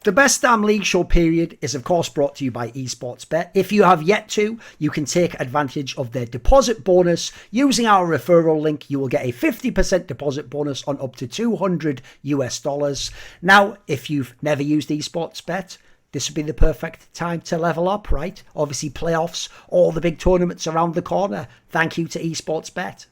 The Best Damn League Show period is of course brought to you by eSportsBet. If you have yet to, you can take advantage of their deposit bonus. Using our referral link, you will get a 50% deposit bonus on up to $200 US. Now, if you've never used eSportsBet, this would be the perfect time to level up, right? Obviously playoffs, all the big tournaments around the corner. Thank you to eSportsBet.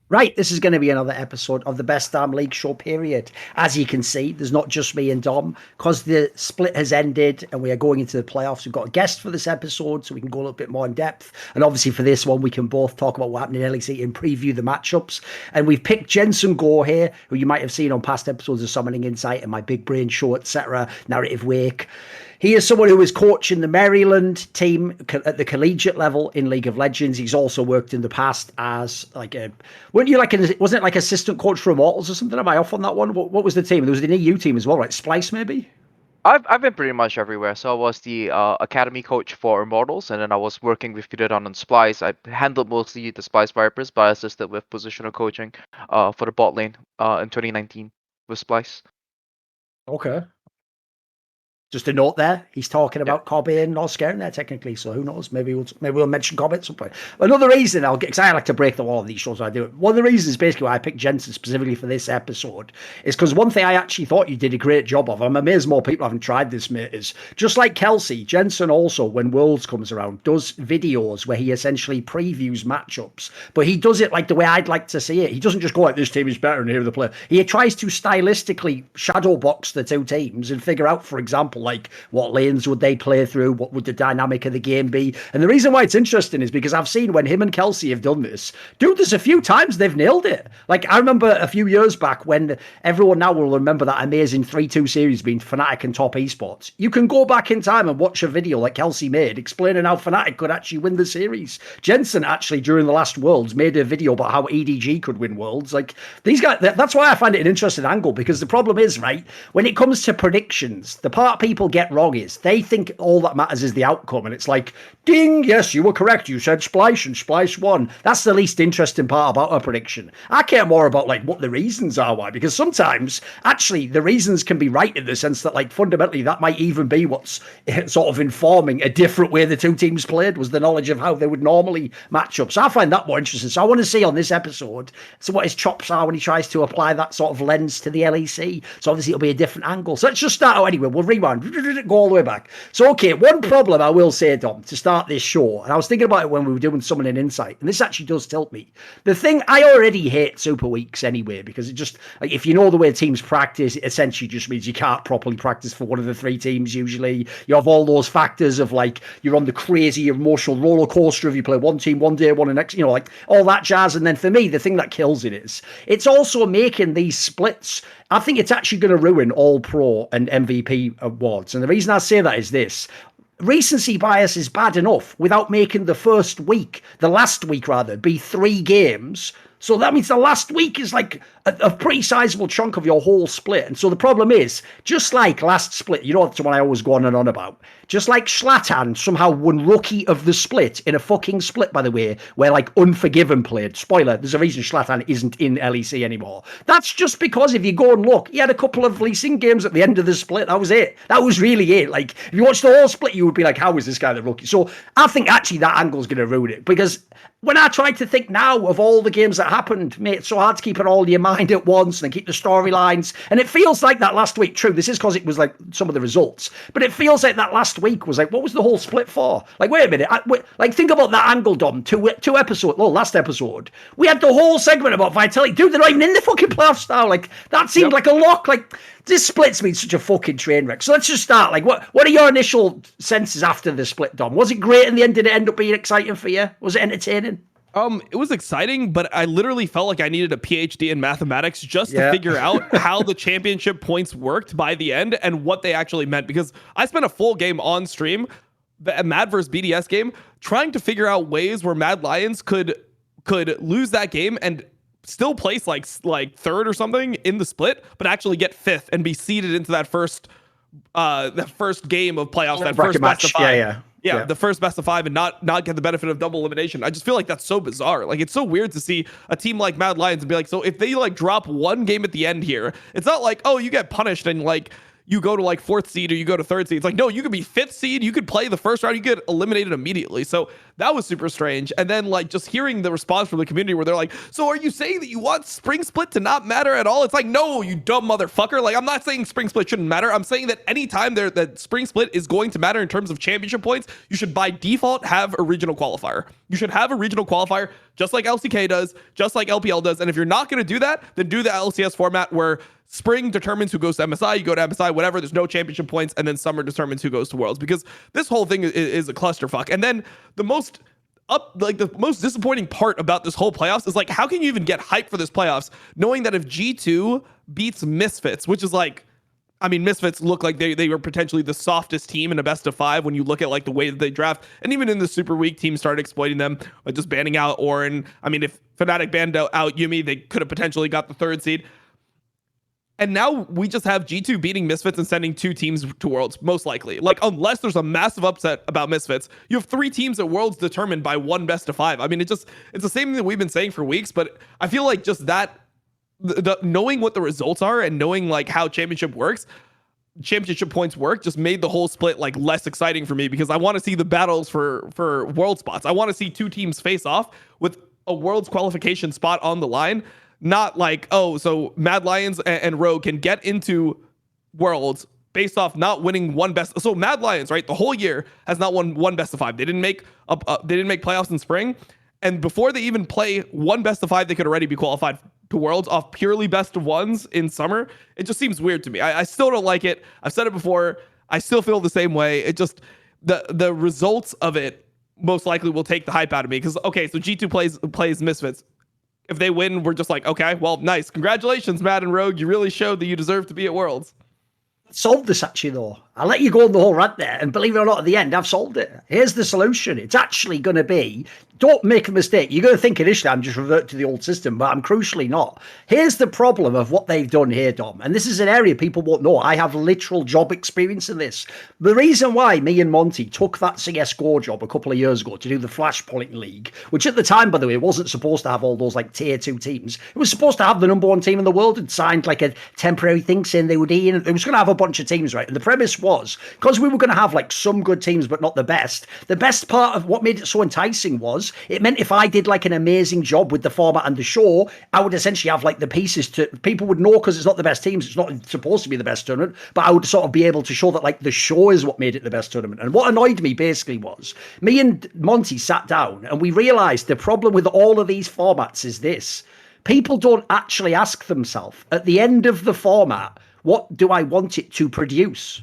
Right, this is going to be another episode of the Best Damn League Show period. As you can see, there's not just me and Dom, because the split has ended and we are going into the playoffs. We've got a guest for this episode, so we can go a little bit more in depth. And obviously for this one, we can both talk about what happened in LEC and preview the matchups. And we've picked Jensen Goh here, who you might have seen on past episodes of Summoning Insight and My Big Brain Show, etc., Narrative Wake. He is someone who is coaching the Maryland team at the collegiate level in League of Legends. He's also worked in the past as wasn't it like assistant coach for Immortals or something? Am I off on that one? What was the team? There was an EU team as well, right? Splice maybe? I've been pretty much everywhere. So I was the academy coach for Immortals, and then I was working with Fnatic on Splice. I handled mostly the Splice Vipers, but I assisted with positional coaching for the bot lane in 2019 with Splice. Okay. Just a note there, he's talking about Corbin not scaring there technically, so who knows? Maybe we'll mention Corbin at some point. Another reason because I like to break the wall on these shows I do it. One of the reasons basically why I picked Jensen specifically for this episode is because one thing I actually thought you did a great job of, I'm amazed more people haven't tried this, mate, is just like Kelsey, Jensen also, when Worlds comes around, does videos where he essentially previews matchups, but he does it like the way I'd like to see it. He doesn't just go like, this team is better and here are the player. He tries to stylistically shadow box the two teams and figure out, for example, like what lanes would they play through, what would the dynamic of the game be. And the reason why it's interesting is because I've seen when him and Kelsey have done this, dude, there's a few times they've nailed it. Like I remember a few years back when everyone now will remember that amazing 3-2 series being Fnatic and Top Esports. You can go back in time and watch a video like Kelsey made explaining how Fnatic could actually win the series. Jensen actually during the last Worlds made a video about how EDG could win Worlds. Like these guys, that's why I find it an interesting angle, because the problem is, right, when it comes to predictions, the part people get wrong is they think all that matters is the outcome, and it's like, ding, yes, you were correct, you said Splice and Splice won. That's the least interesting part about a prediction. I care more about like what the reasons are why, because sometimes actually the reasons can be right in the sense that like fundamentally that might even be what's sort of informing a different way the two teams played, was the knowledge of how they would normally match up. So I find that more interesting. So I want to see on this episode what his chops are when he tries to apply that sort of lens to the LEC. So obviously it'll be a different angle. So let's just start out anyway. We'll rewind, go all the way back. So, okay, one problem I will say, Dom, to start this show, and I was thinking about it when we were doing Summoning Insight, and this actually does tilt me. The thing, I already hate Super Weeks anyway, because it just, like, if you know the way teams practice, it essentially just means you can't properly practice for one of the three teams usually. You have all those factors of, like, you're on the crazy emotional roller coaster if you play one team one day, one the next, you know, like, all that jazz. And then for me, the thing that kills it is, it's also making these splits. I think it's actually going to ruin All Pro and MVP awards. And the reason I say that is this. Recency bias is bad enough without making the last week rather, be 3 games. So that means the last week is like a pretty sizable chunk of your whole split. And so the problem is, just like last split, you know, that's what I always go on and on about. Just like Zlatan somehow won Rookie of the Split in a fucking split, by the way, where like Unforgiven played. Spoiler, there's a reason Zlatan isn't in LEC anymore. That's just because if you go and look, he had a couple of Lee Sin games at the end of the split. That was it. That was really it. Like, if you watch the whole split, you would be like, how is this guy the Rookie? So I think actually that angle's going to ruin it, because when I try to think now of all the games that happened, mate, it's so hard to keep it all in your mind at once and keep the storylines. And it feels like that last week, true, this is because it was like some of the results, but it feels like that last week was like, what was the whole split for? Like, wait a minute, like think about that angle, Dom, two episodes, last episode, we had the whole segment about Vitality. Dude, they're not even in the fucking playoffs now. Like, that seemed like a lock. Like, this split's been such a fucking train wreck. So let's just start. Like, what are your initial senses after the split, Dom? Was it great in the end? Did it end up being exciting for you? Was it entertaining? It was exciting, but I literally felt like I needed a PhD in mathematics just to figure out how the championship points worked by the end and what they actually meant. Because I spent a full game on stream, the Mad vs BDS game, trying to figure out ways where Mad Lions could lose that game and still place like third or something in the split, but actually get fifth and be seeded into that first game of playoffs, that first best of 5. Yeah, the first best of 5 and not get the benefit of double elimination. I just feel like that's so bizarre. Like, it's so weird to see a team like Mad Lions and be like, so if they like drop one game at the end here, it's not like, oh, you get punished and like you go to like 4th seed or you go to 3rd seed. It's like, no, you could be 5th seed. You could play the first round. You get eliminated immediately. So that was super strange. And then like just hearing the response from the community where they're like, so are you saying that you want Spring Split to not matter at all? It's like, no, you dumb motherfucker. Like, I'm not saying Spring Split shouldn't matter. I'm saying that anytime that Spring Split is going to matter in terms of championship points, you should by default have a regional qualifier. You should have a regional qualifier just like LCK does, just like LPL does. And if you're not going to do that, then do the LCS format where spring determines who goes to MSI, you go to MSI, whatever, there's no championship points, and then summer determines who goes to Worlds, because this whole thing is a clusterfuck. And then the most disappointing part about this whole playoffs is like, how can you even get hype for this playoffs knowing that if G2 beats Misfits, which is like, I mean, Misfits look like they were potentially the softest team in a best of 5 when you look at like the way that they draft, and even in the super weak, teams started exploiting them by just banning out Orin. I mean, if Fnatic banned out Yuumi, they could have potentially got the 3rd seed. And now we just have G2 beating Misfits and sending 2 teams to Worlds, most likely. Like, unless there's a massive upset about Misfits, you have 3 teams at Worlds determined by 1 best of 5. I mean, it's the same thing that we've been saying for weeks, but I feel like just that, the knowing what the results are and knowing like how championship points work just made the whole split like less exciting for me, because I want to see the battles for World spots. I want to see 2 teams face off with a Worlds qualification spot on the line. Not like, oh, so Mad Lions and Rogue can get into Worlds based off not winning 1 best. So Mad Lions, right, the whole year has not won 1 best of 5. They didn't make playoffs in spring, and before they even play 1 best of 5, they could already be qualified to Worlds off purely best of 1s in summer. It just seems weird to me. I still don't like it. I've said it before. I still feel the same way. It just the results of it most likely will take the hype out of me, because okay, so G2 plays Misfits. If they win, we're just like, okay, well, nice. Congratulations, Mad and Rogue. You really showed that you deserve to be at Worlds. Solved this actually, though. I'll let you go on the whole rant there, and believe it or not, at the end, I've solved it. Here's the solution. It's actually going to be, don't make a mistake. You're going to think initially I'm just revert to the old system, but I'm crucially not. Here's the problem of what they've done here, Dom, and this is an area people won't know. I have literal job experience in this. The reason why me and Monty took that CSGO job a couple of years ago to do the Flashpoint League, which at the time, by the way, wasn't supposed to have all those like tier 2 teams. It was supposed to have the number 1 team in the world and signed like a temporary thing saying they would be in. It was going to have a bunch of teams, right? And the premise was, because we were going to have like some good teams but not the best part of what made it so enticing was it meant if I did like an amazing job with the format and the show, I would essentially have like the pieces to, people would know, because it's not the best teams, it's not supposed to be the best tournament, but I would sort of be able to show that like the show is what made it the best tournament. And what annoyed me basically was me and Monty sat down and we realized the problem with all of these formats is this: people don't actually ask themselves at the end of the format, what do I want it to produce?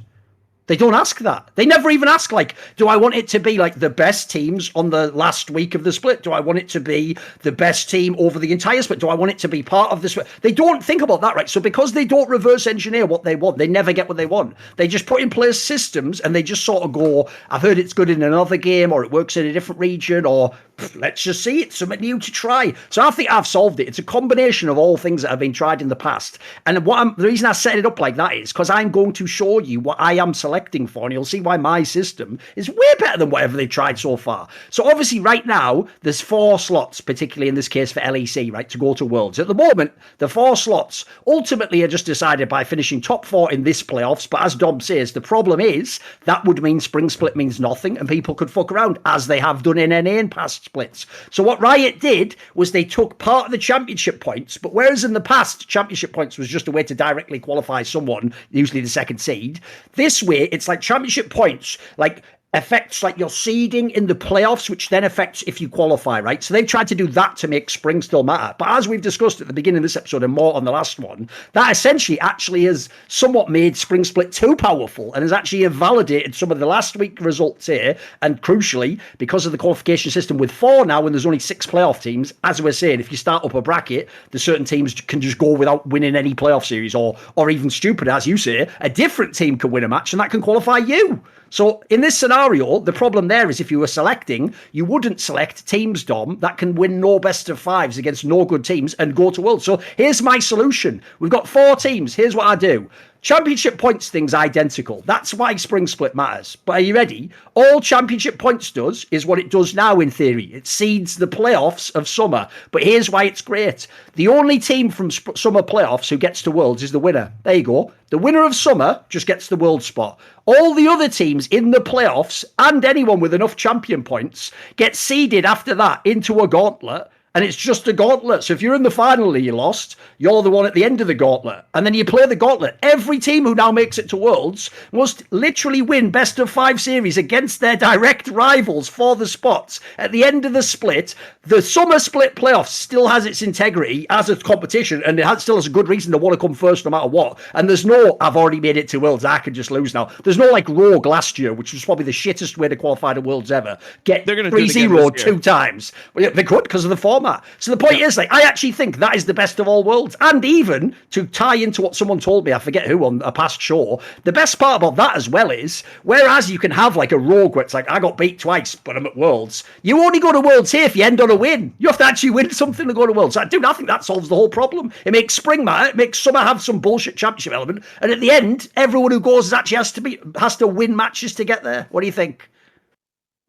They don't ask that. They never even ask, like, do I want it to be like the best teams on the last week of the split? Do I want it to be the best team over the entire split? Do I want it to be part of the split? They don't think about that, right? So because they don't reverse engineer what they want, they never get what they want. They just put in place systems and they just sort of go, I've heard it's good in another game, or it works in a different region, or let's just see it, something new to try. So I think I've solved it. It's a combination of all things that have been tried in the past. And the reason I set it up like that is because I'm going to show you what I am selecting for, and you'll see why my system is way better than whatever they've tried so far. So obviously right now, there's 4 slots, particularly in this case for LEC, right, to go to Worlds. At the moment, the 4 slots ultimately are just decided by finishing top 4 in this playoffs. But as Dom says, the problem is that would mean Spring Split means nothing, and people could fuck around, as they have done in NA in past splits. So what Riot did was they took part of the championship points, but whereas in the past, championship points was just a way to directly qualify someone, usually the 2nd seed, this way, it's like championship points, like affects like your seeding in the playoffs, which then affects if you qualify, right? So they've tried to do that to make spring still matter. But as we've discussed at the beginning of this episode and more on the last one, that essentially actually has somewhat made spring split too powerful and has actually invalidated some of the last week results here. And crucially, because of the qualification system with 4 now, when there's only 6 playoff teams, as we're saying, if you start up a bracket, the certain teams can just go without winning any playoff series, or even stupid, as you say, a different team can win a match and that can qualify you. So in this scenario, the problem there is if you were selecting, you wouldn't select teams, Dom, that can win no best of 5s against no good teams and go to Worlds. So here's my solution. We've got 4 teams. Here's what I do. championship points thing's identical. That's why spring split matters. But are you ready? All championship points does is what it does now in theory. It seeds the playoffs of summer. But here's why it's great. The only team from summer playoffs who gets to Worlds is the winner. There you go. The winner of summer just gets the world spot. All the other teams in the playoffs and anyone with enough champion points get seeded after that into a gauntlet. And it's just a gauntlet. So if you're in the final and you lost, you're the one at the end of the gauntlet. And then you play the gauntlet. Every team who now makes it to Worlds must literally win best of 5 series against their direct rivals for the spots. At the end of the split, the summer split playoffs still has its integrity as a competition, and it still has a good reason to want to come first no matter what. And there's no, I've already made it to Worlds, I can just lose now. There's no like Rogue last year, which was probably the shittest way to qualify to Worlds ever. Get 3-0 2 times. Well, yeah, they could because of the format. So the point is, like, I actually think that is the best of all worlds. And even to tie into what someone told me, I forget who on a past show, the best part about that as well is, whereas you can have like a rogue where it's like, I got beat twice, but I'm at Worlds. You only go to Worlds here if you end on a win. You have to actually win something to go to Worlds. I think that solves the whole problem. It makes spring matter. It makes summer have some bullshit championship element. And at the end, everyone who goes actually has to win matches to get there. What do you think?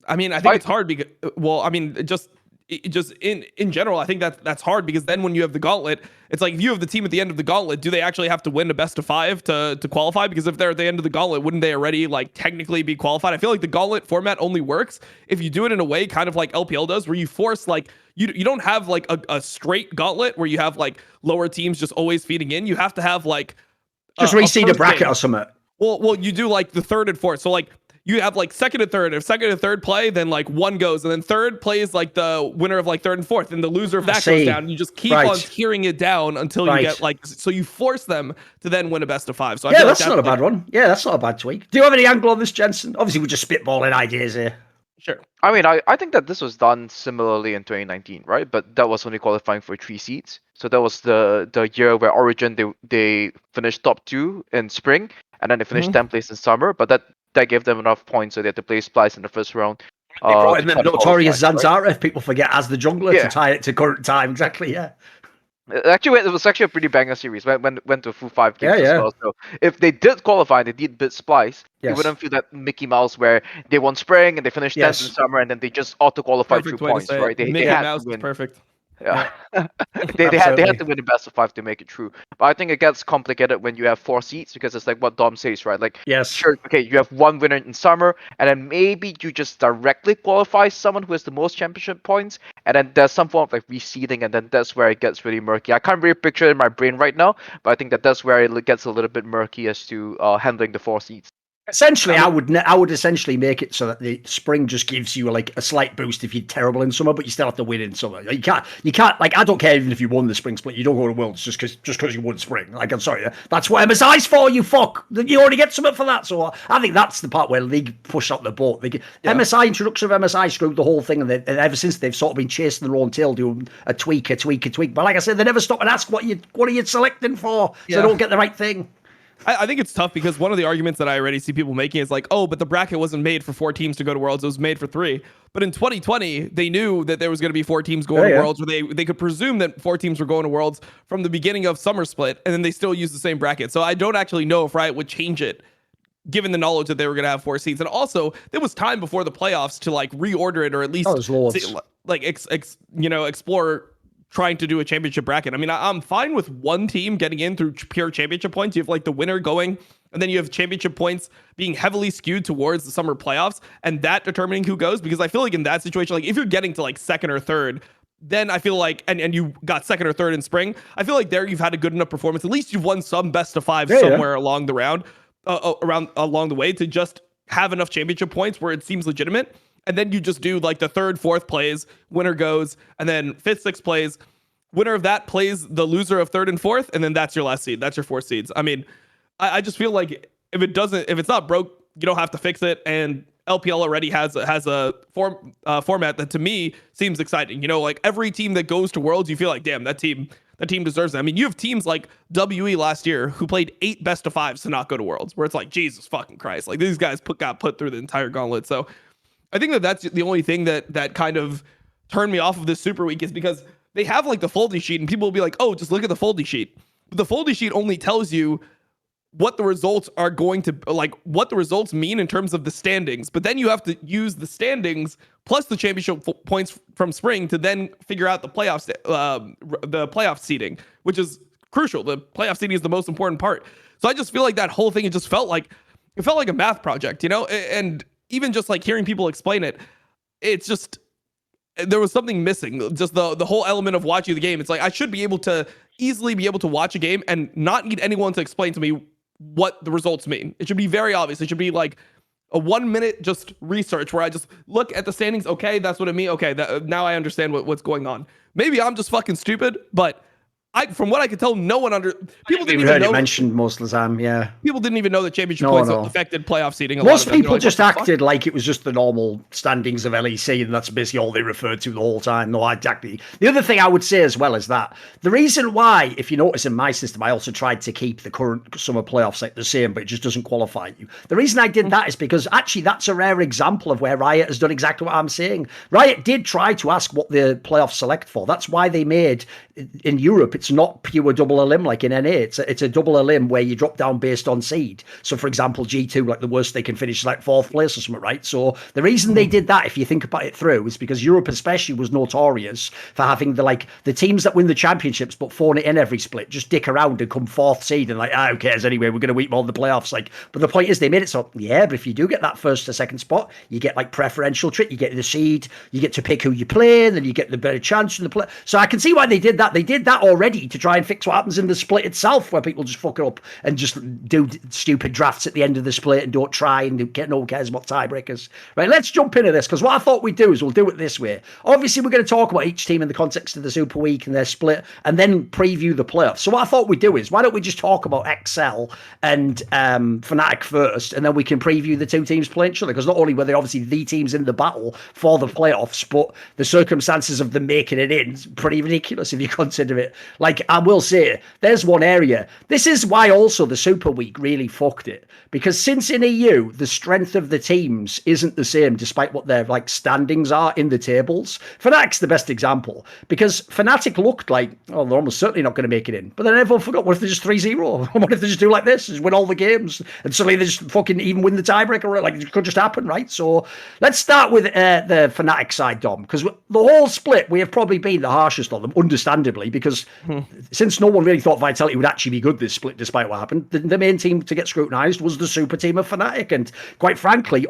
I mean, I think it's hard because, well, I mean, just in general, I think that's hard because then when you have the gauntlet, it's like if you have the team at the end of the gauntlet, do they actually have to win a best of 5 to qualify? Because if they're at the end of the gauntlet, wouldn't they already like technically be qualified? I feel like the gauntlet format only works if you do it in a way kind of like LPL does, where you force like you don't have like a straight gauntlet where you have like lower teams just always feeding in. You have to have like just reseed a bracket or something. Well, you do like the third and fourth. So like you have like second and third. If second and third play, then like one goes, and then third plays like the winner of like third and fourth, and the loser of that goes down. You just keep on tearing it down until you get like, so you force them to then win a best of 5. So I feel that's not a bad one. Yeah, that's not a bad tweak. Do you have any angle on this, Jensen? Obviously, we're just spitballing ideas here. Sure. I mean, I think that this was done similarly in 2019, right? But that was only qualifying for 3 seeds. So that was the year where Origin they finished top 2 in spring, and then they finished 10th place in summer. But that gave them enough points, so they had to play Splice in the first round. They brought in the notorious Zanzara, if people forget, as the jungler to tie it to current time. Exactly, yeah. Actually, it was actually a pretty banger series. Went to a full 5 games as well. So if they did qualify, they did beat Splice. You wouldn't feel that Mickey Mouse where they won spring and they finished 10th in summer, and then they just auto qualified through points, right? Mickey Mouse is perfect. Yeah, they had to win the best of 5 to make it true. But I think it gets complicated when you have 4 seats, because it's like what Dom says, right? Like, sure, okay, you have one winner in summer, and then maybe you just directly qualify someone who has the most championship points, and then there's some form of like reseeding, and then that's where it gets really murky. I can't really picture it in my brain right now, but I think that's where it gets a little bit murky as to handling the 4 seats. Essentially, I would essentially make it so that the spring just gives you like a slight boost if you're terrible in summer, but you still have to win in summer. You can't like, I don't care even if you won the spring split, you don't go to Worlds just because you won spring. Like, I'm sorry, that's what MSI's for. You fuck, you already get something for that. So I think that's the part where League pushed up the boat. MSI introduction of MSI screwed the whole thing, and ever since they've sort of been chasing their own tail, doing a tweak. But like I said, they never stop and ask what are you selecting for, so they don't get the right thing. I think it's tough because one of the arguments that I already see people making is like, oh, but the bracket wasn't made for 4 teams to go to Worlds. It was made for 3. But in 2020, they knew that there was going to be 4 teams going to Worlds, or they could presume that 4 teams were going to Worlds from the beginning of Summer Split, and then they still use the same bracket. So I don't actually know if Riot would change it, given the knowledge that they were going to have 4 seeds. And also, there was time before the playoffs to like reorder it, or at least explore trying to do a championship bracket. I mean, I'm fine with one team getting in through pure championship points. You have like the winner going, and then you have championship points being heavily skewed towards the summer playoffs, and that determining who goes. Because I feel like in that situation, like if you're getting to like second or third, then I feel like, and you got second or third in spring, I feel like there you've had a good enough performance. At least you've won some best of 5 somewhere along the round, along the way, to just have enough championship points where it seems legitimate. And then you just do like the third, fourth plays, winner goes, and then fifth, sixth plays. Winner of that plays the loser of third and fourth, and then that's your last seed. That's your 4 seeds. I mean, I just feel like if it's not broke, you don't have to fix it. And LPL already has a format that to me seems exciting. You know, like every team that goes to Worlds, you feel like, damn, that team deserves it. I mean, you have teams like WE last year who played 8 best of 5s to not go to Worlds, where it's like, Jesus fucking Christ, like these guys got put through the entire gauntlet. So I think that's the only thing that kind of turned me off of this Super Week, is because they have like the foldy sheet, and people will be like, oh, just look at the foldy sheet. But the foldy sheet only tells you what the results are going to like, what the results mean in terms of the standings. But then you have to use the standings plus the championship points from spring to then figure out the playoff seeding, which is crucial. The playoff seeding is the most important part. So I just feel like that whole thing, it felt like a math project, you know? And even just like hearing people explain it, it's just, there was something missing. Just the whole element of watching the game. It's like, I should be able to easily be able to watch a game and not need anyone to explain to me what the results mean. It should be very obvious. It should be like a 1 minute just research where I just look at the standings. Okay, that's what it means. Okay, now I understand what's going on. Maybe I'm just fucking stupid, but from what I could tell, no one people didn't even know. Mentioned most of the time, yeah. People didn't even know that championship points affected playoff seeding. Most people just acted like it was just the normal standings of LEC, and that's basically all they referred to the whole time. No, exactly. The other thing I would say as well is that the reason why, if you notice in my system, I also tried to keep the current summer playoffs like the same, but it just doesn't qualify you. The reason I did that is because actually that's a rare example of where Riot has done exactly what I'm saying. Riot did try to ask what the playoffs select for. That's why they made, in Europe, it's not pure double elim like in NA. It's a double elim where you drop down based on seed. So, for example, G2, like the worst they can finish is like 4th place or something, right? So the reason they did that, if you think about it through, is because Europe especially was notorious for having the teams that win the championships but phone it in every split, just dick around and come 4th seed and like, who cares anyway, we're going to weep more in the playoffs. Like, but the point is they made it so, yeah, but if you do get that 1st or 2nd spot, you get like preferential treat, you get the seed, you get to pick who you play, and then you get the better chance in the play. So I can see why they did that. They did that already to try and fix what happens in the split itself, where people just fuck it up and just do stupid drafts at the end of the split and don't try and no one cares about tiebreakers. Right, let's jump into this, because what I thought we'd do is we'll do it this way. Obviously, we're going to talk about each team in the context of the Super Week and their split, and then preview the playoffs. So what I thought we'd do is, why don't we just talk about XL and Fnatic first, and then we can preview the two teams playing each other, because not only were they obviously the teams in the battle for the playoffs, but the circumstances of them making it in is pretty ridiculous if you consider it. Like, I will say, there's one area. This is why also the Super Week really fucked it, because since in EU the strength of the teams isn't the same despite what their like standings are in the tables. Fnatic's the best example, because Fnatic looked like, oh, they're almost certainly not going to make it in, but then everyone forgot, what if they just 3-0? What if they just do like this, just win all the games, and suddenly they just fucking even win the tiebreaker? Like, it could just happen, right? So let's start with the Fnatic side, Dom, because the whole split we have probably been the harshest on them, understandably, because since no one really thought Vitality would actually be good this split despite what happened, the main team to get scrutinised was the super team of Fnatic. And quite frankly,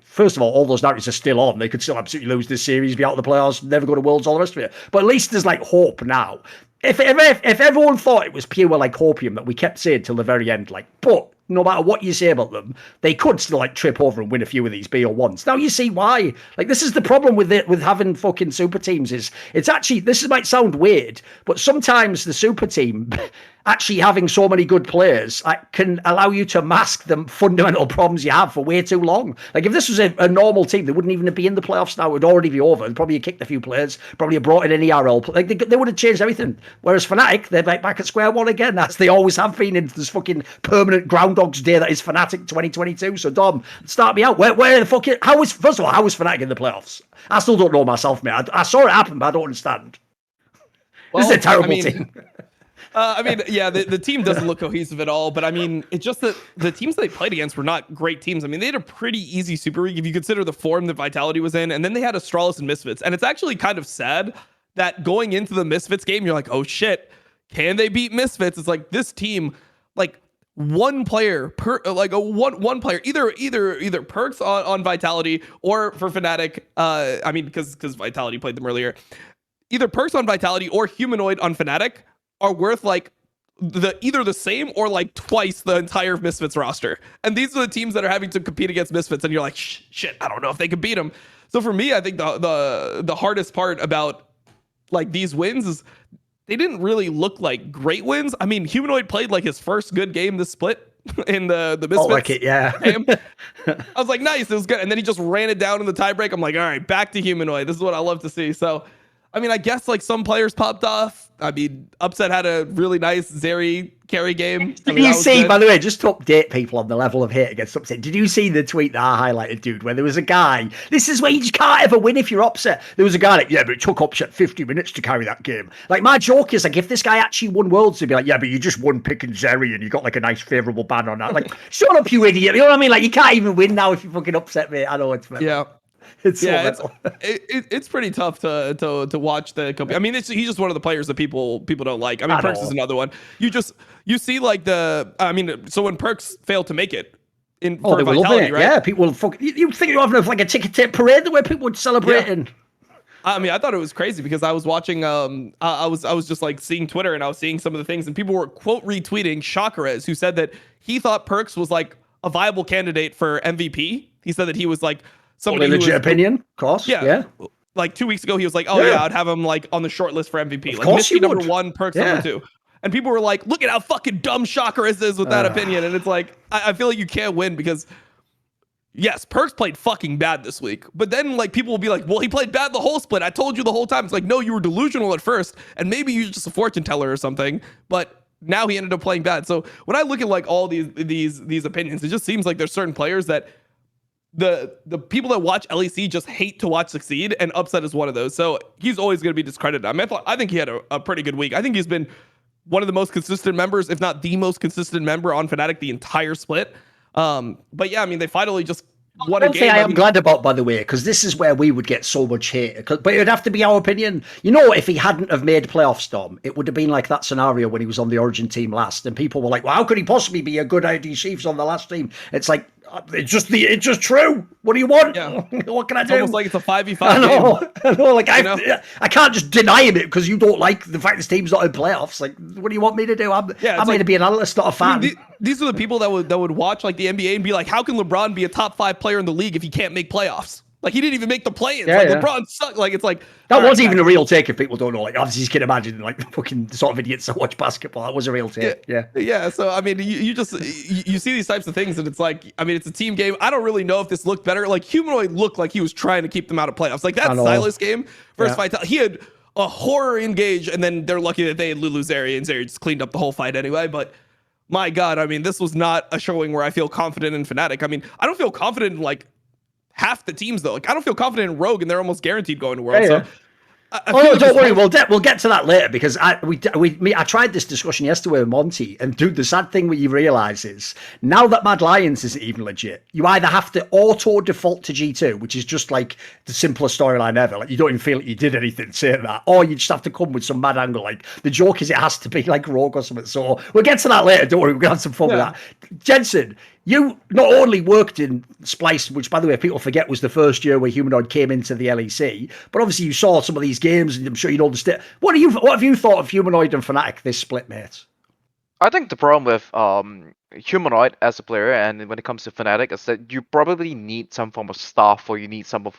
first of all those narratives are still on. They could still absolutely lose this series, be out of the playoffs, never go to Worlds, all the rest of it. But at least there's like hope now. If everyone thought it was pure like hopium that we kept saying till the very end, like, but no matter what you say about them, they could still like trip over and win a few of these BO1s. Now you see why. Like, this is the problem with having fucking super teams, is it's actually, this might sound weird, but sometimes the super team actually having so many good players can allow you to mask the fundamental problems you have for way too long. Like, if this was a normal team, they wouldn't even be in the playoffs now. It would already be over. They'd probably have kicked a few players, probably have brought in an ERL. Like, they would have changed everything. Whereas Fnatic, they're back at square one again, as they always have been in this fucking permanent Groundhog's Day that is Fnatic 2022. So Dom, start me out. Where the fuck first of all, how was Fnatic in the playoffs? I still don't know myself, mate. I saw it happen, but I don't understand. Well, this is a terrible team. The team doesn't look cohesive at all, but I mean, it's just that the teams they played against were not great teams. I mean, they had a pretty easy Super League if you consider the form that Vitality was in, and then they had Astralis and Misfits. And it's actually kind of sad that going into the Misfits game, you're like, oh shit, can they beat Misfits? It's like, this team, like, one player per, like a one player, either perks on Vitality, or for Fnatic, because Vitality played them earlier, either perks on Vitality or humanoid on Fnatic are worth like either the same or like twice the entire Misfits roster. And these are the teams that are having to compete against Misfits, and you're like, shit, I don't know if they can beat them. So for me, I think the hardest part about like these wins is they didn't really look like great wins. I mean, Humanoid played like his first good game this split in the Misfits. Oh, like it, yeah. Game. I was like, nice, it was good. And then he just ran it down in the tiebreak. I'm like, all right, back to Humanoid. This is what I love to see. So I mean, I guess like some players popped off. I mean, Upset had a really nice Zeri carry game. Did you see, by the way, just to update people on the level of hate against Upset, did you see the tweet that I highlighted, dude, where there was a guy, this is where you just can't ever win if you're Upset. There was a guy like, yeah, but it took Upset 50 minutes to carry that game. Like, my joke is, like, if this guy actually won Worlds, he'd be like, yeah, but you just won picking Zeri and you got, like, a nice favourable ban on that. Like, shut up, you idiot. You know what I mean? Like, you can't even win now if you fucking Upset, mate. I know it's mental. Yeah. It's so it's pretty tough to watch the company. I mean, he's just one of the players that people don't like. I mean, Perks is another one. You see like so when Perks failed to make it for Vitality, right? Yeah, people you think you're having like a ticket tape parade the way people would celebrating. Yeah. I mean, I thought it was crazy because I was watching. I was just like seeing Twitter and I was seeing some of the things and people were quote retweeting Chakrez, who said that he thought Perks was like a viable candidate for MVP. He said that he was like. Somebody legit opinion, of course. Yeah. Like 2 weeks ago, he was like, "Oh yeah, I'd have him like on the short list for MVP." Of like Misty number 1, Perks number 2, and people were like, "Look at how fucking dumb Chakrez is with that opinion." And it's like, I feel like you can't win because, yes, Perks played fucking bad this week, but then like people will be like, "Well, he played bad the whole split. I told you the whole time." It's like, no, you were delusional at first, and maybe you're just a fortune teller or something, but. Now he ended up playing bad. So when I look at like all these opinions, it just seems like there's certain players that. The people that watch LEC just hate to watch succeed, and Upset is one of those. So he's always going to be discredited. I mean, I think he had a pretty good week. I think he's been one of the most consistent members, if not the most consistent member on Fnatic the entire split. But yeah, I mean, they finally just won a game. Thing I am glad about, by the way, because this is where we would get so much hate. But it would have to be our opinion. You know, if he hadn't have made playoffs, Dom, it would have been like that scenario when he was on the Origin team last, and people were like, "Well, how could he possibly be a good IDC if he's on the last team?" It's like. It's just true. What do you want? Yeah. What can I do? It's almost like it's a 5v5 I know. Like I can't just deny him it because you don't like the fact this team's not in playoffs. Like, what do you want me to do? I'm here to be an analyst, not a fan. I mean, these are the people that would watch like the NBA and be like, how can LeBron be a top 5 player in the league if he can't make playoffs? Like he didn't even make the play-ins. LeBron sucked. Like it's like that was even a real take if people don't know. Like obviously you can imagine like the fucking sort of idiots that watch basketball. That was a real take. Yeah. So I mean, you see these types of things, and it's like, I mean, it's a team game. I don't really know if this looked better. Like Humanoid looked like he was trying to keep them out of playoffs. Like that Silas game versus Vitality, he had a horror engage, and then they're lucky that they had Lulu Zeri, and Zeri just cleaned up the whole fight anyway. But my God, I mean, this was not a showing where I feel confident in Fnatic. I mean, I don't feel confident in like half the teams though. Like I don't feel confident in Rogue, and they're almost guaranteed going to Worlds. So don't worry, we'll get to that later because I tried this discussion yesterday with Monty, and dude, the sad thing what you realise is now that Mad Lions isn't even legit, you either have to auto default to G2, which is just like the simplest storyline ever, like you don't even feel like you did anything saying that, or you just have to come with some mad angle. Like the joke is it has to be like Rogue or something. So we'll get to that later. Don't worry, we're gonna have some fun with that. Jensen, you not only worked in Splice, which by the way people forget was the first year where Humanoid came into the LEC, but obviously you saw some of these games, and I'm sure you know the state. What have you thought of Humanoid and Fnatic this split, mate? I think the problem with Humanoid as a player, and when it comes to Fnatic, is that you probably need some form of staff, or you need some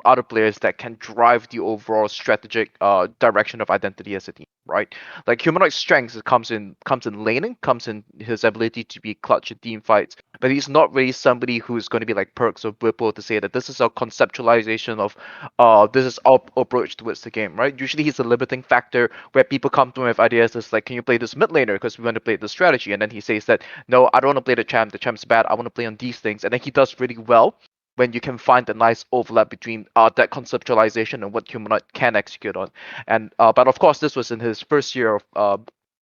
other players that can drive the overall strategic direction of identity as a team, right? Like Humanoid's strengths comes in laning, comes in his ability to be clutch in team fights, but he's not really somebody who's going to be like Perks or Whipple to say that this is our conceptualization of this is our approach towards the game, right? Usually he's a limiting factor where people come to him with ideas as like, can you play this mid laner because we want to play this strategy, and then he says that no, I don't want to play the champ's bad, I want to play on these things, and then he does really well when you can find a nice overlap between that conceptualization and what Humanoid can execute on. And but of course, this was in his first year of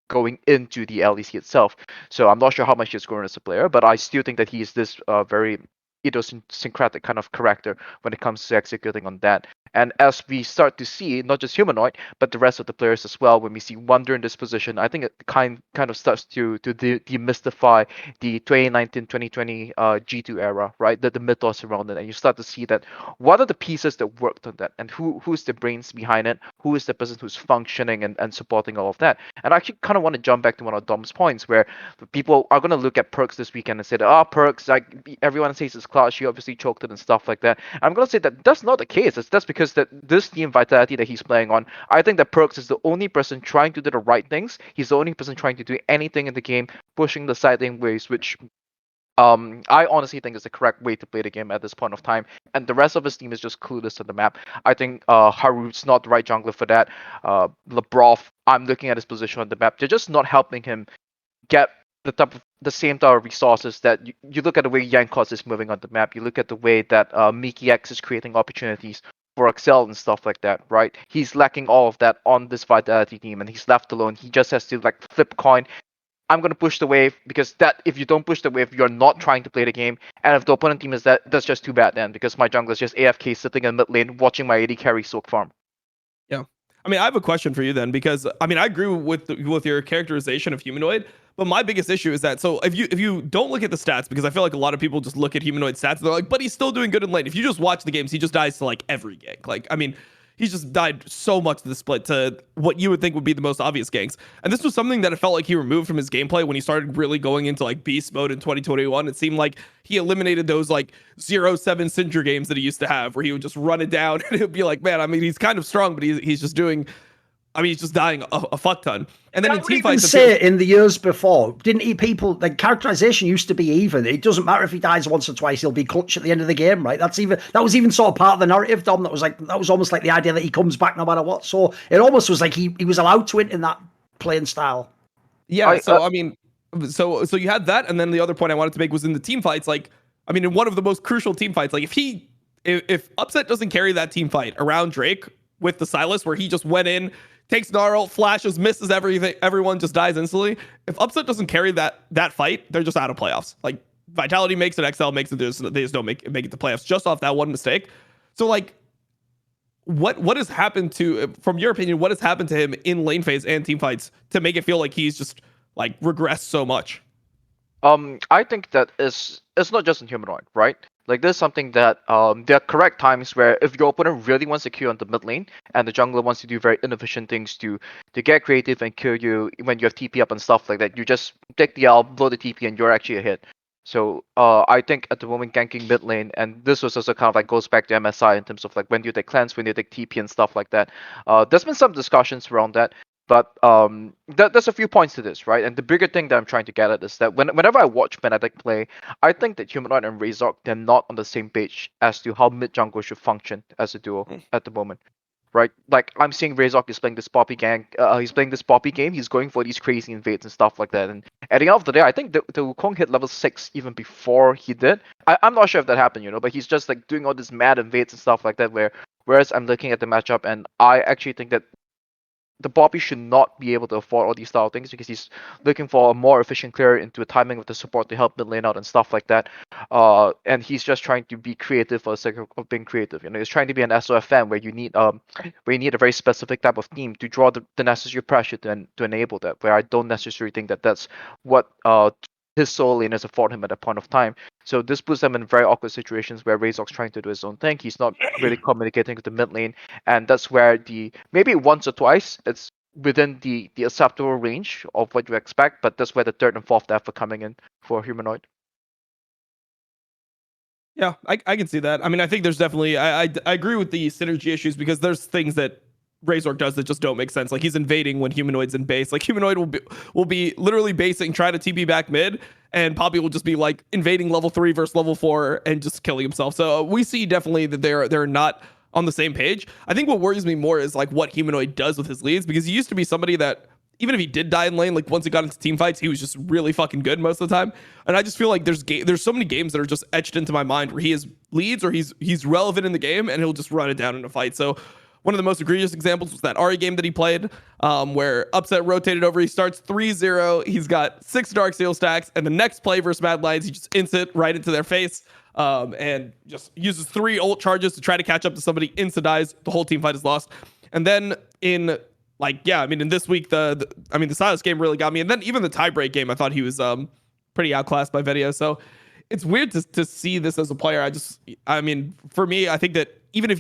going into the LEC itself, so I'm not sure how much he's grown as a player, but I still think that he's this very idiosyncratic kind of character when it comes to executing on that. And as we start to see, not just Humanoid, but the rest of the players as well, when we see Wonder in this position, I think it kind of starts to demystify the 2019-2020 G2 era, right? The mythos around it, and you start to see that what are the pieces that worked on that, and who's the brains behind it, who is the person who's functioning and supporting all of that. And I actually kind of want to jump back to one of Dom's points, where people are going to look at Perks this weekend and say that, Perks, like everyone says it's clutch, he obviously choked it and stuff like that. And I'm going to say that that's not the case. That's because that this team vitality that he's playing on, I think that Perks is the only person trying to do the right things. He's the only person trying to do anything in the game, pushing the side lane ways, which I honestly think it's the correct way to play the game at this point of time, and the rest of his team is just clueless on the map. I think Harut's not the right jungler for that. Labrov, I'm looking at his position on the map. They're just not helping him get the same type of resources that you look at the way Yankos is moving on the map. You look at the way that Mickey X is creating opportunities for Excel and stuff like that, right? He's lacking all of that on this Vitality team, and he's left alone. He just has to like flip coin. I'm gonna push the wave because that if you don't push the wave, you're not trying to play the game. And if the opponent team is that's just too bad then because my jungler's just AFK sitting in mid lane watching my AD carry soak farm. Yeah. I mean, I have a question for you then, because I mean, I agree with your characterization of humanoid, but my biggest issue is that so if you don't look at the stats, because I feel like a lot of people just look at humanoid stats and they're like, but he's still doing good in lane. If you just watch the games, he just dies to like every gank. Like, I mean, he's just died so much to the split to what you would think would be the most obvious ganks. And this was something that it felt like he removed from his gameplay when he started really going into like beast mode in 2021. It seemed like he eliminated those like 0-7 Cinder games that he used to have where he would just run it down and it would be like, man, I mean, he's kind of strong, but he's just doing, I mean, he's just dying a fuck ton. And then in team fights, say it in the years before, didn't he? People, the characterization used to be even. It doesn't matter if he dies once or twice; he'll be clutch at the end of the game, right? That was even sort of part of the narrative, Dom. That was almost like the idea that he comes back no matter what. So it almost was like he was allowed to in that playing style. Yeah. I mean, so you had that, and then the other point I wanted to make was in the team fights. Like, I mean, in one of the most crucial team fights, like if Upset doesn't carry that team fight around Drake with the Silas, where he just went in, takes Gnarl, flashes, misses everything, everyone just dies instantly. If Upset doesn't carry that fight, they're just out of playoffs. Like Vitality makes it, XL makes it, they just don't make it to playoffs just off that one mistake. So like, what has happened to, from your opinion, what has happened to him in lane phase and team fights to make it feel like he's just like regressed so much? I think that it's not just in humanoid, right? Like there's something that there are correct times where if your opponent really wants to kill on the mid lane and the jungler wants to do very inefficient things to get creative and kill you when you have TP up and stuff like that, you just take the L, blow the TP, and you're actually a hit. So I think at the moment ganking mid lane, and this was also kind of like goes back to MSI in terms of like when do you take cleanse, when do you take TP and stuff like that. There's been some discussions around that. But there's a few points to this, right? And the bigger thing that I'm trying to get at is that whenever I watch Fnatic play, I think that Humanoid and Razork, they're not on the same page as to how mid jungle should function as a duo at the moment, right? Like I'm seeing Razork is playing this poppy gang, he's playing this poppy game. He's going for these crazy invades and stuff like that. And at the end of the day, I think the Wukong hit level 6 even before he did. I'm not sure if that happened, but he's just like doing all this mad invades and stuff like that. Whereas I'm looking at the matchup and I actually think that the Poppy should not be able to afford all these style things because he's looking for a more efficient clear into a timing with the support to help mid lane out and stuff like that. And he's just trying to be creative for the sake of being creative. He's trying to be an SOFM where you need a very specific type of team to draw the necessary pressure to enable that. Where I don't necessarily think that that's what his solo laners afford him at a point of time. So this puts them in very awkward situations where Razork's trying to do his own thing. He's not really communicating with the mid lane, and that's where maybe once or twice it's within the acceptable range of what you expect, but that's where the third and fourth death are coming in for humanoid. Yeah, I can see that. I mean, I think there's definitely I agree with the synergy issues because there's things that Razork does that just don't make sense. Like he's invading when humanoid's in base. Like humanoid will be literally basing, try to TP back mid, and Poppy will just be like invading level 3 versus level 4 and just killing himself. So we see definitely that they're not on the same page. I think what worries me more is like what humanoid does with his leads, because he used to be somebody that even if he did die in lane, like once he got into team fights, he was just really fucking good most of the time. And I just feel like there's so many games that are just etched into my mind where he has leads or he's relevant in the game and he'll just run it down in a fight. So one of the most egregious examples was that Ari game that he played, where Upset rotated over. He starts 3-0. He's got 6 Dark Seal stacks, and the next play versus Mad Lions, he just instant right into their face, and just uses 3 ult charges to try to catch up to somebody. Insta dies. The whole team fight is lost. And then in in this week, the Silas game really got me. And then even the tiebreak game, I thought he was pretty outclassed by Video. So it's weird to see this as a player. For me, I think that even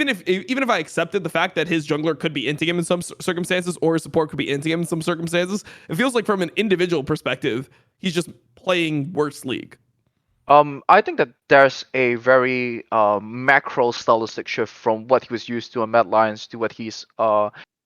if I accepted the fact that his jungler could be into him in some circumstances or his support could be into him in some circumstances, it feels like from an individual perspective, he's just playing worse league. I think that there's a very macro stylistic shift from what he was used to on Mad Lions to what he's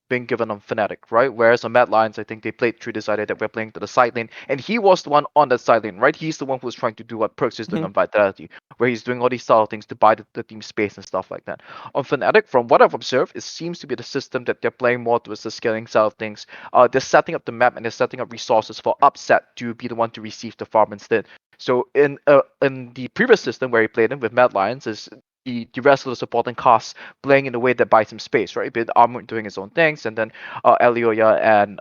being given on Fnatic, right? Whereas on Mad Lions, I think they played through this idea that we're playing to the side lane, and he was the one on the side lane, right? He's the one who was trying to do what Perks is doing on Vitality, where he's doing all these style things to buy the team space and stuff like that. On Fnatic, from what I've observed, it seems to be the system that they're playing more towards the scaling side of things. They're setting up the map and they're setting up resources for Upset to be the one to receive the farm instead. So in the previous system where he played in with Mad Lions, is the rest of the supporting cast playing in a way that buys him space, right? With Armor doing his own things, and then Elioya and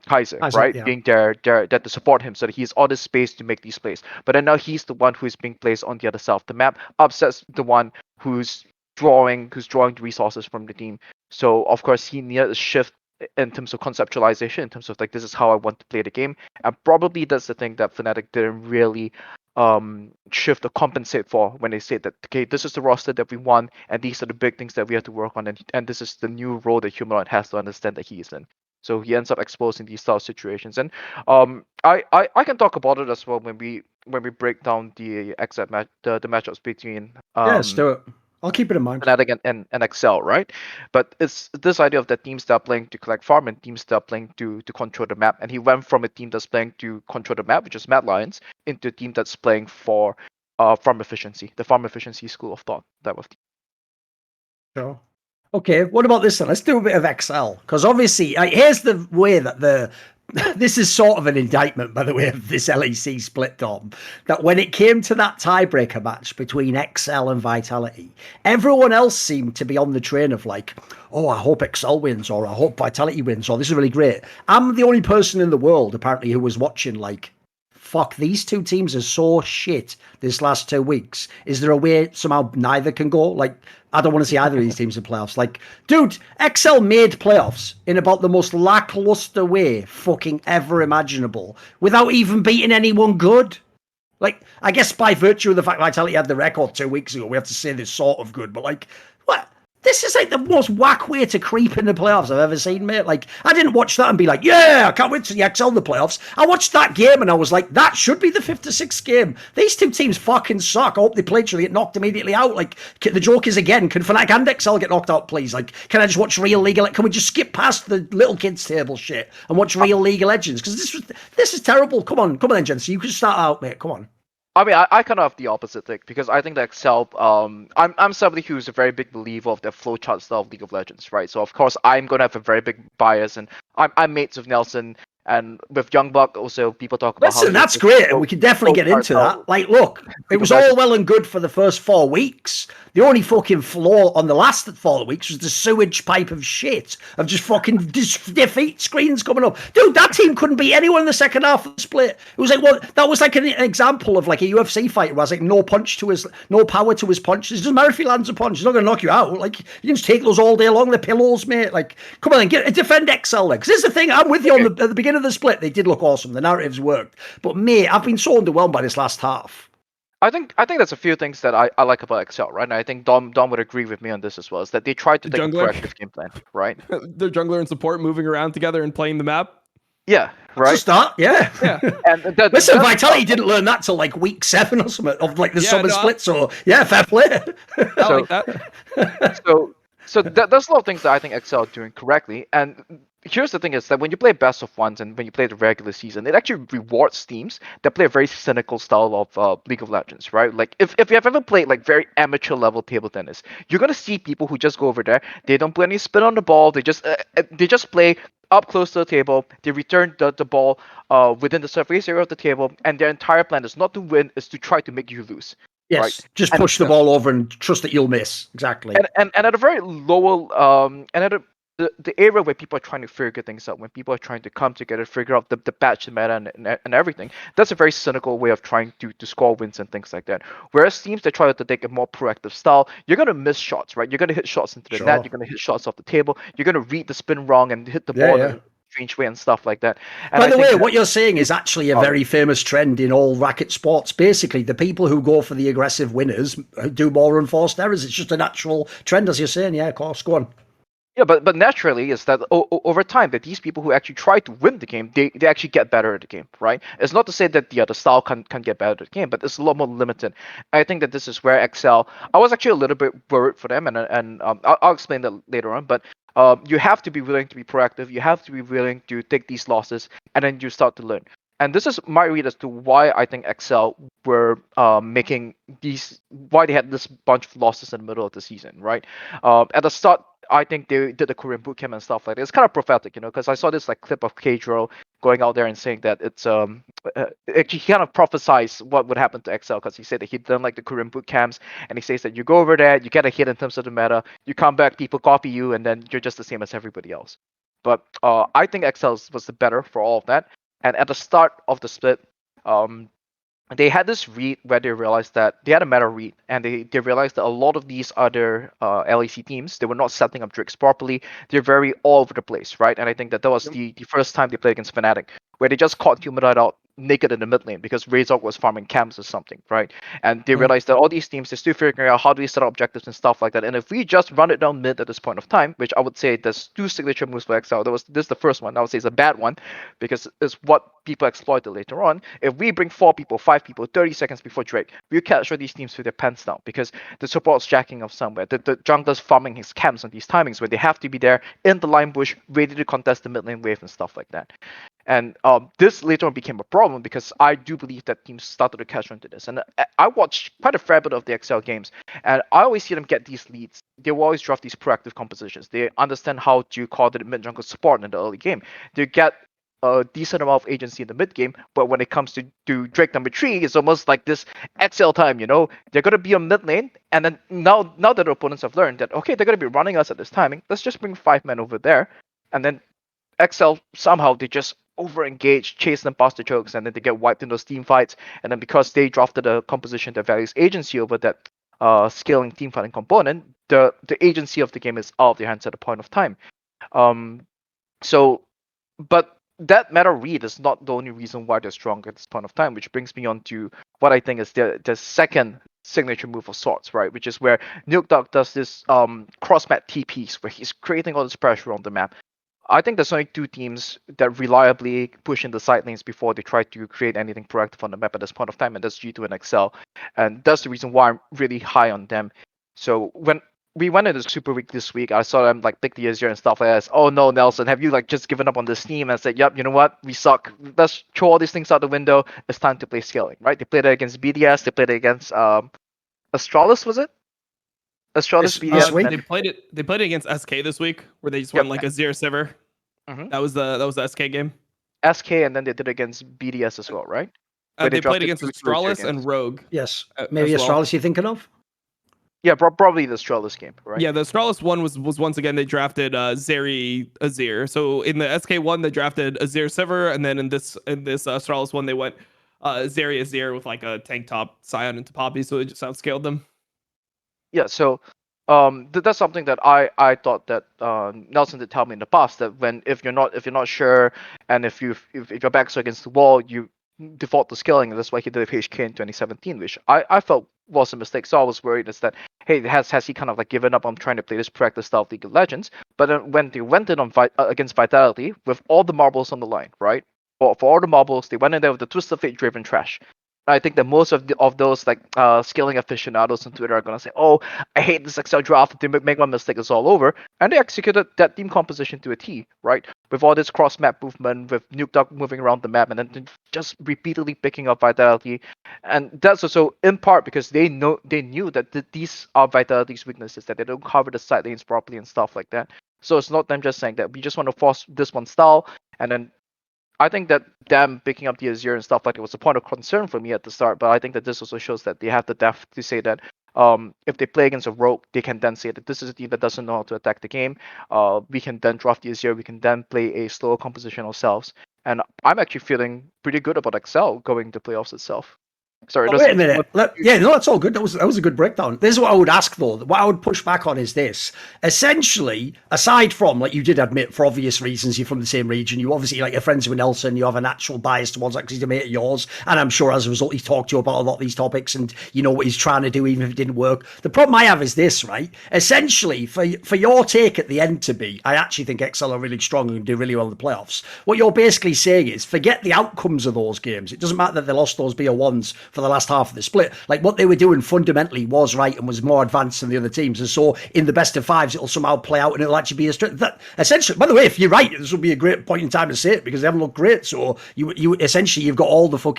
Kaiser, right? yeah. Being there to support him so that he's all the space to make these plays. But then now he's the one who's being placed on the other side of the map. Upset's the one who's drawing the resources from the team. So of course he needed a shift in terms of conceptualization, in terms of like, this is how I want to play the game. And probably that's the thing that Fnatic didn't really shift or compensate for when they said that, okay, this is the roster that we want, and these are the big things that we have to work on, and this is the new role that Humanoid has to understand that he is in. So he ends up exposing these style situations. And I can talk about it as well when we break down the exact match, the matchups between Let's do it. I'll keep it in mind. Fnatic and Excel, right? But it's this idea of the teams that are playing to collect farm and teams that are playing to control the map. And he went from a team that's playing to control the map, which is Mad Lions, into a team that's playing for farm efficiency, the farm efficiency school of thought type of team. Sure. Okay, what about this then? Let's do a bit of Excel, because obviously, here's the way that this is sort of an indictment, by the way, of this LEC split, Dom, that when it came to that tiebreaker match between Excel and Vitality, everyone else seemed to be on the train of like, oh, I hope Excel wins, or I hope Vitality wins, or this is really great. I'm the only person in the world, apparently, who was watching like, fuck, these two teams are so shit this last 2 weeks. Is there a way somehow neither can go? Like, I don't want to see either of these teams in playoffs. Like, dude, XL made playoffs in about the most lackluster way fucking ever imaginable without even beating anyone good. Like, I guess by virtue of the fact Vitality had the record 2 weeks ago, we have to say they're sort of good. But like, what? This is like the most whack way to creep in the playoffs I've ever seen, mate. Like, I didn't watch that and be like, yeah, I can't wait to see XL in the playoffs. I watched that game and I was like, that should be the 5th to 6th game. These two teams fucking suck. I hope they play each other, get knocked immediately out. Like, the joke is again, can Fnatic and XL get knocked out, please? Like, can I just watch Real League? Can we just skip past the little kids table shit and watch Real League of Legends? Because this is terrible. Come on then, Jensen. You can start out, mate. Come on. I mean, I kind of have the opposite thing, because I think that Excel, I'm somebody who's a very big believer of the flowchart style of League of Legends, right? So of course I'm gonna have a very big bias, and I'm mates with Nelson, and with Youngbuck also people talk about. Listen, that's great, and we can definitely get into that. Like, look, it was all well and good for the first 4 weeks. The only fucking flaw on the last 4 weeks was the sewage pipe of shit of just fucking defeat screens coming up. Dude, that team couldn't beat anyone in the second half of the split. It was like, well, that was like an example of like a UFC fighter where I was like, no power to his punches. Just Maryville lands a punch, he's not going to knock you out. Like, you can just take those all day long, the pillows, mate. Like, come on, defend XL then. Because this is the thing, I'm with you at the beginning of the split. They did look awesome. The narratives worked. But mate, I've been so underwhelmed by this last half. I think there's a few things that I like about Excel, right? And I think Dom would agree with me on this as well, is that they tried to take a proactive game plan, right? Their jungler and support moving around together and playing the map. Yeah, right. To start, yeah. And listen, Vitality didn't learn that till like week 7 or something of like the summer split. So yeah, fair play. I like that. So there's a lot of things that I think Excel are doing correctly. And here's the thing is that when you play best of ones and when you play the regular season, it actually rewards teams that play a very cynical style of League of Legends, right? Like if you have ever played like very amateur level table tennis, you're gonna see people who just go over there. They don't put any spin on the ball. They just play up close to the table. They return the ball within the surface area of the table, and their entire plan is not to win, is to try to make you lose. Yes, right? Just push the ball over and trust that you'll miss. Exactly. And at a very lower and at the area where people are trying to figure things out, when people are trying to come together, figure out the patch, the meta, and everything, that's a very cynical way of trying to score wins and things like that. Whereas teams that try to take a more proactive style, you're going to miss shots, right? You're going to hit shots into the net, you're going to hit shots off the table, you're going to read the spin wrong and hit the ball in a strange way and stuff like that. And by the way, what you're saying is actually a very famous trend in all racket sports. Basically, the people who go for the aggressive winners do more unforced errors. It's just a natural trend, as you're saying. Yeah, of course. Go on. Yeah, but naturally is that over time that these people who actually try to win the game, they actually get better at the game, right? It's not to say that the style can get better at the game, but it's a lot more limited. I think that this is where Excel, I was actually a little bit worried for them, and I'll explain that later on, but you have to be willing to be proactive. You have to be willing to take these losses, and then you start to learn. And this is my read as to why I think Excel were making these, why they had this bunch of losses in the middle of the season, right? At the start, I think they did the Korean bootcamp and stuff like that. It's kind of prophetic, you know, because I saw this like clip of Kedro going out there and saying that it's actually he kind of prophesies what would happen to Excel, because he said that he'd done like the Korean boot camps, and he says that you go over there, you get a hit in terms of the meta, you come back, people copy you, and then you're just the same as everybody else. But I think Excel was the better for all of that. And at the start of the split, they had this read where they realized that they had a meta read, and they realized that a lot of these other LEC teams, they were not setting up drakes properly. They're very all over the place, right? And I think that was the first time they played against Fnatic, where they just caught Humanoid out naked in the mid lane because Razor was farming camps or something, right? And they realized that all these teams, they're still figuring out how do we set up objectives and stuff like that. And if we just run it down mid at this point of time, which I would say there's two signature moves for XL, this is the first one. I would say it's a bad one because it's what people exploited later on. If we bring 4 people, 5 people, 30 seconds before Drake, we capture these teams with their pants down because the support's jacking off somewhere. The jungler's farming his camps on these timings where they have to be there in the line bush, ready to contest the mid lane wave and stuff like that. And this later on became a problem because I do believe that teams started to catch on to this. And I watched quite a fair bit of the XL games, and I always see them get these leads. They will always draft these proactive compositions. They understand how to call the mid jungle support in the early game. They get a decent amount of agency in the mid game, but when it comes to Drake number 3, it's almost like this XL time, you know? They're going to be on mid lane, and then now that the opponents have learned that, okay, they're going to be running us at this timing, let's just bring 5 men over there, and then XL, somehow they just over-engage, chase them past the chokes, and then they get wiped in those team fights. And then because they drafted a composition that values agency over that scaling team fighting component, the agency of the game is out of their hands at a point of time. But that meta read is not the only reason why they're strong at this point of time, which brings me on to what I think is the second signature move of sorts, right? Which is where Nuke does this cross-map TPs, where he's creating all this pressure on the map. I think there's only 2 teams that reliably push in the side lanes before they try to create anything proactive on the map at this point of time, and that's G2 and XL. And that's the reason why I'm really high on them. So when we went into Super Week this week, I saw them like pick the Azure and stuff like that. Oh no, Nelson, have you like just given up on this team? And I said, yep, you know what? We suck. Let's throw all these things out the window. It's time to play scaling, right? They played it against BDS. They played it against Astralis, was it? Astralis BDS. They played it against SK this week, where they just won like a 0-7. Mm-hmm. That was the SK game. SK, and then they did it against BDS as well, right? They played against Astralis and Rogue. Yes, maybe Astralis you're thinking of? Yeah, probably the Astralis game, right? Yeah, the Astralis one was once again they drafted Zeri Azir. So in the SK one they drafted Azir Sever, and then in this Astralis one they went Zeri Azir with like a tank top Scion into Poppy, so they just outscaled them. Yeah, so that's something that I thought that Nelson did tell me in the past, that if you're not sure, and if your back's against the wall, you default to scaling, and that's why he did HK in 2017, which I felt was a mistake. So I was worried is that, hey, has he kind of like given up on trying to play this practice style of League of Legends? But then when they went in on against Vitality with all the marbles on the line, right? For all the marbles, they went in there with the Twisted Fate driven trash. I think that most of those like scaling aficionados on Twitter are gonna say, "Oh, I hate this Excel draft. They make one mistake, it's all over." And they executed that team composition to a T, right? With all this cross-map movement, with Nuke moving around the map, and then just repeatedly picking up Vitality. And that's also in part because they knew that these are Vitality's weaknesses, that they don't cover the side lanes properly and stuff like that. So it's not them just saying that we just want to force this one style, and then I think that them picking up the Azure and stuff like it was a point of concern for me at the start, but I think that this also shows that they have the depth to say that if they play against a rogue, they can then say that this is a team that doesn't know how to attack the game. We can then draft the Azure, we can then play a slower composition ourselves. And I'm actually feeling pretty good about Excel going to playoffs itself. Sorry, wait a minute. Yeah, no, that's all good. That was a good breakdown. This is what I would ask though. What I would push back on is this. Essentially, aside from, like you did admit, for obvious reasons, you're from the same region. You obviously, like, you're friends with Nelson. You have a natural bias towards that because he's a mate of yours. And I'm sure as a result, he's talked to you about a lot of these topics and you know what he's trying to do, even if it didn't work. The problem I have is this, right? Essentially, for your take at the end to be, I actually think XL are really strong and do really well in the playoffs. What you're basically saying is, forget the outcomes of those games. It doesn't matter that they lost those BO1s for the last half of the split. Like what they were doing fundamentally was right and was more advanced than the other teams. And so in the best of fives, it'll somehow play out and it'll actually be that essentially. By the way, if you're right, this will be a great point in time to say it because they haven't looked great. So you essentially you've got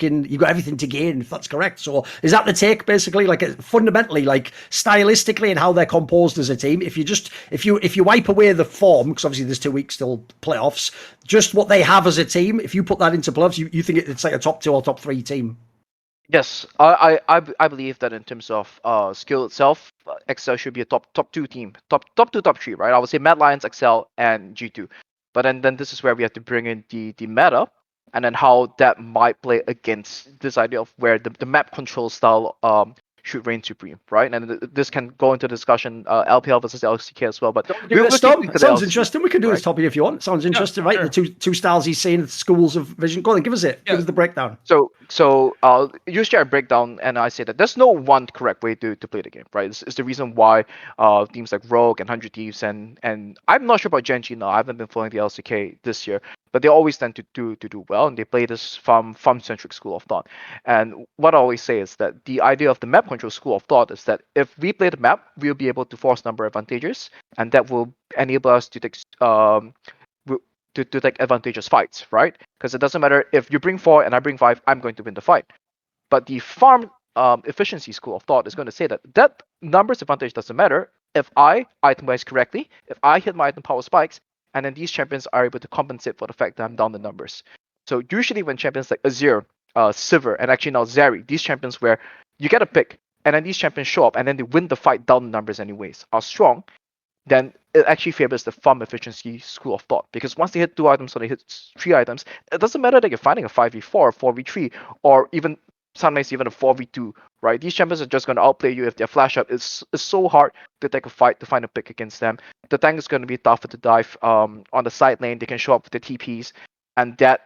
you've got everything to gain if that's correct. So is that the take basically? Like fundamentally, like stylistically and how they're composed as a team. If you wipe away the form, because obviously there's 2 weeks till playoffs, just what they have as a team, if you put that into playoffs, you think it's like a top 2 or top 3 team? Yes, I believe that in terms of skill itself, Excel should be a top 2 team, top 2, top 3, right? I would say Mad Lions, Excel, and G2. But then this is where we have to bring in the meta, and then how that might play against this idea of where the map control style should reign supreme, right? And this can go into discussion LPL versus LCK as well. But sounds interesting. We can do this topic if you want. Sounds interesting, right? Sure. The two styles he's saying, the schools of vision. Go on, give us it. Yeah. Give us the breakdown. So you share a breakdown, and I say that there's no one correct way to play the game, right? It's the reason why teams like Rogue and 100 Thieves and I'm not sure about Genji now. I haven't been following the LCK this year, but they always tend to do well, and they play this farm-centric school of thought. And what I always say is that the idea of the map control school of thought is that if we play the map, we'll be able to force number advantages, and that will enable us to take to take advantageous fights, right? Because it doesn't matter if you bring 4 and I bring 5, I'm going to win the fight. But the farm efficiency school of thought is going to say that numbers advantage doesn't matter if I itemize correctly, if I hit my item power spikes, and then these champions are able to compensate for the fact that I'm down the numbers. So usually when champions like Azir, Sivir, and actually now Zeri, these champions where you get a pick, and then these champions show up, and then they win the fight down the numbers anyways, are strong, then it actually favors the farm efficiency school of thought. Because once they hit 2 items or they hit 3 items, it doesn't matter that you're fighting a 5v4, 4v3, or even sometimes even a 4v2, right? These champions are just going to outplay you if their flash up. It's so hard to take a fight to find a pick against them. The tank is going to be tougher to dive on the side lane. They can show up with the TPs, and that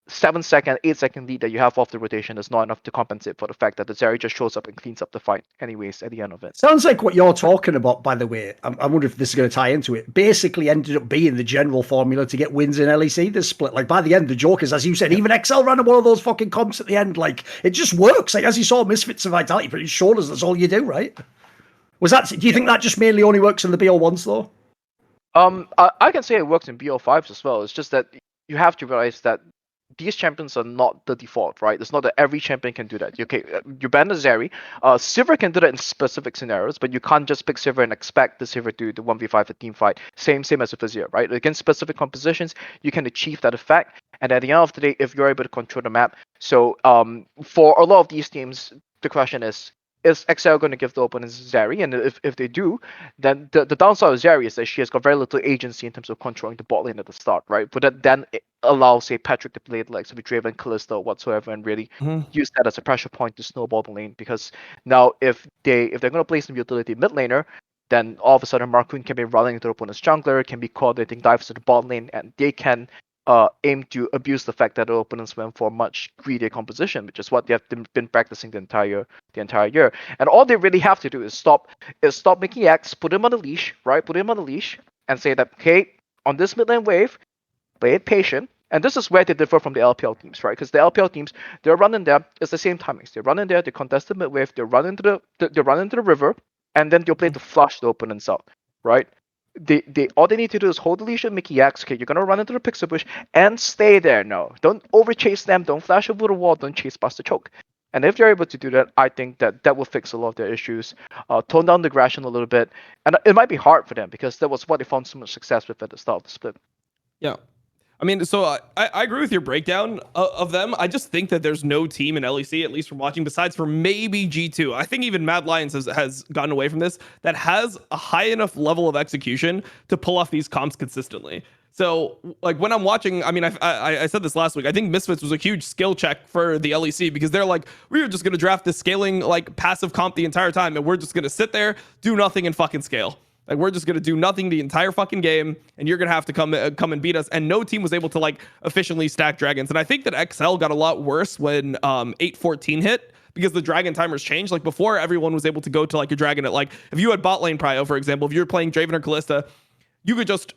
7-second, 8-second lead that you have off the rotation is not enough to compensate for the fact that the Zeri just shows up and cleans up the fight anyways at the end of it. Sounds like what you're talking about, by the way. I wonder if this is going to tie into it. Basically ended up being the general formula to get wins in LEC this split. Like by the end, the joke is, as you said, even XL ran one of those fucking comps at the end. Like it just works. Like as you saw Misfits and Vitality, but it showed us that's all you do, right? Do you think that just mainly only works in the BO1s though? I can say it works in BO5s as well. It's just that you have to realize that these champions are not the default, right? It's not that every champion can do that. Okay, you ban the Zeri. Sivir can do that in specific scenarios, but you can't just pick Sivir and expect the Sivir to do the 1v5 a team fight. Same as with Azir, right? Against specific compositions, you can achieve that effect. And at the end of the day, if you're able to control the map. So for a lot of these teams, the question is XL going to give the opponents Zeri? And if they do, then the downside of Zeri is that she has got very little agency in terms of controlling the bot lane at the start, right? But that then allows, say, Patrick to play like Draven, Kalista, or whatsoever, and really use that as a pressure point to snowball the lane. Because now if they're going to play some utility mid laner, then all of a sudden Marcoon can be running into the opponent's jungler, can be coordinating dives to the bot lane, and they can aim to abuse the fact that the opponents went for much greedier composition, which is what they have been practicing the entire year. And all they really have to do is stop making X, put him on the leash, right? Put him on the leash and say that, okay, on this mid lane wave, play it patient. And this is where they differ from the LPL teams, right? Because the LPL teams, they're running there, it's the same timings. They run in there, they contest the mid wave, they run into the river, and then they'll play to flush the opponents out, right? They all they need to do is hold the leash and Mickey X. Okay, you're gonna run into the pixel bush and stay there. No, don't overchase them. Don't flash over the wall. Don't chase past the choke. And if you're able to do that, I think that will fix a lot of their issues. Tone down the aggression a little bit, and it might be hard for them because that was what they found so much success with at the start of the split. Yeah. I mean, so I agree with your breakdown of them. I just think that there's no team in LEC, at least from watching, besides for maybe G2. I think even Mad Lions has gotten away from this, that has a high enough level of execution to pull off these comps consistently. So, like, when I'm watching, I mean, I said this last week, I think Misfits was a huge skill check for the LEC because they're like, we were just going to draft this scaling, like, passive comp the entire time, and we're just going to sit there, do nothing, and fucking scale. Like, we're just going to do nothing the entire fucking game, and you're going to have to come and beat us. And no team was able to, like, efficiently stack dragons. And I think that XL got a lot worse when 8-14 hit, because the dragon timers changed. Like, before, everyone was able to go to, like, a dragon at, like, if you had bot lane prio, for example, if you were playing Draven or Kalista, you could just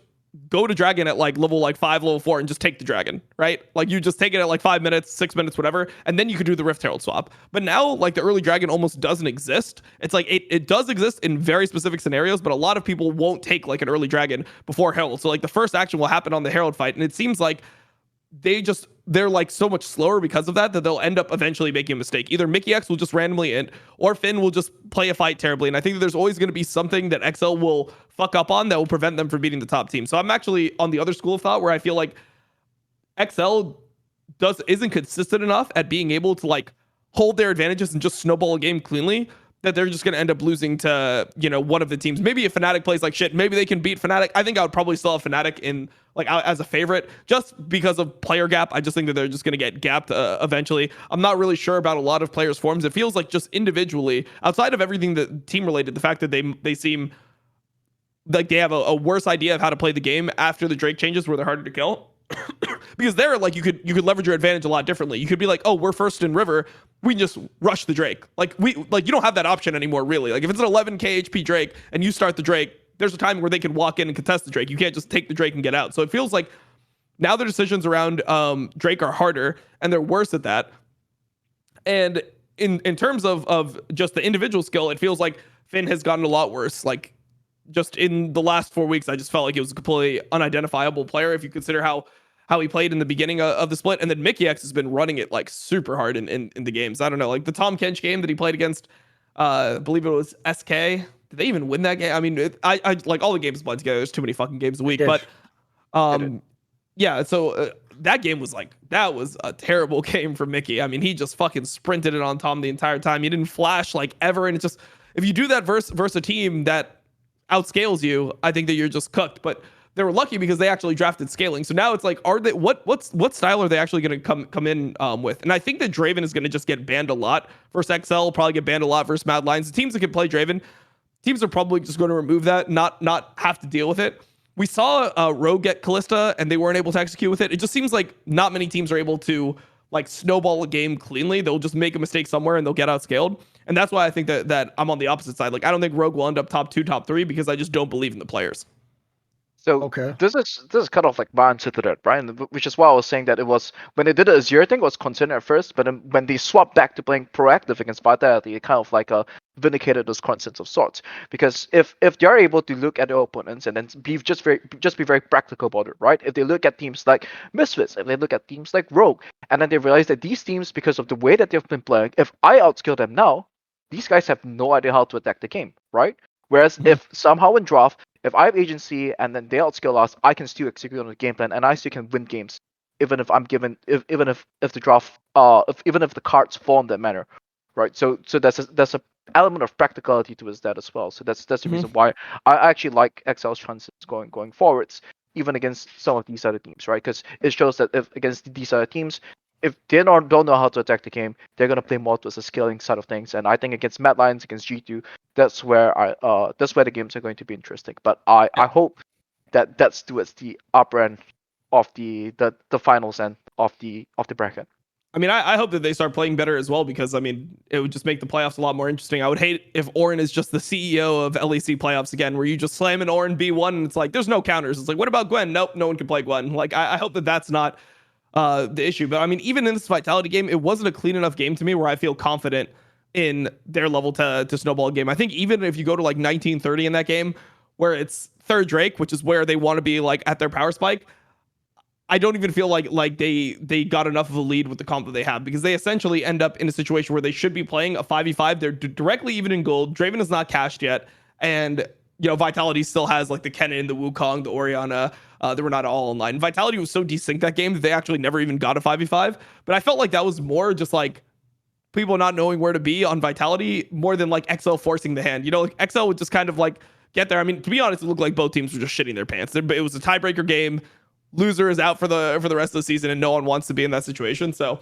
go to dragon at like level like 5, level 4 and just take the dragon, right? Like you just take it at like 5 minutes, 6 minutes, whatever, and then you could do the Rift Herald swap. But now like the early dragon almost doesn't exist. It's like it does exist in very specific scenarios, but a lot of people won't take like an early dragon before Herald. So like the first action will happen on the Herald fight, and it seems like they're like so much slower because of that they'll end up eventually making a mistake. Either Mickey X will just randomly end, or Finn will just play a fight terribly. And I think that there's always going to be something that XL will fuck up on that will prevent them from beating the top team. So I'm actually on the other school of thought where I feel like XL isn't consistent enough at being able to like hold their advantages and just snowball a game cleanly, that they're just going to end up losing to, one of the teams. Maybe if Fnatic plays like shit, maybe they can beat Fnatic. I think I would probably still have Fnatic in like as a favorite just because of player gap. I just think that they're just going to get gapped eventually. I'm not really sure about a lot of players' forms. It feels like just individually, outside of everything that team related, the fact that they seem like they have a worse idea of how to play the game after the Drake changes where they're harder to kill. Because there, like, you could leverage your advantage a lot differently. You could be like, oh, we're first in River, we can just rush the Drake. Like you don't have that option anymore, really. Like if it's an 11k HP Drake and you start the Drake, there's a time where they can walk in and contest the Drake. You can't just take the Drake and get out. So it feels like now the decisions around Drake are harder and they're worse at that. And in terms of just the individual skill, it feels like Finn has gotten a lot worse. Like just in the last 4 weeks, I just felt like it was a completely unidentifiable player if you consider how he played in the beginning of the split. And then Mickey X has been running it like super hard in the games. I don't know, like the Tom Kench game that he played against, I believe it was SK. Did they even win that game? I mean, I like all the games blend together. There's too many fucking games a week, but yeah. So that game was that was a terrible game for Mickey. I mean, he just fucking sprinted it on Tom the entire time. He didn't flash like ever. And it's just, if you do that versus a team that outscales you, I think that you're just cooked. But they were lucky because they actually drafted scaling. So now it's like, are they what style are they actually going to come in with? And I think that Draven is going to just get banned a lot versus XL, probably get banned a lot versus Mad Lions. The teams that can play Draven, teams are probably just going to remove that, not have to deal with it. We saw Rogue get Callista and they weren't able to execute with it. It just seems like not many teams are able to like snowball a game cleanly. They'll just make a mistake somewhere and they'll get outscaled. And that's why I think that I'm on the opposite side. Like I don't think Rogue will end up top 2, top 3 because I just don't believe in the players. So this is kind of like my answer to that, right? Which is why I was saying that it was when they did the Azure thing, it was concerned at first, but then when they swapped back to playing proactive against Vitality, it kind of like vindicated those concepts of sorts. Because if they're able to look at their opponents and then be very practical about it, right? If they look at teams like Misfits, if they look at teams like Rogue, and then they realize that these teams, because of the way that they've been playing, if I outskill them now, these guys have no idea how to attack the game, right? Whereas if somehow in draft, if I have agency and then they outskill us, I can still execute on the game plan and I still can win games, even if I'm given, even if the draft, even if the cards fall in that manner, right? So there's a element of practicality towards that as well. So that's the reason why I actually like XL's chances going forwards, even against some of these other teams, right? Because it shows that if against these other teams, if they don't know how to attack the game, they're gonna play more towards the scaling side of things. And I think against Mad Lions, against G2, that's where the games are going to be interesting. But I hope that that's towards the upper end of the finals end of the bracket. I mean, I hope that they start playing better as well, because I mean, it would just make the playoffs a lot more interesting. I would hate if Orin is just the CEO of LEC playoffs again, where you just slam an Orin B1 and it's like there's no counters. It's like, what about Gwen? Nope, no one can play Gwen. Like I hope that that's not the issue. But I mean, even in this Vitality game, it wasn't a clean enough game to me where I feel confident in their level to snowball a game. I think even if you go to like 1930 in that game, where it's third Drake, which is where they want to be like at their power spike, I don't even feel like they got enough of a lead with the comp that they have, because they essentially end up in a situation where they should be playing a 5v5. They're directly even in gold. Draven is not cashed yet, and Vitality still has like the Kennen, the Wukong, the Orianna. They were not all online. Vitality was so desynced that game that they actually never even got a 5v5. But I felt like that was more just like people not knowing where to be on Vitality more than like XL forcing the hand. Like XL would just kind of like get there. I mean, to be honest, it looked like both teams were just shitting their pants. It was a tiebreaker game. Loser is out for the rest of the season, and no one wants to be in that situation. So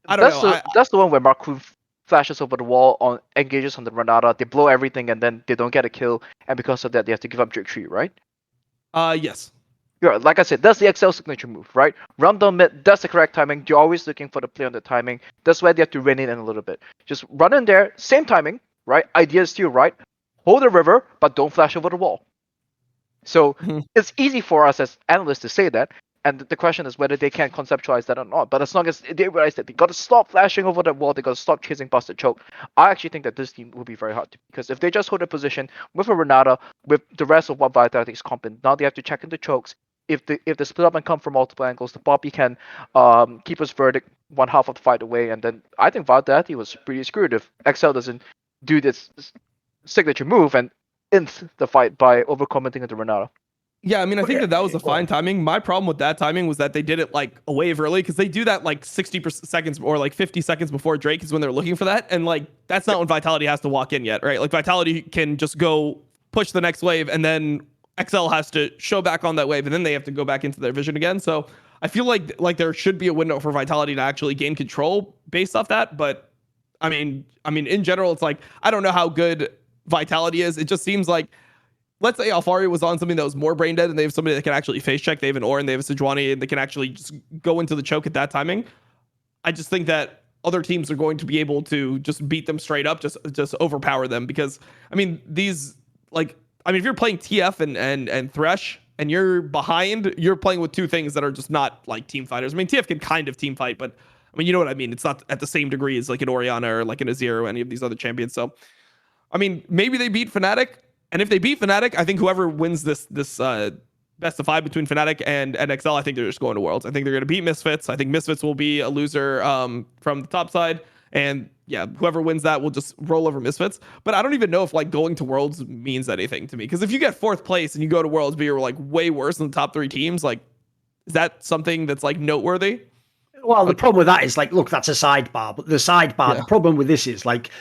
I don't know. That's the one where Marku flashes over the wall, engages on the Renata, they blow everything, and then they don't get a kill, and because of that, they have to give up Drake Tree, right? Yes. Yeah, like I said, that's the XL signature move, right? Run down mid, that's the correct timing. You're always looking for the play on the timing. That's why they have to rein it in a little bit. Just run in there, same timing, right? Idea is still right. Hold the river, but don't flash over the wall. So Mhm. it's easy for us as analysts to say that. And the question is whether they can conceptualize that or not. But as long as they realize that they got to stop flashing over the wall, they got to stop chasing past the choke, I actually think that this team will be very hard to. Because if they just hold a position with a Renata, with the rest of what Vitality is competent, now they have to check into chokes. If the split up and come from multiple angles, the Poppy can keep his verdict one half of the fight away. And then I think Vitality was pretty screwed if XL doesn't do this signature move and end the fight by overcommitting into Renata. Yeah, I mean, I think that was a Go on. fine timing. My problem with that timing was that they did it like a wave early because they do that like 60 seconds or like 50 seconds before Drake is when they're looking for that. And like, that's not when Vitality has to walk in yet, right? Like, Vitality can just go push the next wave and then XL has to show back on that wave and then they have to go back into their vision again. So I feel like there should be a window for Vitality to actually gain control based off that. But I mean, in general, it's like, I don't know how good Vitality is. It just seems like, let's say Alfaria was on something that was more brain dead and they have somebody that can actually face check. They have an Or and they have a Sejuani and they can actually just go into the choke at that timing. I just think that other teams are going to be able to just beat them straight up, just overpower them. Because I mean, if you're playing TF and Thresh and you're behind, you're playing with two things that are just not like team fighters. I mean, TF can kind of team fight, but I mean, you know what I mean? It's not at the same degree as like an Orianna or like an Azir or any of these other champions. So, I mean, maybe they beat Fnatic. And if they beat Fnatic, I think whoever wins this best of 5 between Fnatic and XL, I think they're just going to Worlds. I think they're going to beat Misfits. I think Misfits will be a loser from the top side. And yeah, whoever wins that will just roll over Misfits. But I don't even know if like going to Worlds means anything to me. Because if you get 4th place and you go to Worlds, but you're like way worse than the top 3 teams, like, is that something that's like noteworthy? Well, the problem with that is like, look, that's a sidebar. But the sidebar, Yeah. the problem with this is like,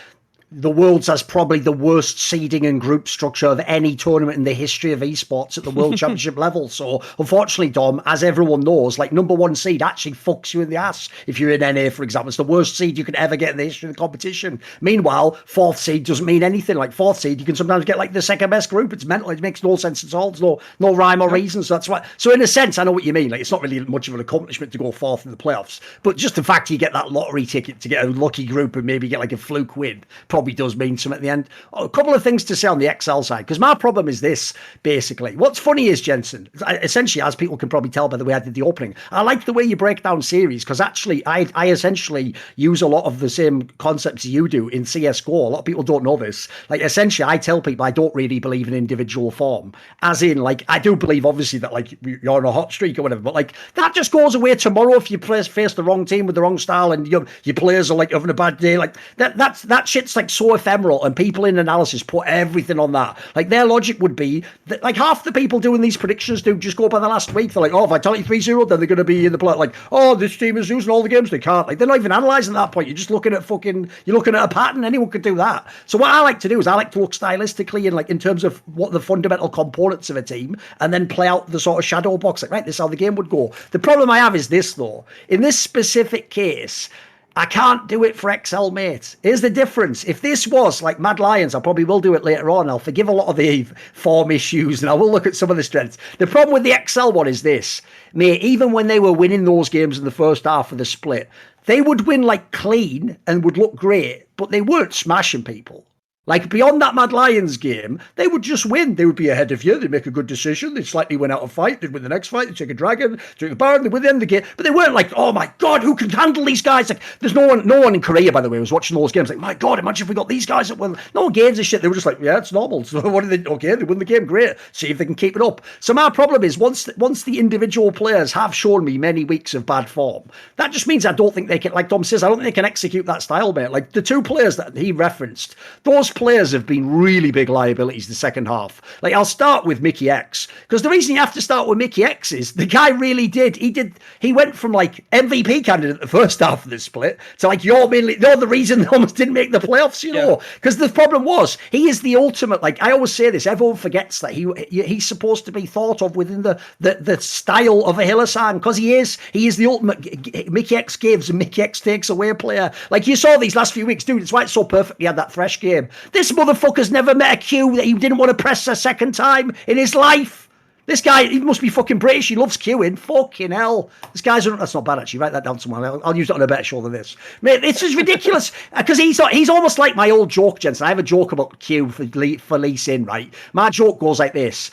the Worlds has probably the worst seeding and group structure of any tournament in the history of esports at the World Championship level. So, unfortunately, Dom, as everyone knows, like number 1 seed actually fucks you in the ass if you're in NA, for example. It's the worst seed you can ever get in the history of the competition. Meanwhile, 4th seed doesn't mean anything. Like 4th seed, you can sometimes get like the second best group. It's mental. It makes no sense at all. There's no rhyme or reason. So that's why. So in a sense, I know what you mean. Like it's not really much of an accomplishment to go 4th in the playoffs, but just the fact you get that lottery ticket to get a lucky group and maybe get like a fluke win probably does mean something at the end. A couple of things to say on the XL side, because my problem is this, basically. What's funny is, Jensen, essentially, as people can probably tell by the way I did the opening, I like the way you break down series, because actually, I essentially use a lot of the same concepts you do in CSGO. A lot of people don't know this. Like, essentially, I tell people I don't really believe in individual form. As in, like, I do believe, obviously, that, like, you're on a hot streak or whatever, but, like, that just goes away tomorrow if you face the wrong team with the wrong style and your players are, like, having a bad day. Like, that shit's, like, so ephemeral, and people in analysis put everything on that. Like, their logic would be that, like, half the people doing these predictions do just go by the last week. They're like, oh, Vitality 3-0, then they're going to be in the play. Like, oh, this team is losing all the games. They can't. Like, they're not even analysing at that point. You're just looking at you're looking at a pattern. Anyone could do that. So what I like to do is I like to look stylistically and, like, in terms of what the fundamental components of a team, and then play out the sort of shadow box. Like, right, this is how the game would go. The problem I have is this, though. In this specific case, I can't do it for XL, mate. Here's the difference. If this was like Mad Lions, I probably will do it later on. I'll forgive a lot of the form issues and I will look at some of the strengths. The problem with the XL one is this, mate, even when they were winning those games in the first half of the split, they would win like clean and would look great, but they weren't smashing people. Like, beyond that Mad Lions game, they would just win. They would be ahead of you. They'd make a good decision. They'd slightly win out a fight. They'd win the next fight. They'd take a dragon, take the Baron. They'd win the end of the game. But they weren't like, oh my God, who can handle these guys? Like, there's no one in Korea, by the way, was watching those games. Like, my God, imagine if we got these guys that win. No one gave a shit. They were just like, yeah, it's normal. So what did they? Okay, they win the game. Great. See if they can keep it up. So my problem is once the individual players have shown me many weeks of bad form, that just means I don't think they can, like Dom says, I don't think they can execute that style, mate. Like the two players that he referenced, those players have been really big liabilities the second half. Like, I'll start with Mickey X, because the reason you have to start with Mickey X is the guy really did. He went from like MVP candidate the first half of the split to like you're the reason they almost didn't make the playoffs, you know. Because the problem was he is the ultimate. Like, I always say this, everyone forgets that he's supposed to be thought of within the style of a Hylissang, because he is the ultimate Mickey X gives and Mickey X takes away player. Like, you saw these last few weeks, dude. It's why it's so perfect he had that Thresh game. This motherfucker's never met a Q that he didn't want to press a second time in his life. This guy, he must be fucking British. He loves queuing. Fucking hell. This guy's, that's not bad, actually. Write that down somewhere. I'll use it on a better show than this. Mate, it's just ridiculous. Because he's almost like my old joke, Jensen. I have a joke about Q for Lee Sin, right? My joke goes like this.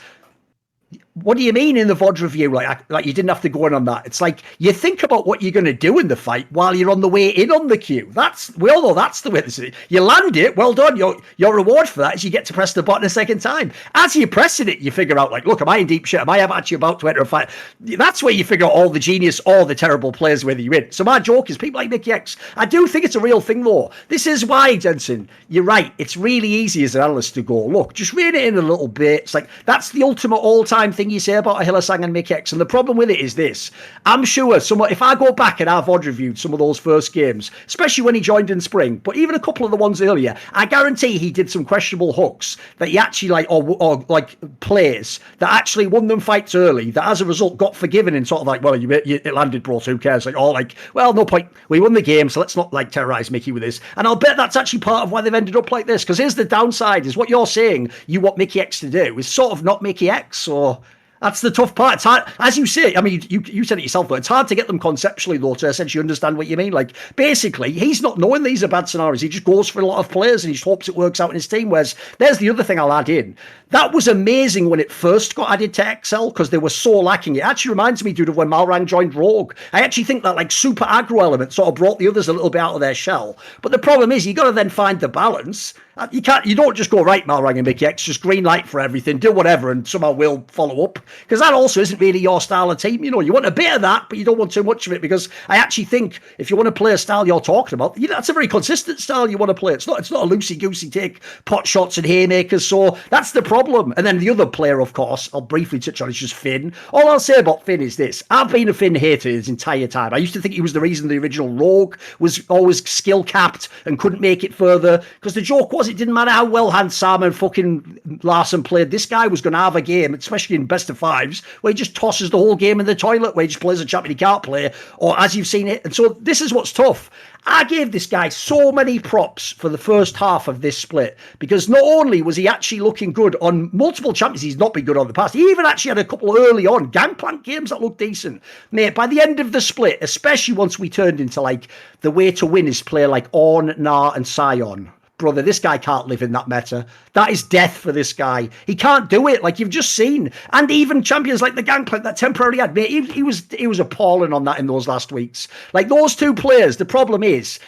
what do you mean in the VOD review? Like you didn't have to go in on that. It's like you think about what you're going to do in the fight while you're on the way in on the queue. We all know that's the way this is. You land it, well done. Your reward for that is you get to press the button a second time. As you're pressing it, you figure out, like, look, am I in deep shit? Am I actually about to enter a fight? That's where you figure out all the genius or the terrible players whether you win. So my joke is people like Mickey X. I do think it's a real thing though. This is why, Jensen, you're right. It's really easy as an analyst to go, look, just rein it in a little bit. It's like that's the ultimate all-time thing you say about Hylissang and Mick X. And the problem with it is this. I'm sure if I go back and I've VOD reviewed some of those first games, especially when he joined in spring, but even a couple of the ones earlier, I guarantee he did some questionable hooks that he actually or like plays that actually won them fights early that as a result got forgiven in sort of like, well, it landed, bro, so who cares? Like, oh, like, well, no point. We won the game, so let's not like terrorize Mickey with this. And I'll bet that's actually part of why they've ended up like this. Because here's the downside: is what you're saying you want Mickey X to do is sort of not Mickey X, or that's the tough part. It's hard, as you say. I mean, you said it yourself, but it's hard to get them conceptually though to essentially understand what you mean. Like, basically, he's not knowing these are bad scenarios. He just goes for a lot of players and he just hopes it works out in his team. Whereas there's the other thing I'll add in. That was amazing when it first got added to XL because they were so lacking. It actually reminds me, dude, of when Malrang joined Rogue. I actually think that like super aggro element sort of brought the others a little bit out of their shell. But the problem is you got to then find the balance. You don't just go, right, Malrang and Mickey X, just green light for everything, do whatever, and somehow we'll follow up. Because that also isn't really your style of team. You know, you want a bit of that, but you don't want too much of it. Because I actually think if you want to play a style you're talking about, that's a very consistent style you want to play. It's not a loosey-goosey take, pot shots and haymakers. So that's the problem. And then the other player, of course, I'll briefly touch on, is just Finn. All I'll say about Finn is this. I've been a Finn hater his entire time. I used to think he was the reason the original Rogue was always skill capped and couldn't make it further. Because the joke was, it didn't matter how well Hans Sama and fucking Larson played. This guy was going to have a game, especially in best of fives, where he just tosses the whole game in the toilet, where he just plays a champion he can't play, or as you've seen it. And so this is what's tough. I gave this guy so many props for the first half of this split because not only was he actually looking good on multiple champions he's not been good on in the past, he even actually had a couple early on Gangplank games that looked decent. Mate, by the end of the split, especially once we turned into like the way to win is play like Ornn, Gnar and Sion. Brother, this guy can't live in that meta. That is death for this guy. He can't do it, like you've just seen. And even champions like the Gangplank that temporarily had, mate, he was appalling on that in those last weeks. Like those two players, the problem is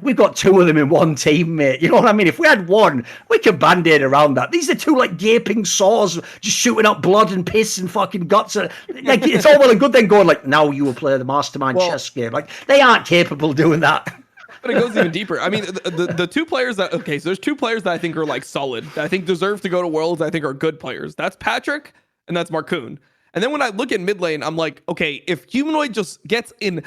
we've got two of them in one team, mate. You know what I mean? If we had one, we could band-aid around that. These are two like gaping saws just shooting out blood and piss and fucking guts. Like it's all well and good then going like, now you will play the mastermind chess game. Like they aren't capable of doing that. But it goes even deeper. I mean, the two players that, okay, so there's two players that I think are like solid, that I think deserve to go to Worlds, I think are good players. That's Patrick and that's Marcoon. And then when I look at mid lane, I'm like, okay, if Humanoid just gets in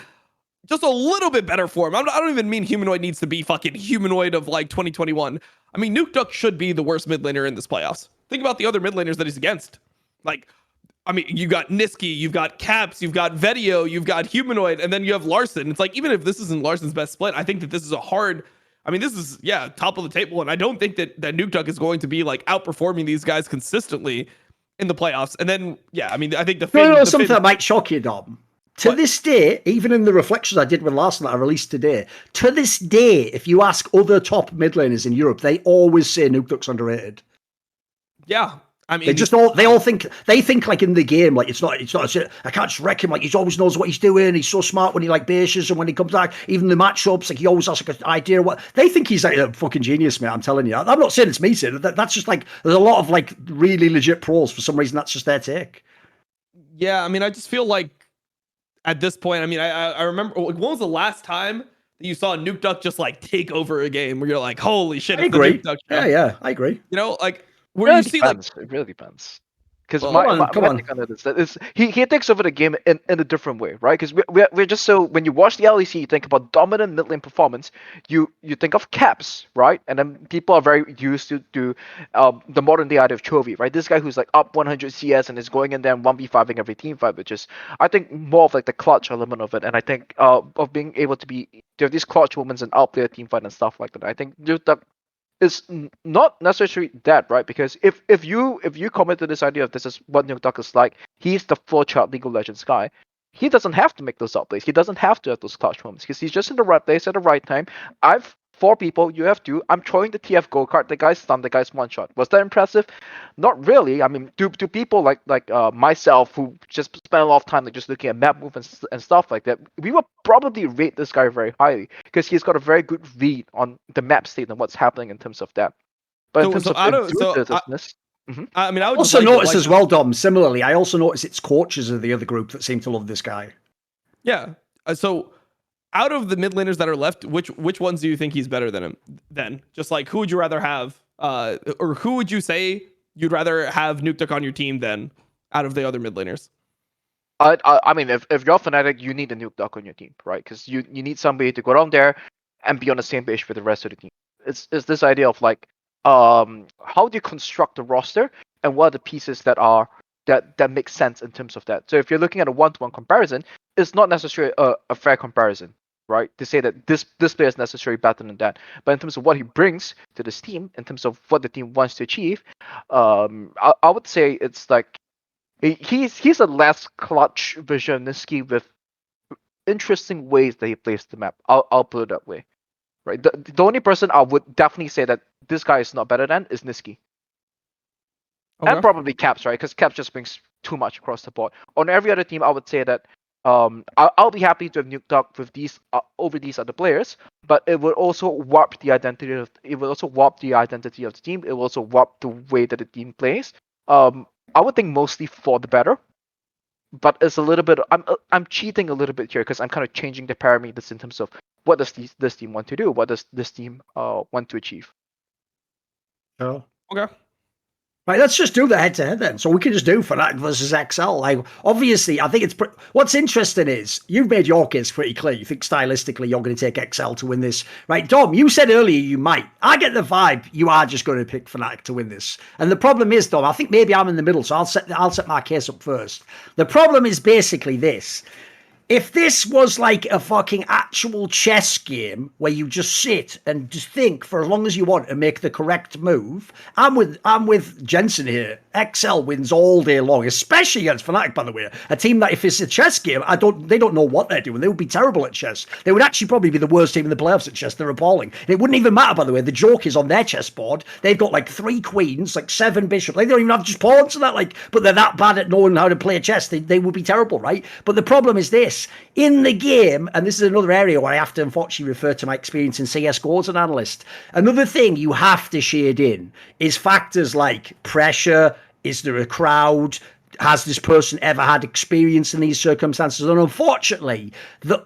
just a little bit better form, I don't even mean Humanoid needs to be fucking Humanoid of like 2021. I mean, Nuke Duck should be the worst mid laner in this playoffs. Think about the other mid laners that he's against. Like, I mean, you got Niski, you've got Caps, you've got Vedio, you've got Humanoid, and then you have Larson. It's like, even if this isn't Larson's best split, I think that this is this is, top of the table. And I don't think that Nuke Duck is going to be like outperforming these guys consistently in the playoffs. And then, I think the Finn... something that might shock you, Dom. To this day, even in the reflections I did with Larson that I released today, to this day, if you ask other top mid laners in Europe, they always say Nuke Duck's underrated. Yeah. I mean, they all think like in the game, like it's not I can't just wreck him, like he always knows what he's doing, he's so smart when he like bases, and when he comes back, even the matchups, like he always has like an idea what they think. He's like a fucking genius, mate. I'm telling you. I'm not saying it's me saying that's just like there's a lot of like really legit pros for some reason that's just their take. Yeah, I mean, I just feel like at this point, I mean, I remember when was the last time that you saw Nuke Duck just like take over a game where you're like, holy shit, I agree. Yeah, I agree. You know, like where you see like it really depends. Because come on. Take on it is he takes over the game in a different way, right? Because we're just so when you watch the LEC, you think about dominant mid lane performance, you think of Caps, right? And then people are very used to the modern day idea of Chovy, right? This guy who's like up 100 CS and is going in there and 1v5ing every team fight, which is I think more of like the clutch element of it. And I think of being able to have these clutch moments and outplay a team fight and stuff like that. I think that is not necessarily that, right? Because if you commit to this idea of this is what Nuke Duck is like, he's the flowchart League of Legends guy. He doesn't have to make those outplays. He doesn't have to have those clutch moments because he's just in the right place at the right time. I've 4 people, you have 2. I'm throwing the TF go kart. The guy's stunned. The guy's one shot. Was that impressive? Not really. I mean, to people like myself who just spend a lot of time like just looking at map movements and stuff like that, we would probably rate this guy very highly because he's got a very good read on the map state and what's happening in terms of that. But in terms of intuitiveness, I mean, I would also notice as well, Dom. Similarly, I also notice it's coaches of the other group that seem to love this guy. Yeah. So, out of the mid laners that are left, which ones do you think he's better than him? Then, just like who would you rather have, or who would you say you'd rather have Nukeduck on your team than out of the other mid laners? I mean, if you're Fnatic, you need a Nukeduck on your team, right? Because you need somebody to go down there and be on the same page with the rest of the team. It's this idea of like, how do you construct the roster and what are the pieces that make sense in terms of that. So if you're looking at a 1-to-1 comparison, it's not necessarily a fair comparison, right? To say that this player is necessarily better than that. But in terms of what he brings to this team, in terms of what the team wants to achieve, I would say it's like he's a less clutch Visionisky with interesting ways that he plays the map. I'll put it that way. Right. The only person I would definitely say that this guy is not better than is Nisqy. Okay. And probably Caps, right? Because Caps just brings too much across the board. On every other team, I would say that I'll be happy to have Nukeduck with these over these other players, but it would also warp the identity of the team. It will also warp the way that the team plays. I would think mostly for the better. But it's a little bit. I'm cheating a little bit here because I'm kind of changing the parameters in terms of what does this team want to do? What does this team want to achieve? Oh, okay. Right, let's just do the head-to-head then. So we can just do Fnatic versus XL. Like, obviously, I think it's... What's interesting is, you've made your case pretty clear. You think stylistically you're going to take XL to win this. Right, Dom, you said earlier you might. I get the vibe you are just going to pick Fnatic to win this. And the problem is, Dom, I think maybe I'm in the middle, so I'll set my case up first. The problem is basically this. If this was like a fucking actual chess game where you just sit and just think for as long as you want and make the correct move, I'm with Jensen here. XL wins all day long, especially against Fnatic, by the way. A team that if it's a chess game, they don't know what they're doing. They would be terrible at chess. They would actually probably be the worst team in the playoffs at chess. They're appalling. And it wouldn't even matter, by the way. The joke is on their chessboard, they've got like 3 queens, like 7 bishops. Like, they don't even have just pawns and that, like, but they're that bad at knowing how to play chess. They would be terrible, right? But the problem is this. In the game, and this is another area where I have to unfortunately refer to my experience in CSGO as an analyst, another thing you have to shade in is factors like pressure. Is there a crowd? Has this person ever had experience in these circumstances? And unfortunately,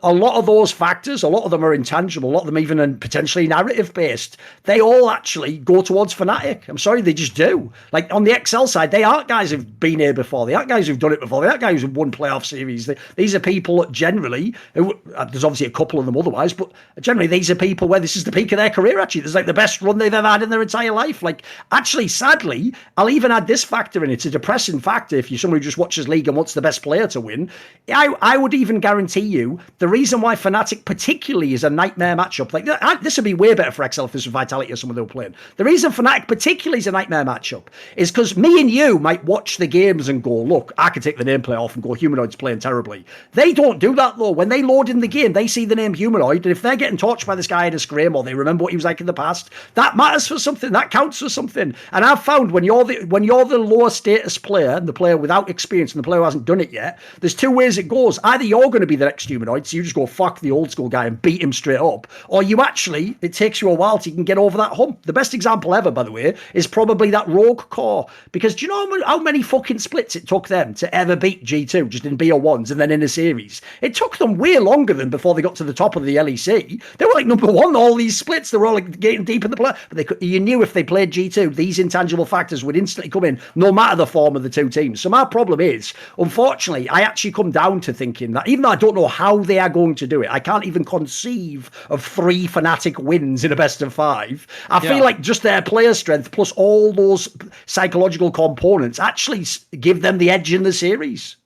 a lot of those factors, a lot of them are intangible, a lot of them even potentially narrative-based. They all actually go towards Fnatic. I'm sorry, they just do. Like, on the XL side, they aren't guys who've been here before. They aren't guys who've done it before. They aren't guys who've won playoff series. These are people generally, there's obviously a couple of them otherwise, but generally these are people where this is the peak of their career, actually. There's like the best run they've ever had in their entire life. Like, actually, sadly, I'll even add this factor in. It's a depressing factor if you're somebody who just watches League and wants the best player to win. I would even guarantee you the reason why Fnatic particularly is a nightmare matchup, like this would be way better for XL if this was Vitality or someone they were playing. The reason Fnatic particularly is a nightmare matchup is because me and you might watch the games and go, look, I could take the nameplate off and go, Humanoid's playing terribly. They don't do that though. When they load in the game, they see the name Humanoid, and if they're getting torched by this guy in a scrim or they remember what he was like in the past, that matters for something. That counts for something. And I've found when you're the lower status player and the player without experience and the player who hasn't done it yet, there's 2 ways it goes. Either you're going to be the next Humanoid, so you just go fuck the old school guy and beat him straight up, or you actually, it takes you a while to get over that hump. The best example ever, by the way, is probably that Rogue core, because do you know how many fucking splits it took them to ever beat G2 just in BO1s and then in a series? It took them way longer than before they got to the top of the LEC. They were like number 1 all these splits. They were all like getting deep in the play, but you knew if they played G2, these intangible factors would instantly come in, no matter the form of the 2 teams. So my problem is, unfortunately, I actually come down to thinking that even though I don't know how they are going to do it, I can't even conceive of 3 Fnatic wins in a best of 5. I feel like just their player strength plus all those psychological components actually give them the edge in the series.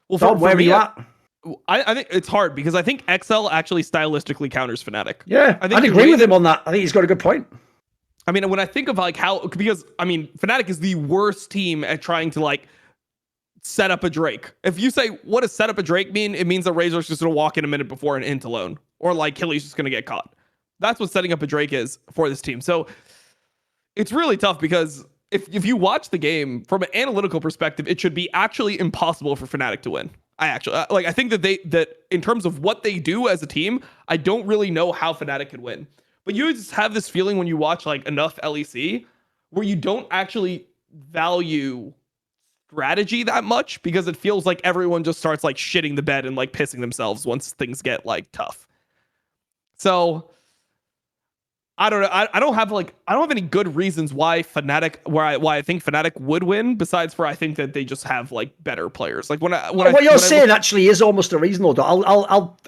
Well, Tom, where are you at? I think it's hard because I think XL actually stylistically counters Fnatic. Yeah, I'd agree with him on that. I think he's got a good point. I mean, when I think of like how, because I mean, Fnatic is the worst team at trying to like set up a Drake. If you say, what does set up a Drake mean? It means that Razor's just going to walk in a minute before and int alone. Or like Killy's just going to get caught. That's what setting up a Drake is for this team. So it's really tough because if you watch the game from an analytical perspective, it should be actually impossible for Fnatic to win. I think that in terms of what they do as a team, I don't really know how Fnatic could win. But you just have this feeling when you watch like enough LEC where you don't actually value strategy that much because it feels like everyone just starts like shitting the bed and like pissing themselves once things get like tough. So I don't know. I don't have any good reasons why Fnatic why I think Fnatic would win besides for I think that they just have like better players. Like what you're saying actually is almost a reason, though.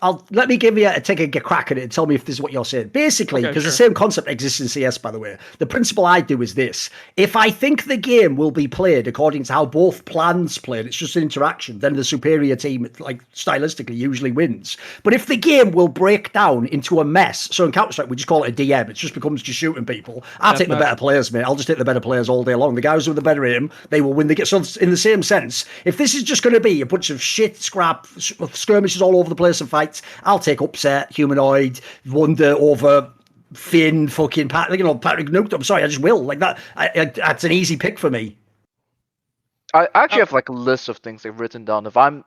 I'll let me give you take a crack at it and tell me if this is what you're saying. Basically, because the same concept exists in CS, by the way. The principle I do is this: if I think the game will be played according to how both plans played, it's just an interaction, then the superior team, like stylistically, usually wins. But if the game will break down into a mess, so in Counter-Strike we just call it a DM. It just becomes just shooting people. I'll take the better players, mate. I'll just take the better players all day long. The guys with the better aim, they will win. So in the same sense, if this is just going to be a bunch of shit scrap skirmishes all over the place and fights, I'll take Upset, Humanoid, Wonder over Finn, fucking Patrick Nuked. I'm sorry, I just will. Like that. That's an easy pick for me. I actually have like a list of things I've written down. If I'm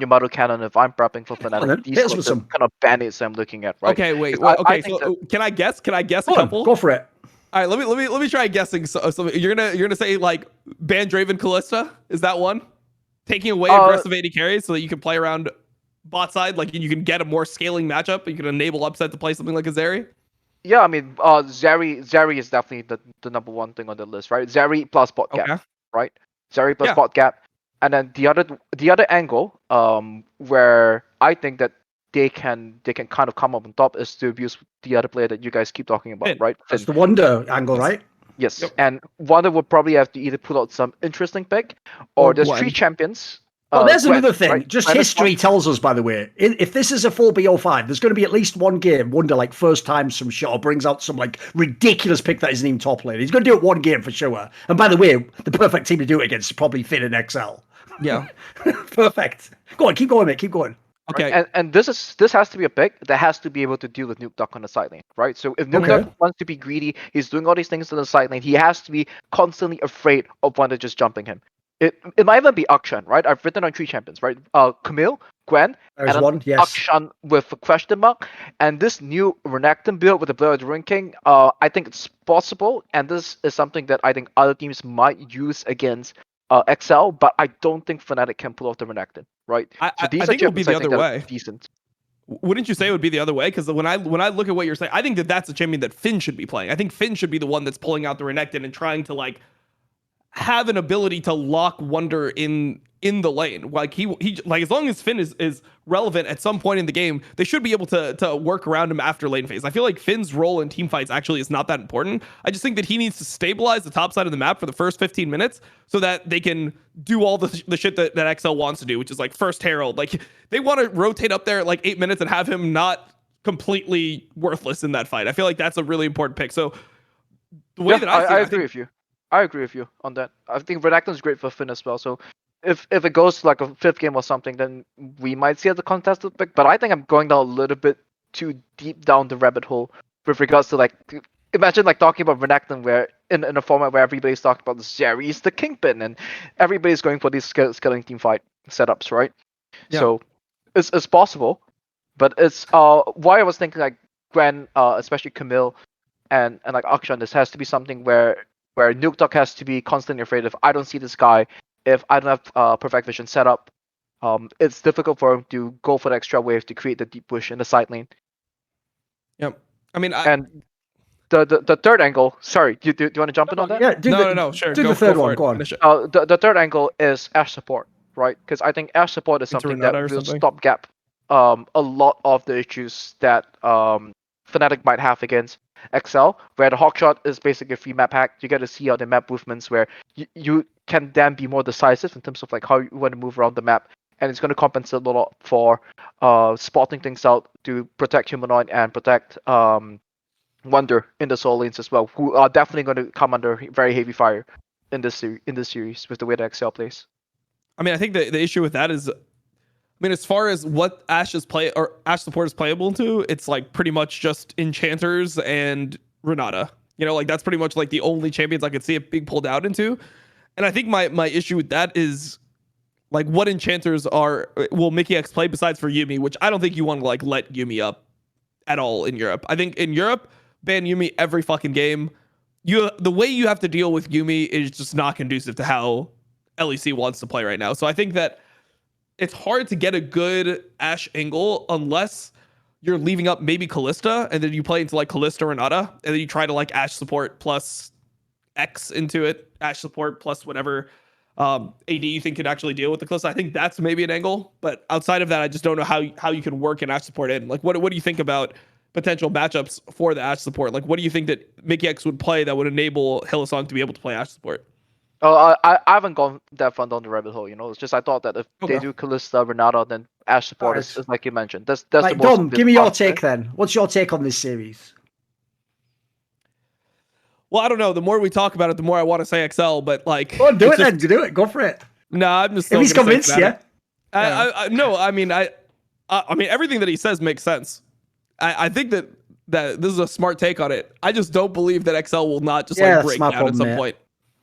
Yamato Cannon, if I'm prepping for Fnatic, these are the kind of band-aids I'm looking at, right? Okay, wait. Okay, so can I guess? Can I guess a couple? Go for it. All right, let me try guessing. So you're gonna say like ban Draven Callista? Is that one? Taking away aggressive AD carries so that you can play around bot side, like you can get a more scaling matchup. You can enable Upset to play something like a Zeri. Yeah, I mean, Zeri is definitely the number one thing on the list, right? Zeri plus bot gap, right? Zeri plus bot gap, and then the other angle, where I think that they can kind of come up on top is to abuse the other player that you guys keep talking about, right? That's the Wonder angle, right? Yes, and Wonder would probably have to either put out some interesting pick, or there's 3 champions. Well, there's another thing. Right? Just history tells us, by the way, if this is a full BO5, there's going to be at least one game, Wonder, like, first time some shot or brings out some, like, ridiculous pick that isn't even top lane. He's going to do it one game for sure. And by the way, the perfect team to do it against is probably Finn and XL. Yeah. Perfect. Go on, keep going, mate. Keep going. Okay. Right? And this has to be a pick that has to be able to deal with Nuke Duck on the side lane, right? So if Nuke Duck wants to be greedy, he's doing all these things on the side lane, he has to be constantly afraid of Wonder just jumping him. It might even be Akshan, right? I've written on 3 champions, right? Camille, Gwen, and Akshan with a question mark. And this new Renekton build with the Blur of the Ring King, I think it's possible, and this is something that I think other teams might use against XL, but I don't think Fnatic can pull off the Renekton, right? I think it would be the other way. Decent. Wouldn't you say it would be the other way? Because when I look at what you're saying, I think that's a champion that Finn should be playing. I think Finn should be the one that's pulling out the Renekton and trying to like have an ability to lock Wonder in the lane. Like he like as long as Finn is relevant at some point in the game, they should be able to work around him after lane phase. I feel like Finn's role in team fights actually is not that important. I just think that he needs to stabilize the top side of the map for the first 15 minutes so that they can do all the shit that XL wants to do, which is like first Herald. Like they want to rotate up there at like 8 minutes and have him not completely worthless in that fight. I feel like that's a really important pick. So the way that I agree with you. I agree with you on that. I think Renekton is great for Finn as well. So if it goes to like a 5th game or something, then we might see it as a contested pick. But I think I'm going down a little bit too deep down the rabbit hole with regards to like, imagine like talking about Renekton where in a format where everybody's talking about the Zeri's the Kingpin and everybody's going for these scaling team fight setups, right? Yeah. So it's possible, but it's why I was thinking like Gwen, especially Camille and like Akshan, this has to be something where Nuke Duck has to be constantly afraid if I don't see this guy, if I don't have perfect vision set up, it's difficult for him to go for the extra wave to create the deep push in the side lane. Yep. I mean, and the third angle. Sorry, do you want to jump in on that? Yeah. No. Sure. Do the third one. Go on. The third angle is Ashe support, right? Because I think Ashe support is something that will stopgap a lot of the issues that Fnatic might have against XL, where the Hawkshot is basically a free map hack. You get to see all the map movements where you can then be more decisive in terms of like how you want to move around the map, and it's going to compensate a lot for spotting things out to protect Humanoid and protect Wonder in the solo lanes as well, who are definitely going to come under very heavy fire in this series with the way that XL plays. I mean, I think the issue with that is, I mean, as far as what Ashe support is playable into, it's like pretty much just Enchanters and Renata. You know, like that's pretty much like the only champions I could see it being pulled out into. And I think my issue with that is like what Enchanters will Mickey X play besides for Yuumi, which I don't think you want to like let Yuumi up at all in Europe. I think in Europe, ban Yuumi every fucking game. The way you have to deal with Yuumi is just not conducive to how LEC wants to play right now. So I think that it's hard to get a good Ashe angle unless you're leaving up maybe Kalista, and then you play into like Kalista Renata, and then you try to like Ashe support plus X into it, Ashe support plus whatever AD you think could actually deal with the Kalista. I think that's maybe an angle, but outside of that, I just don't know how you can work an Ashe support in. Like, what do you think about potential matchups for the Ashe support? Like, what do you think that Mickey X would play that would enable Hillsong to be able to play Ashe support? Oh, I haven't gone that far down the rabbit hole. You know, it's just I thought that if Okay. they do Kalista, Renata, then Ashe support is like you mentioned. That's Right, the most. Dom, give me your take then. What's your take on this series? Well, I don't know. The more we talk about it, the more I want to say XL, but like, Oh, do it then. Do it. Go for it. No, I'm just. If he's convinced, yeah. No, I mean, I mean, everything that he says makes sense. I think that this is a smart take on it. I just don't believe that XL will not just like break down at some point.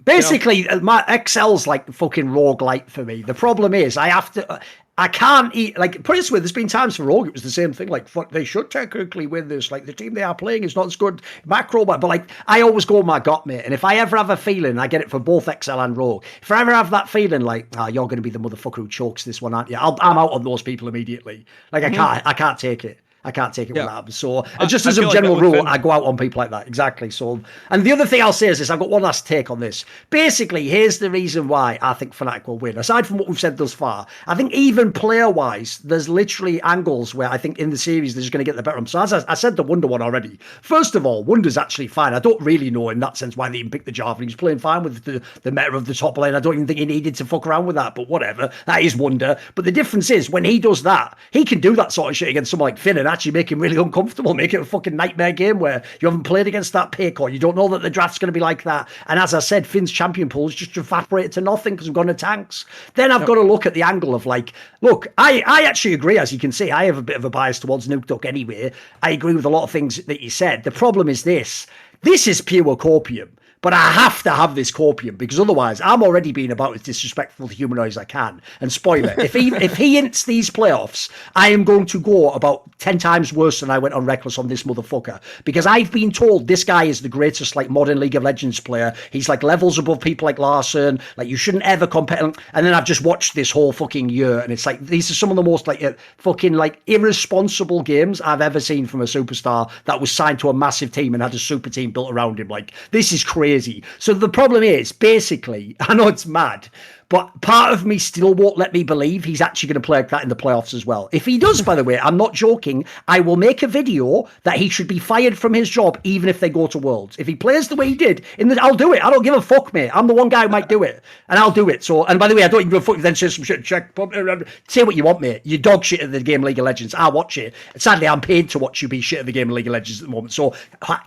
Basically, my XL's like fucking roguelite for me. The problem is I can't eat, like, put it this way, there's been times for Rogue, it was the same thing, like, fuck, they should technically win this, like, the team they are playing is not as good macro, but like, I always go with my gut, mate, and if I ever have a feeling, I get it for both XL and Rogue, if I ever have that feeling, like, you're going to be the motherfucker who chokes this one, aren't you? I'm out on those people immediately. Like, I can't take it. I can't take it when that happens. So, just as a general rule, I go out on people like that. Exactly. So, and the other thing I'll say is this: I've got one last take on this. Basically, here's the reason why I think Fnatic will win. Aside from what we've said thus far, I think even player-wise, there's literally angles where I think in the series they're just going to get the better of them. So, as I said the Wunder one already. First of all, Wunder's actually fine. I don't really know in that sense why they even picked the Jarvan. He was playing fine with the meta of the top lane. I don't even think he needed to fuck around with that. But whatever, that is Wunder. But the difference is when he does that, he can do that sort of shit against someone like Finn and actually make him really uncomfortable, make it a fucking nightmare game where you haven't played against that pick or you don't know that the draft's going to be like that. And as I said, Finn's champion pool's just evaporated to nothing because we've gone to tanks. Then I've got to look at the angle of like, look, I actually agree, as you can see, I have a bit of a bias towards Nuke Duck anyway. I agree with a lot of things that you said. The problem is this is pure copium. But I have to have this copium because otherwise I'm already being about as disrespectful to humanoid as I can. And spoiler, if he hints these playoffs, I am going to go about 10 times worse than I went on Reckless on this motherfucker. Because I've been told this guy is the greatest like modern League of Legends player. He's like levels above people like Larson. Like you shouldn't ever compare. And then I've just watched this whole fucking year and it's like these are some of the most like fucking like irresponsible games I've ever seen from a superstar that was signed to a massive team and had a super team built around him. Like this is crazy. So the problem is, basically, I know it's mad, but part of me still won't let me believe he's actually going to play like that in the playoffs as well. If he does, by the way, I'm not joking, I will make a video that he should be fired from his job even if they go to Worlds. If he plays the way he did, I'll do it. I don't give a fuck, mate. I'm the one guy who might do it, and I'll do it. So, and by the way, I don't even give a fuck if then say some shit. Say what you want, mate. You dog shit at the game of League of Legends. I watch it. Sadly, I'm paid to watch you be shit at the game of League of Legends at the moment. So,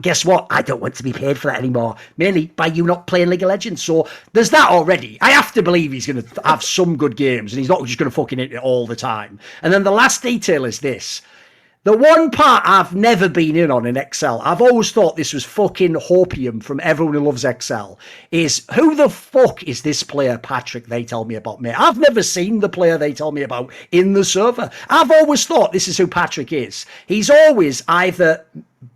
guess what? I don't want to be paid for that anymore. Mainly by you not playing League of Legends. So, there's that already. I have to believe he's going to have some good games and he's not just going to fucking hit it all the time. And then the last detail is this. The one part I've never been in on in XL, I've always thought this was fucking hopium from everyone who loves XL, is who the fuck is this player Patrick they tell me about, mate? I've never seen the player they tell me about in the server. I've always thought this is who Patrick is. He's always either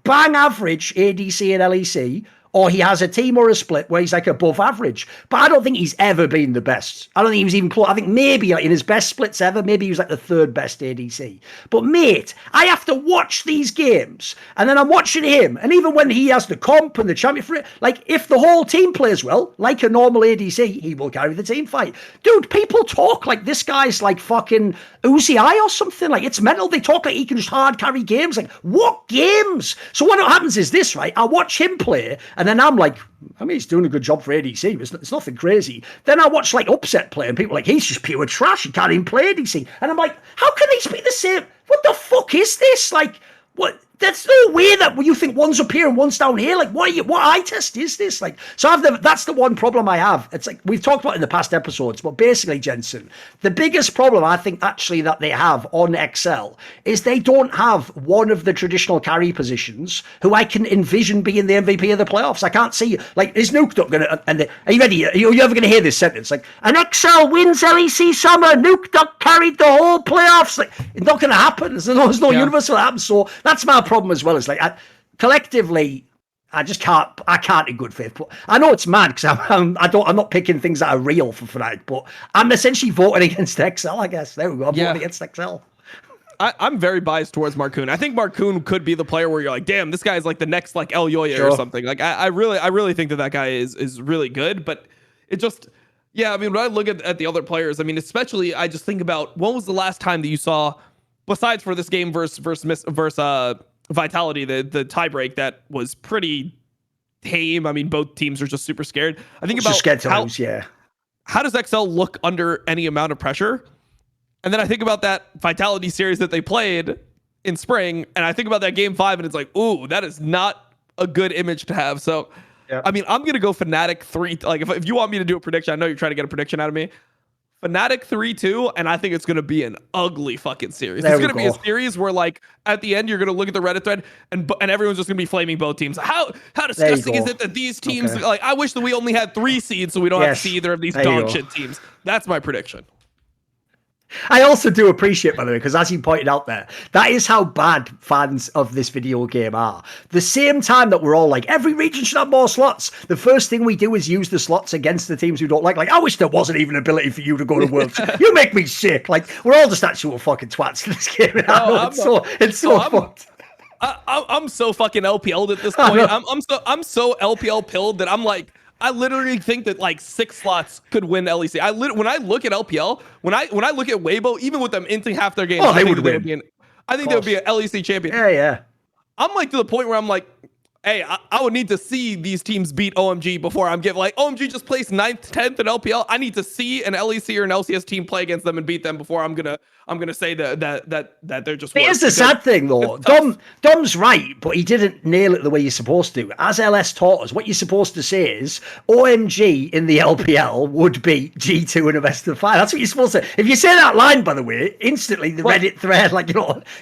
bang average ADC and LEC, or he has a team or a split where he's like above average. But I don't think he's ever been the best. I don't think he was even close. I think maybe in his best splits ever, maybe he was like the third best ADC. But mate, I have to watch these games and then I'm watching him. And even when he has the comp and the champion for it, like if the whole team plays well, like a normal ADC, he will carry the team fight. Dude, people talk like this guy's like fucking Uzi I or something. Like it's mental. They talk like he can just hard carry games. Like what games? So what happens is this, right? I watch him play and then I'm like, I mean, he's doing a good job for ADC. It's nothing crazy. Then I watch like Upset play and people are like, he's just pure trash. He can't even play ADC. And I'm like, how can these be the same? What the fuck is this? Like, what? There's no way that you think one's up here and one's down here. Like, what eye test is this? Like, so that's the one problem I have. It's like, we've talked about in the past episodes, but basically, Jensen, the biggest problem I think actually that they have on XL is they don't have one of the traditional carry positions who I can envision being the MVP of the playoffs. I can't see, like, is Nuke Duck going to, are you ready? Are you ever going to hear this sentence? Like, an XL wins LEC summer, Nuke Duck carried the whole playoffs. Like, it's not going to happen. There's no universe that happens. So that's my problem as well. It's like, collectively, I can't in good faith. But I know it's mad because I'm not picking things that are real for Fnatic, but I'm essentially voting against XL, I guess. There we go. I'm voting against XL. I'm very biased towards Marcoon. I think Marcoon could be the player where you're like, damn, this guy's like the next like El Yoya or something. Like I really think that guy is really good, but it just, yeah, I mean, when I look at the other players, I mean, especially I just think about when was the last time that you saw, besides for this game versus Vitality, the tiebreak that was pretty tame. I mean, both teams are just super scared. I think about scared to lose, how does XL look under any amount of pressure? And then I think about that Vitality series that they played in spring, and I think about that game 5, and it's like, ooh, that is not a good image to have. So, I mean, I'm gonna go Fnatic 3. Like, if you want me to do a prediction, I know you're trying to get a prediction out of me. Fnatic 3-2, and I think it's going to be an ugly fucking series. It's going to be a series where, like, at the end, you're going to look at the Reddit thread, and everyone's just going to be flaming both teams. How disgusting is it that these teams, like, I wish that we only had 3 seeds so we don't have to see either of these dog shit teams. That's my prediction. I also do appreciate, by the way, because as you pointed out there, that is how bad fans of this video game are. The same time that we're all like, every region should have more slots, the first thing we do is use the slots against the teams who don't like, I wish there wasn't even an ability for you to go to Worlds. You make me sick. Like, we're all just actual fucking twats in this game. It's so fucked. I'm so fucking LPL'd at this point. I'm so LPL pilled that I'm like, I literally think that like 6 slots could win LEC. When I look at LPL, when I look at Weibo, even with them inting half their games, they would win. I think they would be an LEC champion. Yeah. I'm like to the point where I'm like, hey, I would need to see these teams beat OMG before I'm getting like, OMG just placed 9th, 10th in LPL. I need to see an LEC or an LCS team play against them and beat them before I'm gonna say that they're just. Here's the sad thing though. Dom's right, but he didn't nail it the way you're supposed to. As LS taught us, what you're supposed to say is OMG in the LPL would beat G2 in a best of 5. That's what you're supposed to say. If you say that line, by the way, instantly the Reddit thread, like,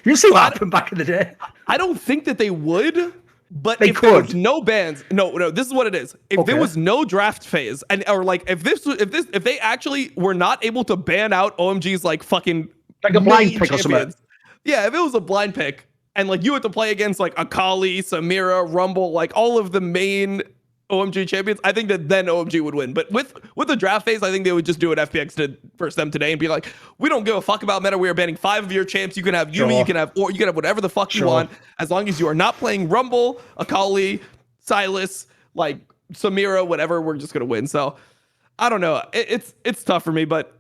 you see what happened back in the day. I don't think that they would. But if there was no bans, no, this is what it is. If there was no draft phase, or like if they actually were not able to ban out OMG's like fucking like a blind pick or something. Yeah, if it was a blind pick and like you had to play against like Akali, Samira, Rumble, like all of the main OMG champions, I think that then OMG would win. But with the draft phase, I think they would just do what FPX did versus them today and be like, we don't give a fuck about meta. We are banning 5 of your champs. You can have Yumi, you can have whatever the fuck you want, as long as you are not playing Rumble, Akali, Silas, like Samira, whatever. We're just gonna win. So I don't know. It's tough for me, but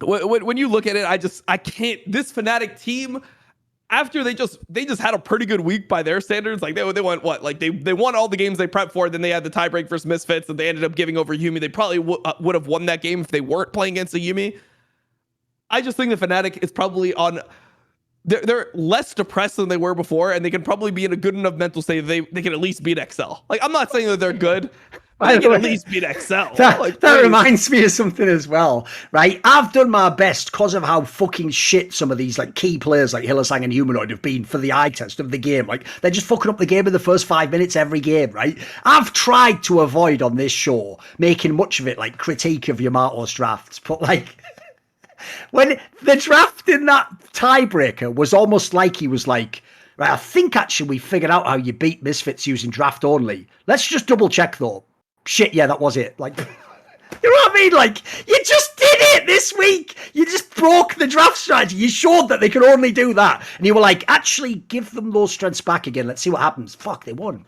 when you look at it, I can't. This Fnatic team, after they just had a pretty good week by their standards, like they went what, like they won all the games they prepped for, then they had the tiebreak versus Misfits, and they ended up giving over Yumi. They probably would have won that game if they weren't playing against a Yumi. I just think the Fnatic is probably on. They're less depressed than they were before, and they can probably be in a good enough mental state they can at least beat XL. Like, I'm not saying that they're good, but they can at least beat XL. That reminds me of something as well, right? I've done my best because of how fucking shit some of these like key players like Hylissang and Humanoid have been for the eye test of the game. Like, they're just fucking up the game in the first 5 minutes every game, right? I've tried to avoid on this show making much of it like critique of Yamato's drafts, but like when the draft in that tiebreaker was almost like he was like, right, I think actually we figured out how you beat Misfits using draft only. Let's just double check though. Shit, yeah, that was it. Like, you know what I mean? Like, you just did it this week. You just broke the draft strategy. You showed that they could only do that. And you were like, actually give them those strengths back again. Let's see what happens. Fuck, they won.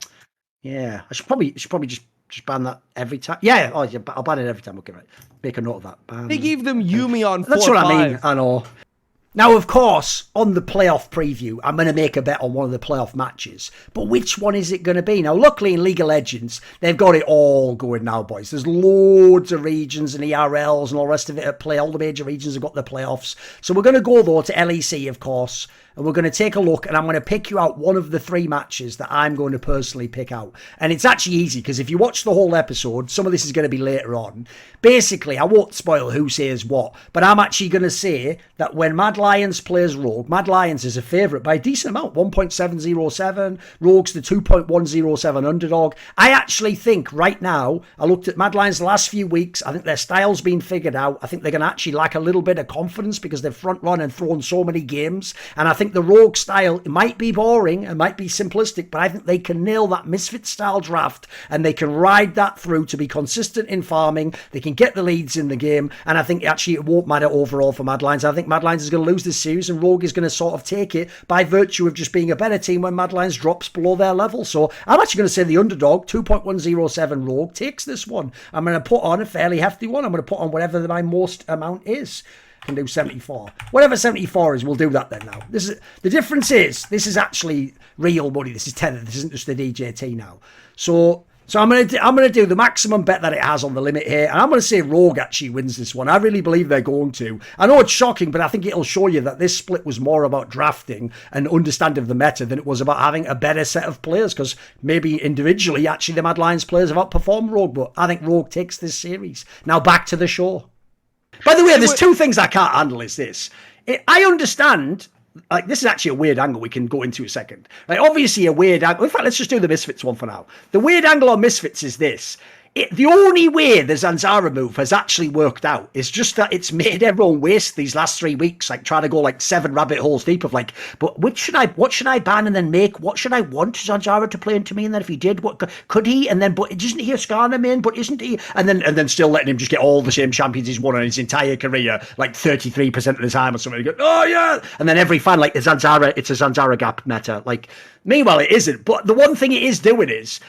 Yeah, I should probably just ban that every time. Yeah, I'll ban it every time. Okay, right. Make a note of that. Ban. They gave them Yumi on 4-5. That's what I mean. I know. Now, of course, on the playoff preview, I'm going to make a bet on one of the playoff matches. But which one is it going to be? Now, luckily in League of Legends, they've got it all going now, boys. There's loads of regions and ERLs and all the rest of it at play. All the major regions have got their playoffs. So we're going to go, though, to LEC, of course. and we're going to take a look, and I'm going to pick you out one of the 3 matches that I'm going to personally pick out. And it's actually easy, because if you watch the whole episode, some of this is going to be later on. Basically, I won't spoil who says what, but I'm actually going to say that when Mad Lions plays Rogue, Mad Lions is a favourite by a decent amount, 1.707. Rogue's the 2.107 underdog. I actually think right now, I looked at Mad Lions the last few weeks, I think their style's been figured out. I think they're going to actually lack a little bit of confidence because they've front run and thrown so many games. And I think the Rogue style, it might be boring, it might be simplistic, but I think they can nail that Misfit style draft and they can ride that through to be consistent in farming. They can get the leads in the game. And I think actually it won't matter overall for Mad Lions. I think Mad Lions is going to lose this series and Rogue is going to sort of take it by virtue of just being a better team when Mad Lions drops below their level. So I'm actually going to say the underdog, 2.107 Rogue, takes this one. I'm going to put on a fairly hefty one. I'm going to put on whatever my most amount is. Can do 74. Whatever 74 is, we'll do that then now. This is the difference is this is actually real money. This is tether. This isn't just the DJT now. So I'm gonna do the maximum bet that it has on the limit here, and I'm gonna say Rogue actually wins this one. I really believe they're going to. I know it's shocking, but I think it'll show you that this split was more about drafting and understanding of the meta than it was about having a better set of players, because maybe individually actually the Mad Lions players have outperformed Rogue, but I think Rogue takes this series. Now back to the show. By the way, there's 2 things I can't handle is this. I understand, like, this is actually a weird angle we can go into a second. Like, obviously a weird angle. In fact, let's just do the Misfits one for now. The weird angle on Misfits is this. The only way the Zanzara move has actually worked out is just that it's made everyone waste these last 3 weeks, like trying to go like 7 rabbit holes deep of like, but what should I ban and then make? What should I want Zanzara to play into me? And then if he did, what could he? And then, but isn't he a Skarner main? But isn't he? And then still letting him just get all the same champions he's won in his entire career, like 33% of the time or something. You go, oh yeah. And then every fan, like it's a Zanzara gap meta. Like, meanwhile, it isn't. But the one thing it is doing is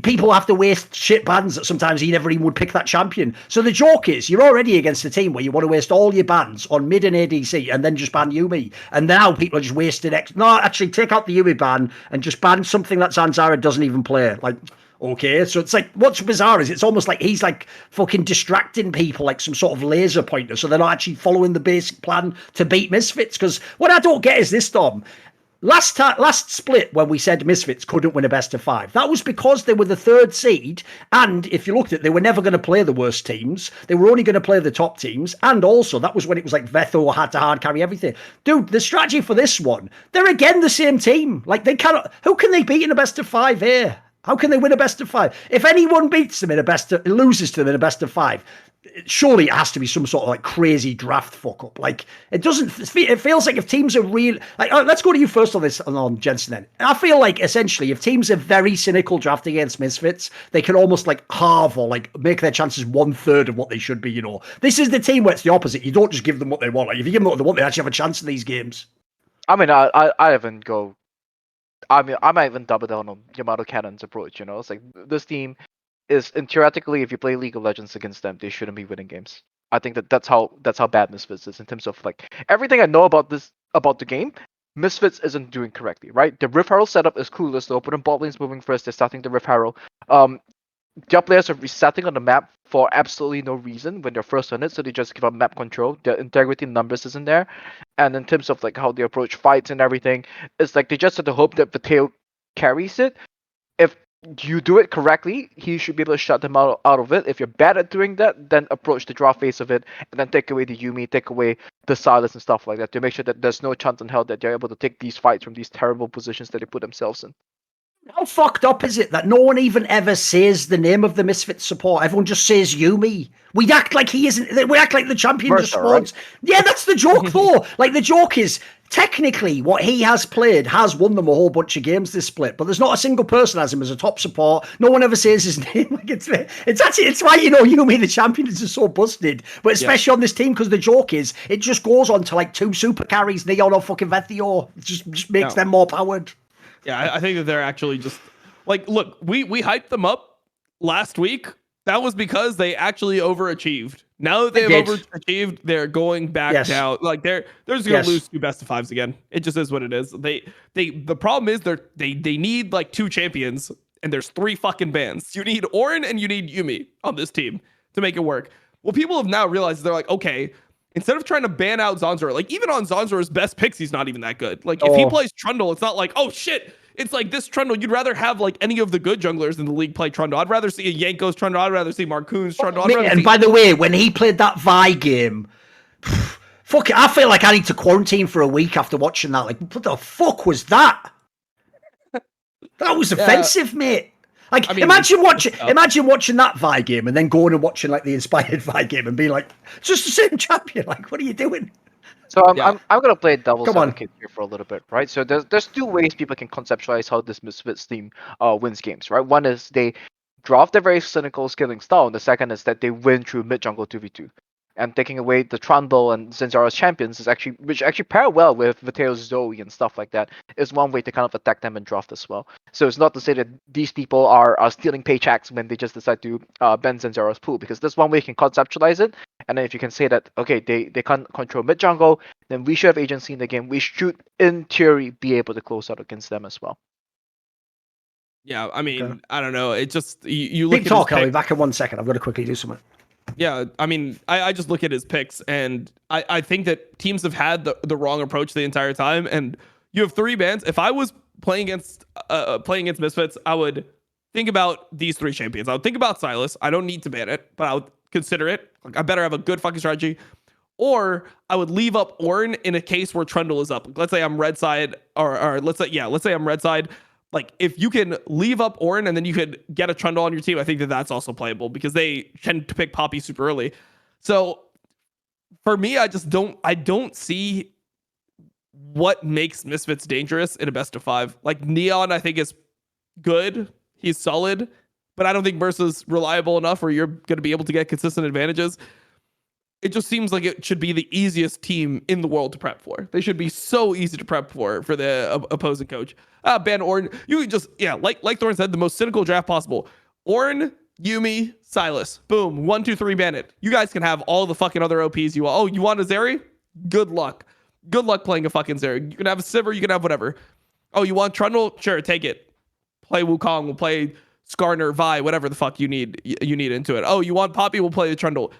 people have to waste shit bans that sometimes he never even would pick that champion. So the joke is you're already against a team where you want to waste all your bans on mid and ADC and then just ban Yuumi. And now people are just wasting no, actually take out the Yuumi ban and just ban something that Zanzara doesn't even play. Like, okay, so it's like, what's bizarre is it's almost like he's like fucking distracting people like some sort of laser pointer, so they're not actually following the basic plan to beat Misfits. Because what I don't get is this, Dom. Last split, when we said Misfits couldn't win a best of 5, that was because they were the 3rd seed, and if you looked at it, they were never going to play the worst teams. They were only going to play the top teams, and also that was when it was like Vetho had to hard carry everything. Dude, the strategy for this one, they're again the same team. Like, they cannot. Who can they beat in a best of 5 here? How can they win a best of 5? If anyone beats them in loses to them in a best of 5, surely it has to be some sort of like crazy draft fuck up. Like, it feels like if teams are real, like, let's go to you first on this, on Jensen then. I feel like essentially if teams are very cynical drafting against Misfits, they can almost like halve or like make their chances 1/3 of what they should be, you know. This is the team where it's the opposite. You don't just give them what they want. Like, if you give them what they want, they actually have a chance in these games. I mean, I haven't go. I mean, I might even double down on Yamato Cannon's approach, you know? It's like, this team is, and theoretically, if you play League of Legends against them, they shouldn't be winning games. I think that's how bad Misfits is in terms of, like, everything I know about the game, Misfits isn't doing correctly, right? The Rift Herald setup is clueless. The opponent bot lane's moving first, they're starting the Rift Herald. Their players are resetting on the map for absolutely no reason when they're first on it, so they just give up map control. Their integrity numbers isn't there. And in terms of like how they approach fights and everything, it's like they just have to hope that Vitale carries it. If you do it correctly, he should be able to shut them out of it. If you're bad at doing that, then approach the draw phase of it, and then take away the Yuumi, take away the Silas and stuff like that, to make sure that there's no chance in hell that they're able to take these fights from these terrible positions that they put themselves in. How fucked up is it that no one even ever says the name of the Misfits support? Everyone just says Yuumi. We act like he isn't. We act like the champion just spawns. Right? Yeah, that's the joke though. Like, the joke is technically what he has played has won them a whole bunch of games this split, but there's not a single person has him as a top support. No one ever says his name. Like, it's why, you know, Yuumi the champion is just so busted. But especially on this team, because the joke is it just goes on to like 2 super carries, Neon or fucking Vethio. It just makes them more powered. Yeah, I think that they're actually just like, look, we hyped them up last week. That was because they actually overachieved. Now that they've overachieved, they're going back down. Like, they're just gonna lose 2 best of 5s again. It just is what it is. The problem is they need like 2 champions, and there's 3 fucking bans. You need Orin and you need Yuumi on this team to make it work. Well, people have now realized, they're like, okay, instead of trying to ban out Zanzor, like even on Zanzor's best picks, he's not even that good. Like if he plays Trundle, it's not like, oh shit, it's like this Trundle. You'd rather have like any of the good junglers in the league play Trundle. I'd rather see a Yanko's Trundle. I'd rather see Marcoon's Trundle. And by the way, when he played that Vi game, fuck it, I feel like I need to quarantine for a week after watching that. Like, what the fuck was that? That was offensive, mate. Like, I mean, imagine watching that Vi game and then going and watching like the inspired Vi game and being like, it's just the same champion. Like, what are you doing? So I'm gonna play devil's advocate here for a little bit, right? So there's two ways people can conceptualize how this Misfits team wins games, right? One is they draft their very cynical skilling style, and the second is that they win through mid jungle 2v2. And taking away the Trundle and Zinzara's champions which actually pair well with Viteo's Zoe and stuff like that, is one way to kind of attack them and draft as well. So it's not to say that these people are stealing paychecks when they just decide to ban Zinzara's pool, because this one way you can conceptualize it. And then if you can say that, okay, they can't control mid jungle, then we should have agency in the game. We should, in theory, be able to close out against them as well. Yeah, I mean, I don't know. It just, you look at talk, I'll be back in 1 second. I've got to quickly do something. Yeah, I mean, I just look at his picks, and I think that teams have had the wrong approach the entire time. And you have 3 bans. If I was playing against Misfits, I would think about these 3 champions. I would think about Sylas. I don't need to ban it, but I would consider it. Like, I better have a good fucking strategy. Or I would leave up Ornn in a case where Trundle is up. Like, let's say I'm red side, or let's say I'm red side. Like, if you can leave up Ornn and then you could get a Trundle on your team, I think that that's also playable because they tend to pick Poppy super early. So for me, I don't see what makes Misfits dangerous in a best of 5. Like, Neon, I think, is good. He's solid, but I don't think Mersa's reliable enough where you're going to be able to get consistent advantages. It just seems like it should be the easiest team in the world to prep for. They should be so easy to prep for the opposing coach. Ban Ornn. You can just, like Thorin said, the most cynical draft possible. Ornn, Yuumi, Sylas. Boom. 1, 2, 3, ban it. You guys can have all the fucking other OPs you want. Oh, you want a Zeri? Good luck. Good luck playing a fucking Zeri. You can have a Sivir, you can have whatever. Oh, you want Trundle? Sure, take it. Play Wukong, we'll play Skarner, Vi, whatever the fuck you need into it. Oh, you want Poppy? We'll play the Trundle.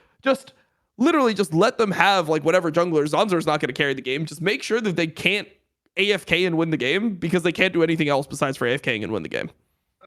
Literally just let them have like whatever jungler. Zanzor's not going to carry the game. Just make sure that they can't AFK and win the game, because they can't do anything else besides for AFKing and win the game.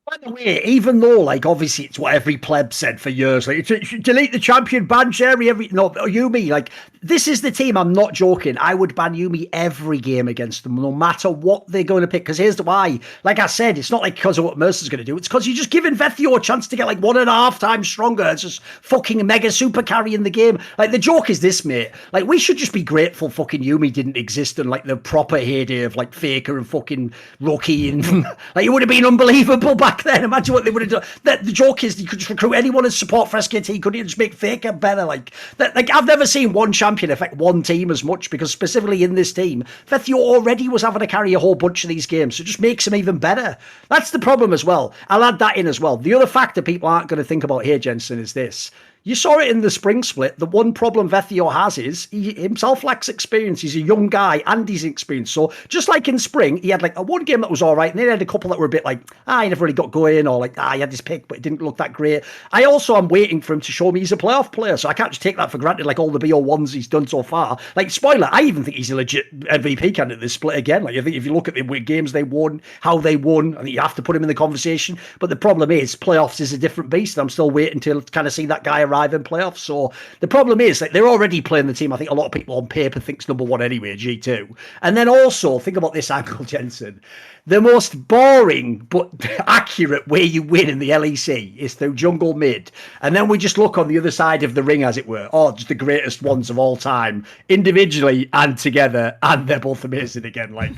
By the way, even though, like, obviously it's what every pleb said for years, like, delete the champion, ban Cherry Yuumi, like, this is the team, I'm not joking, I would ban Yuumi every game against them, no matter what they're going to pick, because here's the why. Like I said, it's not like because of what Mercer's going to do, it's because you're just giving Vethio a chance to get, like, 1.5 times stronger. It's just fucking mega super carry in the game. Like, the joke is this, mate, like, we should just be grateful fucking Yuumi didn't exist in, like, the proper heyday of, like, Faker and fucking Rocky, and, like, it would have been unbelievable back then. Imagine what they would have done. The joke is you could just recruit anyone as support for SKT. Couldn't you just make Faker better? Like I've never seen one champion affect one team as much, because specifically in this team, Vethio already was having to carry a whole bunch of these games, so it just makes him even better. That's the problem as well. I'll add that in as well. The other factor people aren't going to think about here, Jensen, is this. You saw it in the spring split. The one problem Vethio has is he himself lacks experience. He's a young guy and he's inexperienced. So just like in spring, he had like a one game that was all right, and then he had a couple that were a bit like, he never really got going, or like, he had his pick, but it didn't look that great. I also am waiting for him to show me he's a playoff player, so I can't just take that for granted, like all the BO1s he's done so far. Like, spoiler, I even think he's a legit MVP candidate this split again. Like, I think if you look at the games they won, how they won, I think you have to put him in the conversation. But the problem is, playoffs is a different beast, and I'm still waiting to kind of see that guy arrive in playoffs. So the problem is that they're already playing the team I think a lot of people on paper thinks number 1 anyway, G2. And then also think about this angle, Jensen. The most boring but accurate way you win in the LEC is through jungle mid. And then we just look on the other side of the ring, as it were. Oh, just the greatest ones of all time, individually and together, and they're both amazing again. Like,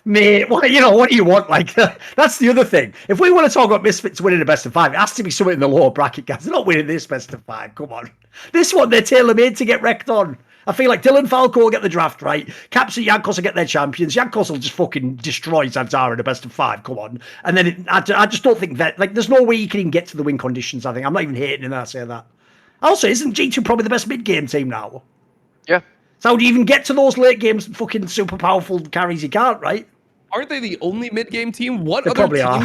mate, what do you want? Like, that's the other thing. If we want to talk about Misfits winning a best of 5, it has to be something in the lower bracket, guys. They're not winning this best of 5. Come on. This one, they're tailor-made to get wrecked on. I feel like Dylan Falco will get the draft right. Caps and Jankos will get their champions. Jankos will just fucking destroy Zanzara in a best of 5. Come on. And then I just don't think that, like, there's no way you can even get to the win conditions, I think. I'm not even hating in that I say that. Also, isn't G2 probably the best mid-game team now? Yeah. So how do you even get to those late games fucking super powerful carries? You can't, right? Aren't they the only mid-game team? They probably are.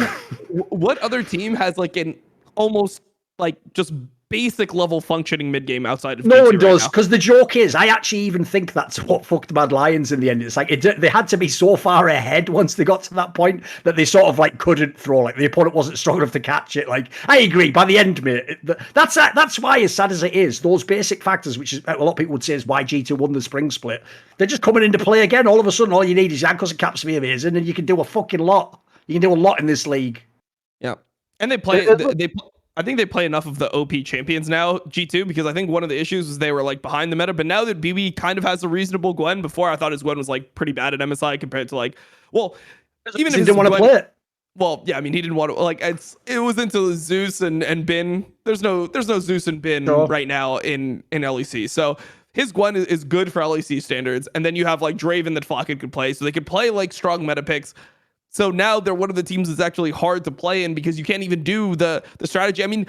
What other team has like an almost like just basic level functioning mid game outside of no G2 one does, right because the joke is, I actually even think that's what fucked Mad Lions in the end. It's like they had to be so far ahead once they got to that point that they sort of like couldn't throw. Like the opponent wasn't strong enough to catch it. Like I agree. By the end, mate, that's why, as sad as it is, those basic factors, which is a lot of people would say is why G2 won the spring split, they're just coming into play again. All of a sudden, all you need is Jankos and Caps to be amazing, and you can do a fucking lot. You can do a lot in this league. Yeah, and they play. I think they play enough of the OP champions now, G2, because I think one of the issues was they were like behind the meta, but now that BB kind of has a reasonable Gwen. Before I thought his Gwen was like pretty bad at MSI compared to like, well, even if he didn't want to play it. Well, yeah, I mean he didn't want to like it was into Zeus and Bin. There's no Zeus and Bin right now in LEC. So his Gwen is good for LEC standards, and then you have like Draven that Flocket could play, so they could play like strong meta picks. So now they're one of the teams that's actually hard to play in because you can't even do the strategy. I mean,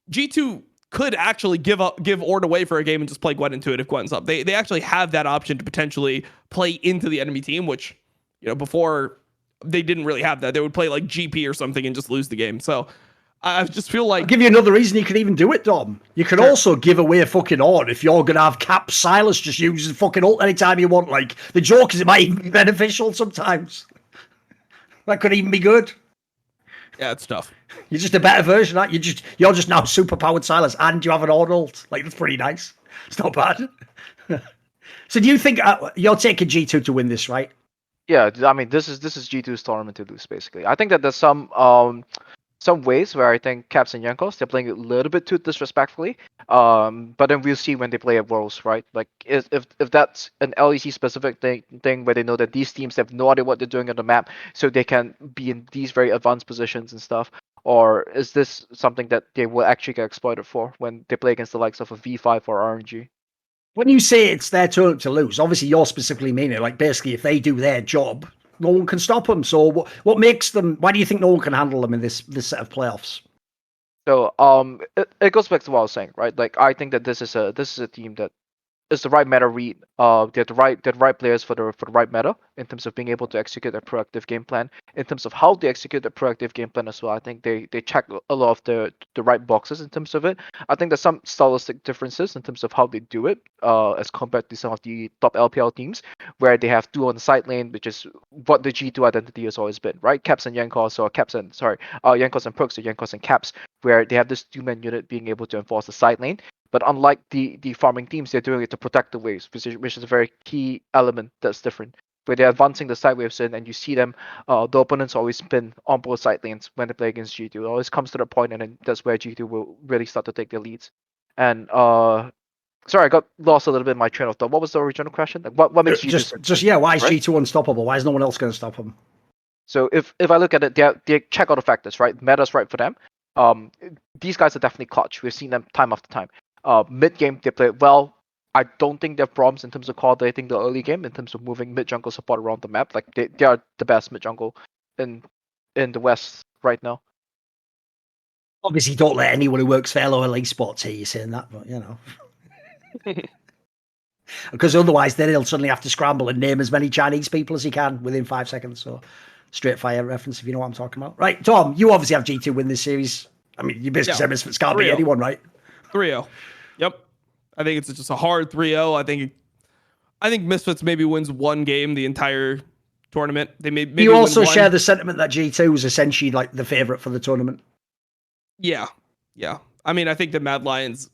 G2 could actually give Ord away for a game and just play Gwen into it if Gwen's up. They actually have that option to potentially play into the enemy team, which, you know, before they didn't really have that. They would play like GP or something and just lose the game. So I just feel like... I'll give you another reason you could even do it, Dom. You could also give away a fucking Ord if you're going to have Cap Silas just use the fucking ult anytime you want. Like, the joke is it might even be beneficial sometimes. That could even be good. Yeah, it's tough. You're just a better version, aren't you? You're just now super powered Silas, and you have an Ord ult. Like, that's pretty nice. It's not bad. So do you think you're taking G2 to win this, right? Yeah, I mean this is G2's tournament to lose basically. I think that there's some ways where I think Caps and Jankos, they're playing a little bit too disrespectfully. But then we'll see when they play at Worlds, right? Like if that's an LEC specific thing where they know that these teams have no idea what they're doing on the map, so they can be in these very advanced positions and stuff. Or is this something that they will actually get exploited for when they play against the likes of a V5 or RNG? When you say it's their turn to lose, obviously you're specifically meaning like basically if they do their job, no one can stop them. So what makes them? Why do you think no one can handle them in this set of playoffs? So it goes back to what I was saying, right? Like I think that this is a team that is the right meta read. They're the right players for the right meta in terms of being able to execute a proactive game plan. In terms of how they execute a proactive game plan as well, I think they check a lot of the right boxes in terms of it. I think there's some stylistic differences in terms of how they do it, as compared to some of the top LPL teams where they have two on the side lane, which is what the G2 identity has always been, right? Caps and Jankos, or Caps and Jankos and Perks, or Jankos and Caps, where they have this two-man unit being able to enforce the side lane. But unlike the farming teams, they're doing it to protect the waves, which is a very key element that's different. Where they're advancing the side waves in, and you see them, the opponents always spin on both side lanes when they play against G2. It always comes to the point, and then that's where G2 will really start to take their leads. And sorry, I got lost a little bit in my train of thought. What was the original question? Like, what makes G2 why is G2 unstoppable? Why is no one else going to stop them? So if I look at it, they check out the factors, right? Meta's right for them. These guys are definitely clutch. We've seen them time after time. Mid game they play well. I don't think they have problems in terms of coordinating the early game in terms of moving mid jungle support around the map. Like they are the best mid jungle in the West right now. Obviously, don't let anyone who works for LOL Esports hear you saying that, but you know. Because otherwise, then he'll suddenly have to scramble and name as many Chinese people as he can within 5 seconds. So, straight fire reference, if you know what I'm talking about. Right, Tom, you obviously have G2 win this series. I mean, you basically said Misfits can't beat anyone, right? 3-0. Yep. I think it's just a hard 3-0. I think Misfits maybe wins one game the entire tournament. They maybe you also share the sentiment that G2 was essentially like the favorite for the tournament. Yeah. I mean, I think the Mad Lions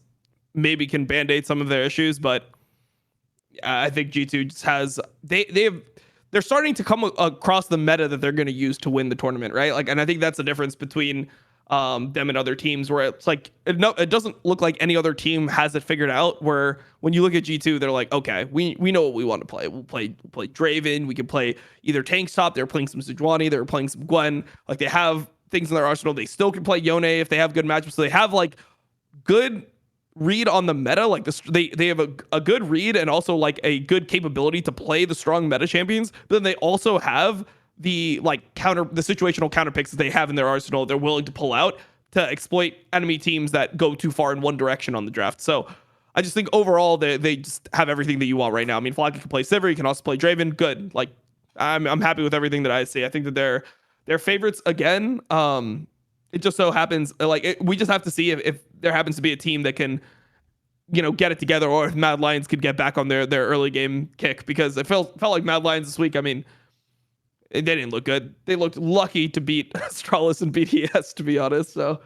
maybe can band-aid some of their issues, but I think G2 just has they're starting to come across the meta that they're going to use to win the tournament, right? Like, and I think that's the difference between them and other teams, where it's like it doesn't look like any other team has it figured out. Where when you look at G2, they're like, okay, we know what we want to play. We'll play Draven. We can play either tank top. They're playing some Sejuani. They're playing some Gwen. Like, they have things in their arsenal. They still can play Yone if they have good matchups. So they have like good read on the meta. Like this, they have a good read and also like a good capability to play the strong meta champions. But then they also have the situational counter picks that they have in their arsenal. They're willing to pull out to exploit enemy teams that go too far in one direction on the draft. So I just think overall they just have everything that you want right now. I mean, Flocky can play Sivir, he can also play Draven. Good. Like, I'm happy with everything that I see. I think that they're favorites again. It just so happens, we just have to see if there happens to be a team that can, get it together, or if Mad Lions could get back on their early game kick, because it felt like Mad Lions this week. I mean, they didn't look good. They looked lucky to beat Astralis and BTS, to be honest. So,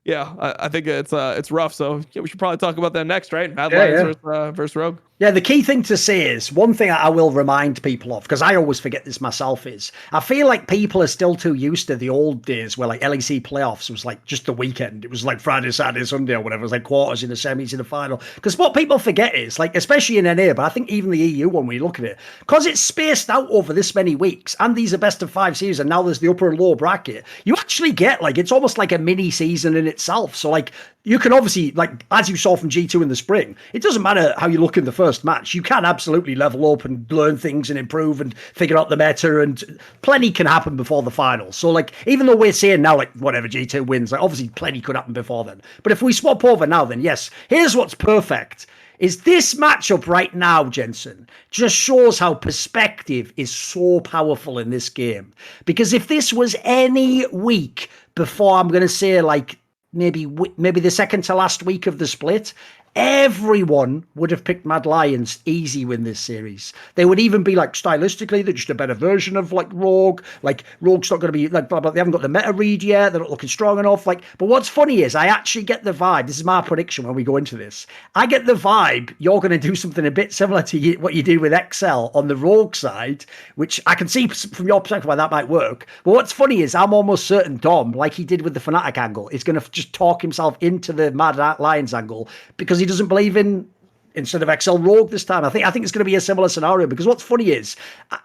yeah, I think it's rough. So yeah, we should probably talk about that next, right? Mad Lions versus Rogue. Yeah, the key thing to say is, one thing I will remind people of, because I always forget this myself, is I feel like people are still too used to the old days where like LEC playoffs was like just the weekend. It was like Friday, Saturday, Sunday or whatever. It was like quarters in the semis in the final. Because what people forget is, like, especially in NA, but I think even the EU when we look at it, because it's spaced out over this many weeks, and these are best of 5 series, and now there's the upper and lower bracket, you actually get, like, it's almost like a mini season in itself. So, like, you can obviously, like, as you saw from G2 in the spring, it doesn't matter how you look in the first match. You can absolutely level up and learn things and improve and figure out the meta, and plenty can happen before the final. So, like, even though we're saying now, like, whatever, G2 wins, like, obviously plenty could happen before then. But if we swap over now, then yes, here's what's perfect. Is this matchup right now, Jensen, just shows how perspective is so powerful in this game. Because if this was any week before, I'm going to say, like, maybe the second to last week of the split, everyone would have picked Mad Lions easy win this series. They would even be like, stylistically, they're just a better version of like Rogue. Like, Rogue's not going to be like, blah, blah, they haven't got the meta read yet. They're not looking strong enough. Like, but what's funny is I actually get the vibe. This is my prediction when we go into this. I get the vibe you're going to do something a bit similar to what you did with XL on the Rogue side, which I can see from your perspective why that might work. But what's funny is I'm almost certain Dom, like he did with the Fnatic angle, is going to just talk himself into the Mad Lions angle because he doesn't believe in, instead of XL, Rogue this time. I think it's going to be a similar scenario, because what's funny is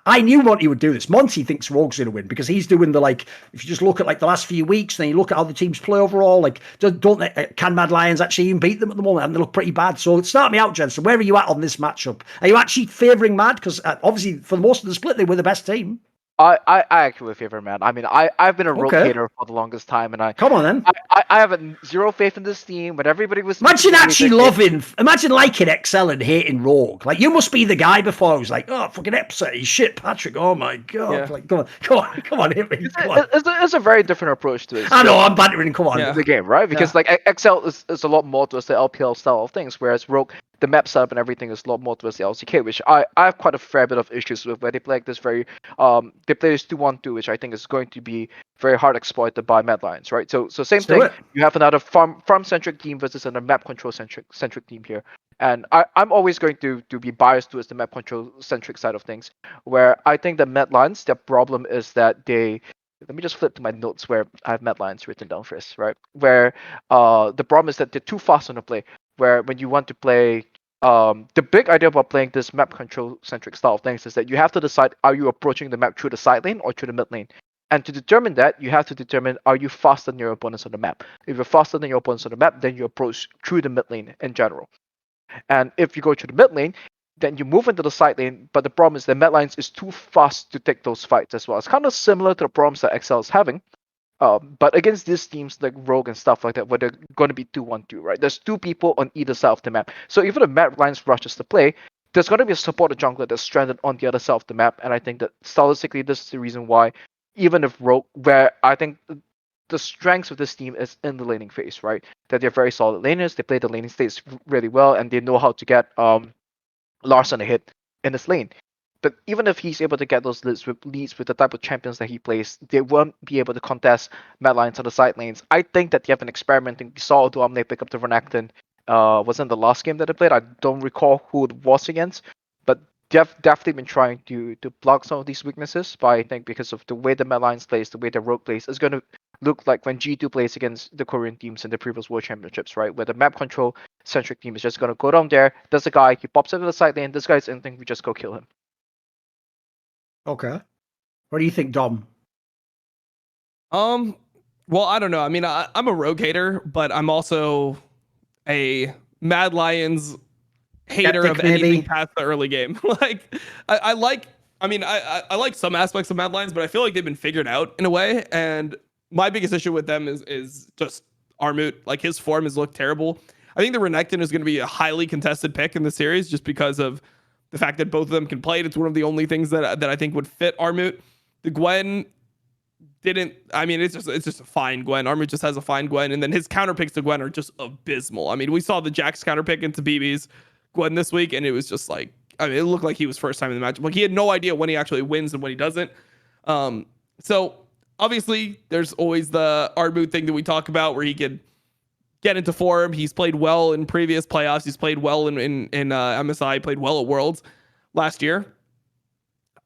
I knew Monty would do this. Monty thinks Rogue's going to win because he's doing the, like, if you just look at like the last few weeks, then you look at how the teams play overall, like, can Mad Lions actually even beat them at the moment? And they look pretty bad. So start me out, Jensen. Where are you at on this matchup? Are you actually favouring Mad? Because obviously for most of the split they were the best team. I actually favor Mad. I mean, I've been a Rogue hater for the longest time, and come on then. I have zero faith in this team. But everybody was imagine liking XL and hating Rogue. Like, you must be the guy before who's like, oh, fucking upset, he's shit, Patrick. Oh my god! Yeah. Like, come on, hit me. It's a very different approach to it. I know, I'm bantering. Come on, the game, right? Because like XL is a lot more towards the LPL style of things, whereas Rogue, the map setup and everything is a lot more towards the LCK, which I have quite a fair bit of issues with, where they play like this they play this 2-1-2, which I think is going to be very hard exploited by Mad Lions, right? So same thing. You have another farm centric team versus another map control centric team here. And I'm always going to be biased towards the map control centric side of things, where I think the Mad Lions, their problem is that let me just flip to my notes where I have Mad Lions written down first, right? Where the problem is that they're too fast on the play. Where when you want to play, the big idea about playing this map control centric style of things is that you have to decide, are you approaching the map through the side lane or through the mid lane? And to determine that, you have to determine, are you faster than your opponents on the map? If you're faster than your opponents on the map, then you approach through the mid lane in general. And if you go to the mid lane, then you move into the side lane, but the problem is the Mad Lions is too fast to take those fights as well. It's kind of similar to the problems that XL is having. But against these teams like Rogue and stuff like that, where they're going to be 2-1-2, right? There's 2 people on either side of the map. So even if Mad Lions rushes to play, there's going to be a supporter jungler that's stranded on the other side of the map. And I think that stylistically, this is the reason why, even if Rogue, where I think the strengths of this team is in the laning phase, right? That they're very solid laners, they play the laning states really well, and they know how to get Larson a hit in this lane. But even if he's able to get those leads with the type of champions that he plays, they won't be able to contest Mad Lions on the side lanes. I think that they have been experimenting. We saw IWillDominate pick up the Renekton. Was in the last game that they played. I don't recall who it was against, but they've definitely been trying to block some of these weaknesses. But I think because of the way the Mad Lions plays, the way the Rogue plays, it's going to look like when G2 plays against the Korean teams in the previous World Championships, right? Where the map control centric team is just going to go down there. There's a guy, he pops into the side lane. This guy's anything, we just go kill him. Okay. What do you think, Dom? Well, I don't know. I mean, I'm a Rogue hater, but I'm also a Mad Lions hater of anything past the early game. Like, I like some aspects of Mad Lions, but I feel like they've been figured out in a way. And my biggest issue with them is just Armut. Like, his form has looked terrible. I think the Renekton is going to be a highly contested pick in the series just because of the fact that both of them can play it. It's one of the only things that I think would fit Armut. The Gwen, I mean, it's just a fine Gwen. Armin just has a fine Gwen, and then his counter picks to Gwen are just abysmal. I mean, we saw the Jax counter pick into BB's Gwen this week, and it was just like, I mean, it looked like he was first time in the match. Like, he had no idea when he actually wins and when he doesn't. So obviously there's always the Ardmood thing that we talk about where he could get into form. He's played well in previous playoffs. He's played well in MSI, played well at Worlds last year.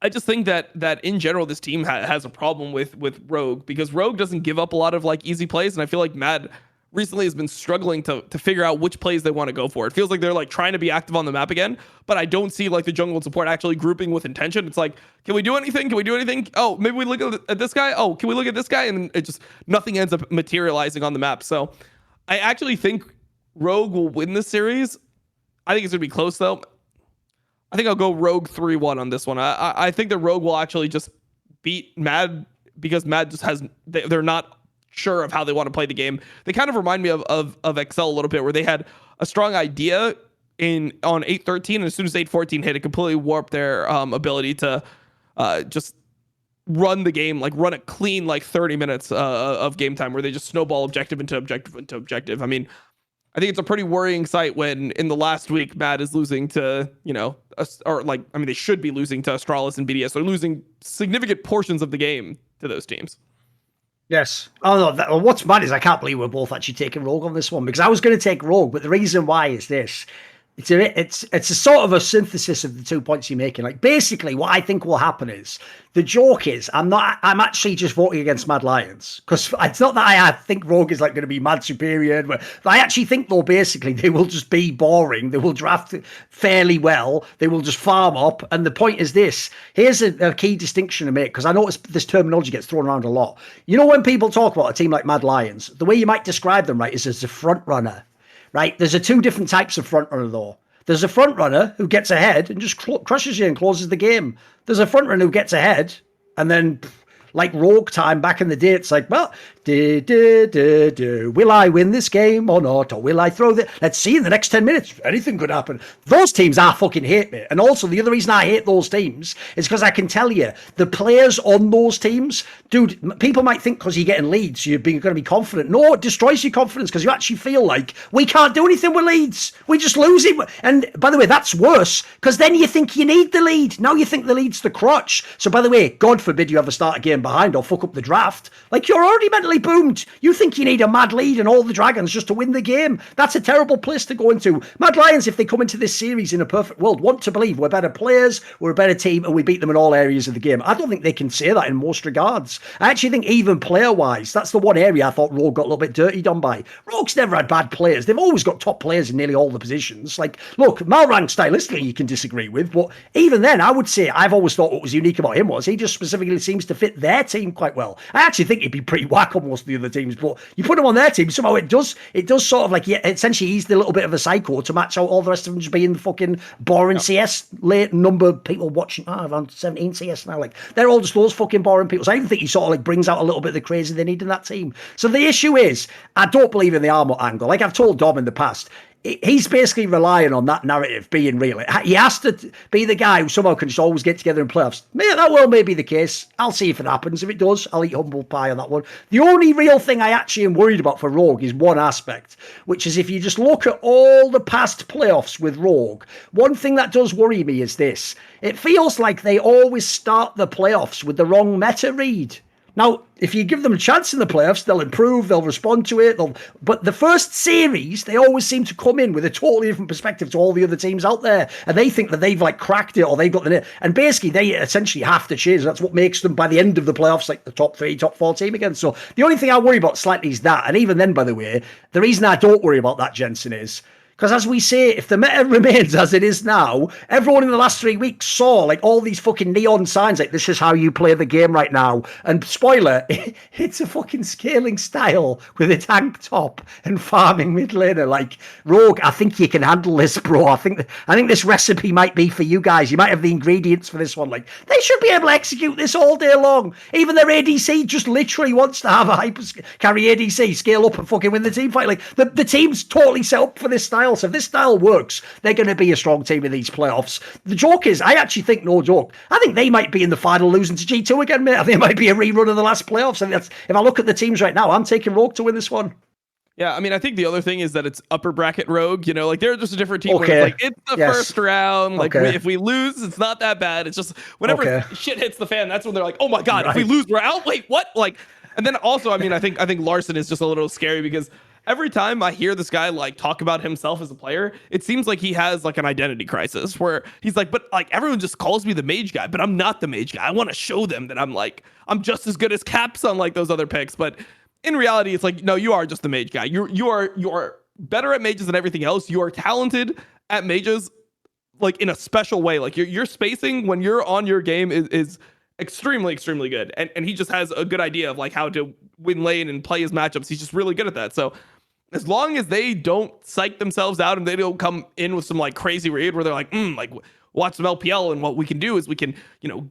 I just think that in general, this team has a problem with Rogue, because Rogue doesn't give up a lot of like easy plays. And I feel like Mad recently has been struggling to figure out which plays they want to go for. It feels like they're like trying to be active on the map again, but I don't see like the jungle and support actually grouping with intention. It's like, can we do anything? Can we do anything? Oh, maybe we look at this guy. Oh, can we look at this guy? And it just, nothing ends up materializing on the map. So I actually think Rogue will win this series. I think it's going to be close though. I think I'll go Rogue 3-1 on this one. I think the Rogue will actually just beat Mad, because Mad just they're not sure of how they want to play the game. They kind of remind me of Excel a little bit, where they had a strong idea on 8-13, and as soon as 8-14 hit, it completely warped their ability to just run the game, like run it clean, like 30 minutes of game time, where they just snowball objective into objective into objective. I mean, I think it's a pretty worrying sight when in the last week Mad is losing to, they should be losing to Astralis and BDS. They're losing significant portions of the game to those teams. Yes. Oh no. What's mad is I can't believe we're both actually taking Rogue on this one, because I was going to take Rogue, but the reason why is this. It's a sort of a synthesis of the 2 points you're making. Like, basically what I think will happen is, the joke is I'm actually just voting against Mad Lions, because it's not that I think Rogue is like going to be mad superior, but I actually think though basically they will just be boring. They will draft fairly well. They will just farm up. And the point is this, here's a key distinction to make, because I notice this terminology gets thrown around a lot. You know, when people talk about a team like Mad Lions, the way you might describe them, right, is as a front runner. Right, there's two different types of front runner though. There's a front runner who gets ahead and just crushes you and closes the game. There's a front runner who gets ahead and then, like Rogue time back in the day, it's like, well, will I win this game or not? Or will I throw the... Let's see in the next 10 minutes. Anything could happen. Those teams I fucking hate, me. And also the other reason I hate those teams is because I can tell you, the players on those teams, dude, people might think because you're getting leads, you're going to be confident. No, it destroys your confidence, because you actually feel like, we can't do anything with leads. We just lose it. And by the way, that's worse, because then you think you need the lead. Now you think the lead's the crutch. So by the way, God forbid you ever start a game behind or fuck up the draft. Like, you're already mentally boomed. You think you need a mad lead and all the dragons just to win the game. That's a terrible place to go into. Mad Lions, if they come into this series in a perfect world, want to believe we're better players, we're a better team, and we beat them in all areas of the game. I don't think they can say that in most regards. I actually think even player-wise, that's the one area I thought Rogue got a little bit dirtied on by. Rogue's never had bad players. They've always got top players in nearly all the positions. Like, look, Malrang stylistically you can disagree with, but even then, I would say I've always thought what was unique about him was he just specifically seems to fit their team quite well. I actually think he'd be pretty whack on most of the other teams, but you put him on their team, somehow it does sort of like, yeah, essentially he's the little bit of a psycho to match out all the rest of them just being the fucking boring CS late number people watching. Around 17 CS now, like they're all just those fucking boring people. So I even think he sort of like brings out a little bit of the crazy they need in that team. So the issue is, I don't believe in the armor angle. Like I've told Dom in the past, he's basically relying on that narrative being real. He has to be the guy who somehow can just always get together in playoffs. That well may be the case. I'll see if it happens. If it does, I'll eat humble pie on that one. The only real thing I actually am worried about for Rogue is one aspect, which is if you just look at all the past playoffs with Rogue, one thing that does worry me is this. It feels like they always start the playoffs with the wrong meta read. Now, if you give them a chance in the playoffs, they'll improve, they'll respond to it. But the first series, they always seem to come in with a totally different perspective to all the other teams out there. And they think that they've like cracked it or they've got the... And basically, they essentially have to change. That's what makes them, by the end of the playoffs, like the top 3, top 4 team again. So the only thing I worry about slightly is that. And even then, by the way, the reason I don't worry about that, Jensen, is... Because as we say, if the meta remains as it is now, everyone in the last 3 weeks saw like all these fucking neon signs like this is how you play the game right now. And spoiler, it's a fucking scaling style with a tank top and farming mid laner. Like Rogue, I think you can handle this, bro. I think this recipe might be for you guys. You might have the ingredients for this one. Like they should be able to execute this all day long. Even their ADC just literally wants to have a hyper carry ADC, scale up and fucking win the team fight. Like the team's totally set up for this style. style. So if this style works, they're going to be a strong team in these playoffs. The joke is, I actually think, no joke, I think they might be in the final losing to G2 again, mate. I think it might be a rerun of the last playoffs. And that's, if I look at the teams right now, I'm taking Rogue to win this one. Yeah, I mean, I think the other thing is that it's upper bracket Rogue. You know, like they're just a different team. Where it's like it's the first round. Like if we lose, it's not that bad. It's just whenever shit hits the fan, that's when they're like, oh my god, if we lose, we're out. Wait, what? Like, and then also, I mean, I think Larson is just a little scary because every time I hear this guy like talk about himself as a player, it seems like he has like an identity crisis where he's like, but like everyone just calls me the mage guy, but I'm not the mage guy. I want to show them that I'm just as good as Caps on like those other picks, but. In reality, it's like, no, you are just the mage guy. You are better at mages than everything else. You are talented at mages, like in a special way. Like your spacing when you're on your game is extremely, extremely good. And he just has a good idea of like how to win lane and play his matchups. He's just really good at that. So as long as they don't psych themselves out and they don't come in with some like crazy raid where they're like, watch some LPL, and what we can do is we can,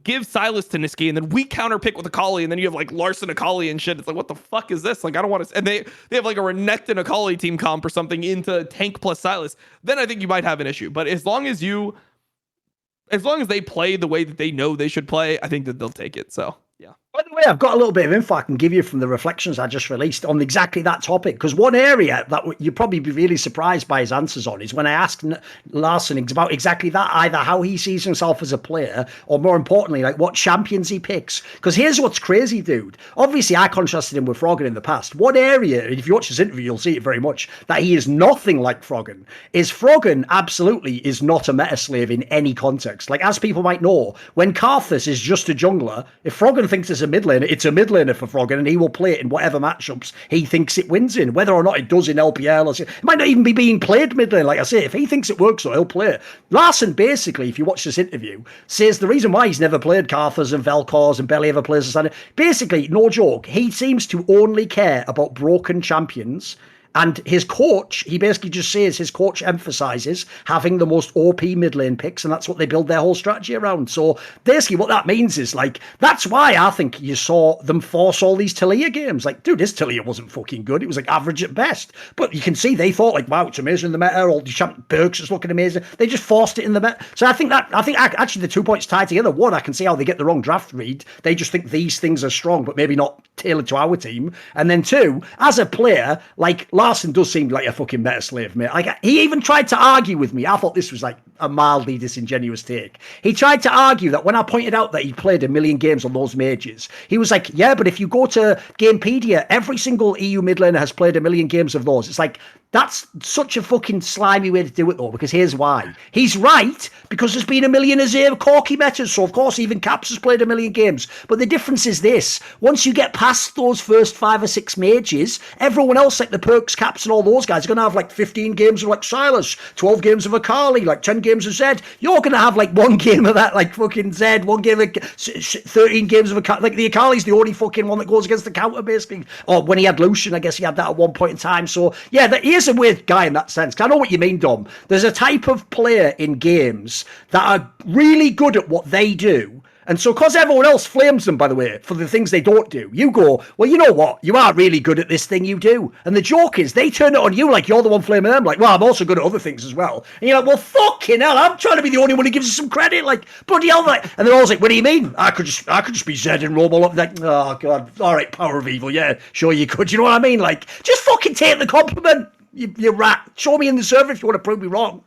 give Silas to Niski, and then we counter pick with Akali, and then you have like Larson Akali and shit. It's like, what the fuck is this? Like, I don't want to. And they have like a Renekton Akali team comp or something into tank plus Silas. Then I think you might have an issue. But as long as they play the way that they know they should play, I think that they'll take it. So yeah. By the way, I've got a little bit of info I can give you from the reflections I just released on exactly that topic. Because one area that you'd probably be really surprised by his answers on is when I asked Larson about exactly that, either how he sees himself as a player, or more importantly, like what champions he picks. Because here's what's crazy, dude. Obviously, I contrasted him with Froggen in the past. One area, if you watch this interview, you'll see it very much, that he is nothing like Froggen, is Froggen absolutely is not a meta slave in any context. Like, as people might know, when Karthus is just a jungler, if Froggen thinks it's a mid laner, it's a mid laner for Froggen, and he will play it in whatever matchups he thinks it wins in, whether or not it does in LPL. Or it might not even be being played mid lane. Like I say, if he thinks it works, so he'll play it. Larson basically, if you watch this interview, says the reason why he's never played Karthus and Vel'Koz and barely ever plays the basically, no joke, he seems to only care about broken champions. And his coach, he basically just says his coach emphasizes having the most OP mid lane picks, and that's what they build their whole strategy around. So basically what that means is, like, that's why I think you saw them force all these Taliyah games. Like, dude, this Taliyah wasn't fucking good. It was like average at best. But you can see they thought like, wow, it's amazing in the meta, all these perks is looking amazing. They just forced it in the meta. So I think actually the 2 points tied together. One, I can see how they get the wrong draft read. They just think these things are strong, but maybe not tailored to our team. And then two, as a player, like, Larson does seem like a fucking meta slave, mate. Like, he even tried to argue with me. I thought this was like a mildly disingenuous take. He tried to argue that when I pointed out that he played a million games on those mages, he was like, yeah, but if you go to Gamepedia, every single EU mid laner has played a million games of those. It's like, that's such a fucking slimy way to do it, though, because here's why. He's right, because there's been a million Azir Corki metas, so of course even Caps has played a million games. But the difference is this: once you get past those first 5 or 6 mages, everyone else, like the Perks, Caps, and all those guys, are going to have like 15 games of like Silas, 12 games of Akali, like 10 games of Zed. You're going to have like 1 game of that, like fucking Zed, 1 game of 13 games of Akali. Like, the Akali's the only fucking one that goes against the counter, basically. Or when he had Lucian, I guess he had that at one point in time. So yeah, he is a weird guy in that sense. 'Cause I know what you mean, Dom. There's a type of player in games that are really good at what they do. And so, because everyone else flames them, by the way, for the things they don't do, you go, well, you know what? You are really good at this thing you do. And the joke is, they turn it on you like you're the one flaming them. Like, well, I'm also good at other things as well. And you're like, well, fucking hell, I'm trying to be the only one who gives you some credit. Like, bloody hell. Like, and they're always like, what do you mean? I could just be Zed and roam all up. Like, oh, God. All right, power of evil. Yeah, sure you could. You know what I mean? Like, just fucking take the compliment. You rat. Show me in the server if you want to prove me wrong.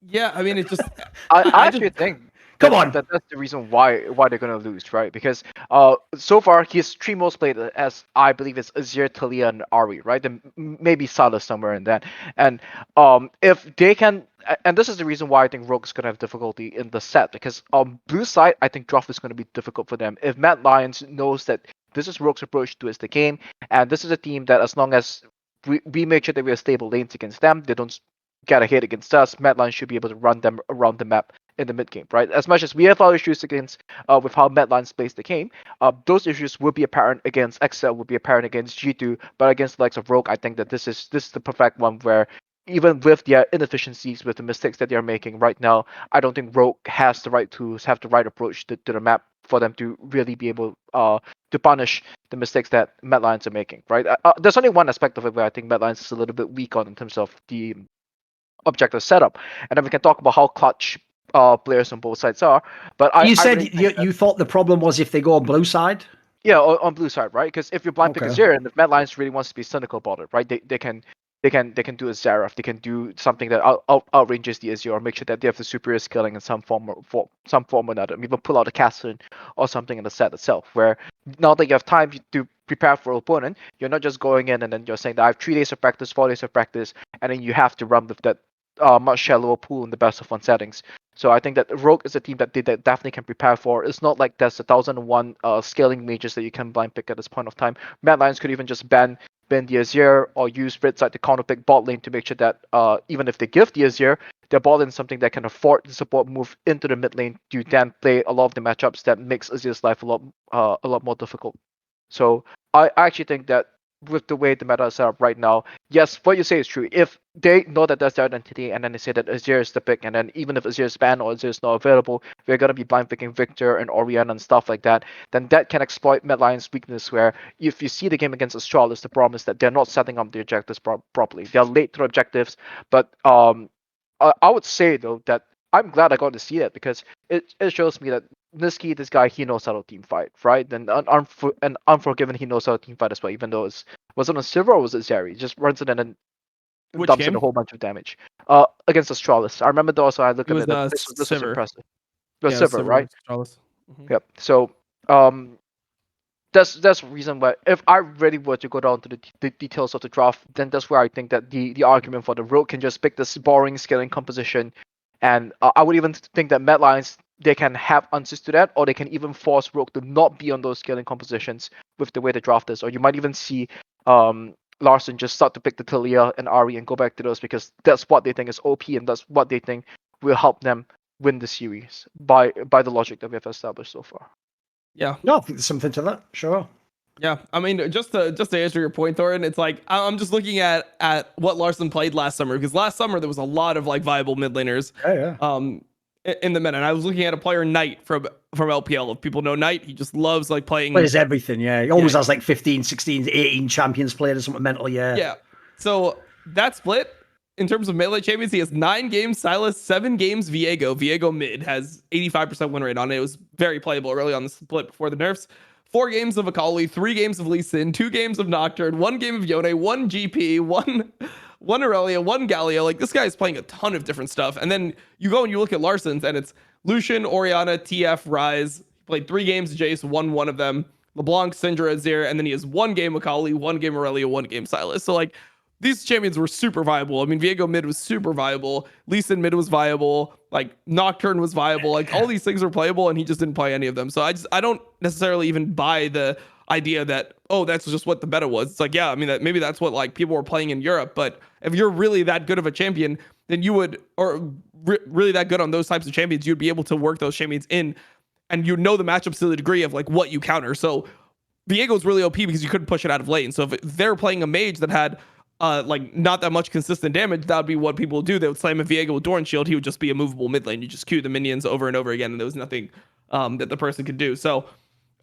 Yeah, I mean, it's just... I actually think... Come on. That's the reason why they're gonna lose, right? Because so far his 3 most played, as I believe, is Azir, Taliyah, and Ari, right? Then maybe Salah somewhere in that. And if they can, and this is the reason why I think Rogue is gonna have difficulty in the set, because on blue side I think Druff is gonna be difficult for them. If Mad Lions knows that this is Rogue's approach to the game, and this is a team that, as long as we make sure that we have stable lanes against them, they don't get a hit against us, Mad Lions should be able to run them around the map in the mid game, right? As much as we have our issues against with how Mad Lions plays the game, those issues will be apparent against Excel, will be apparent against G2, but against the likes of Rogue, I think that this is the perfect one where, even with their inefficiencies, with the mistakes that they're making right now, I don't think Rogue has the right tools, have the right approach to the map for them to really be able to punish the mistakes that Mad Lions are making, right? There's only one aspect of it where I think Mad Lions is a little bit weak on, in terms of the objective setup, and then we can talk about how clutch players on both sides are. But You said really you thought the problem was if they go on blue side. yeah, on blue side, right? Because if you blind pick a Okay. Zero, and if Mad Lions really wants to be cynical about it, right? They can do a Zareth, they can do something that outranges the Azir, or make sure that they have the superior skilling in some form or another. Even pull out a Castle or something in the set itself, where now that you have time to prepare for an opponent, you're not just going in and then you're saying that I have 3 days of practice, 4 days of practice, and then you have to run with that much shallower pool in the best of 1 settings. So I think that Rogue is a team that they definitely can prepare for. It's not like there's 1,001 scaling mages that you can blind pick at this point of time. Mad Lions could even just ban the Azir or use red side to counter pick bot lane to make sure that even if they give the Azir, their bot lane is something that can afford the support move into the mid lane to then play a lot of the matchups that makes Azir's life a lot more difficult. So I actually think that with the way the meta is set up right now, yes, what you say is true. If they know that that's their identity and then they say that Azir is the pick, and then even if Azir is banned or Azir is not available, we're going to be blind picking Victor and Orianna and stuff like that, then that can exploit Mad Lions' weakness, where if you see the game against Astralis, the problem is that they're not setting up the objectives properly. They're late to the objectives, but I would say, though, that I'm glad I got to see that, because it shows me that Niski, this guy, he knows how to team fight, right? And Unforgiven, he knows how to team fight as well, even though was it on Silver or was it Zeri? He just runs it and then Which dumps game? in a whole bunch of damage. Against Astralis. I remember those, so I looked It at was it. This was Sivir. impressive. It was Yeah, Silver, right? Astralis. Yep. So that's the reason why, if I really were to go down to the details of the draft, then that's where I think that the argument for the Rogue can just pick this boring scaling composition, and I would even think that Mad Lions, they can have answers to that, or they can even force Rogue to not be on those scaling compositions with the way the draft is, or you might even see Larson just start to pick the Talia and Ari and go back to those, because that's what they think is OP, and that's what they think will help them win the series by the logic that we have established so far. Yeah. No, I think there's something to that. Sure. Yeah, I mean, just to answer your point, Thorin, it's like I'm just looking at what Larson played last summer, because last summer there was a lot of like viable mid laners. In the meta, and I was looking at a player, Knight, from LPL. If people know Knight, he just loves like playing. Plays everything, yeah. He always has like 15, 16, 18 champions played or something mental, yeah. Yeah. So that split, in terms of melee champions, he has 9 games Silas, 7 games Viego. Viego mid has 85% win rate on it. It was very playable early on the split before the nerfs. 4 games of Akali, 3 games of Lee Sin, 2 games of Nocturne, 1 game of Yone, 1 GP, 1 Aurelia, 1 Galio. Like, this guy is playing a ton of different stuff. And then you go and you look at Larson's, and it's Lucian, Orianna, TF, Ryze. He played 3 games of Jace, won 1 of them. LeBlanc, Syndra, Azir, and then he has 1 game Akali, 1 game Aurelia, 1 game Silas. So, like, these champions were super viable. I mean, Viego mid was super viable. Lee Sin mid was viable. Like, Nocturne was viable. Like, all these things were playable, and he just didn't play any of them. So I don't necessarily even buy the idea that, oh, that's just what the meta was. It's like, yeah, I mean, that maybe that's what like people were playing in Europe. But if you're really that good of a champion, then you would, or really that good on those types of champions, you'd be able to work those champions in, and you know the matchups to the degree of like what you counter. So Viego's really OP because you couldn't push it out of lane. So if they're playing a mage that had like not that much consistent damage, that would be what people would do. They would slam a Viego with Doran Shield. He would just be a movable mid lane. You just queue the minions over and over again, and there was nothing that the person could do. So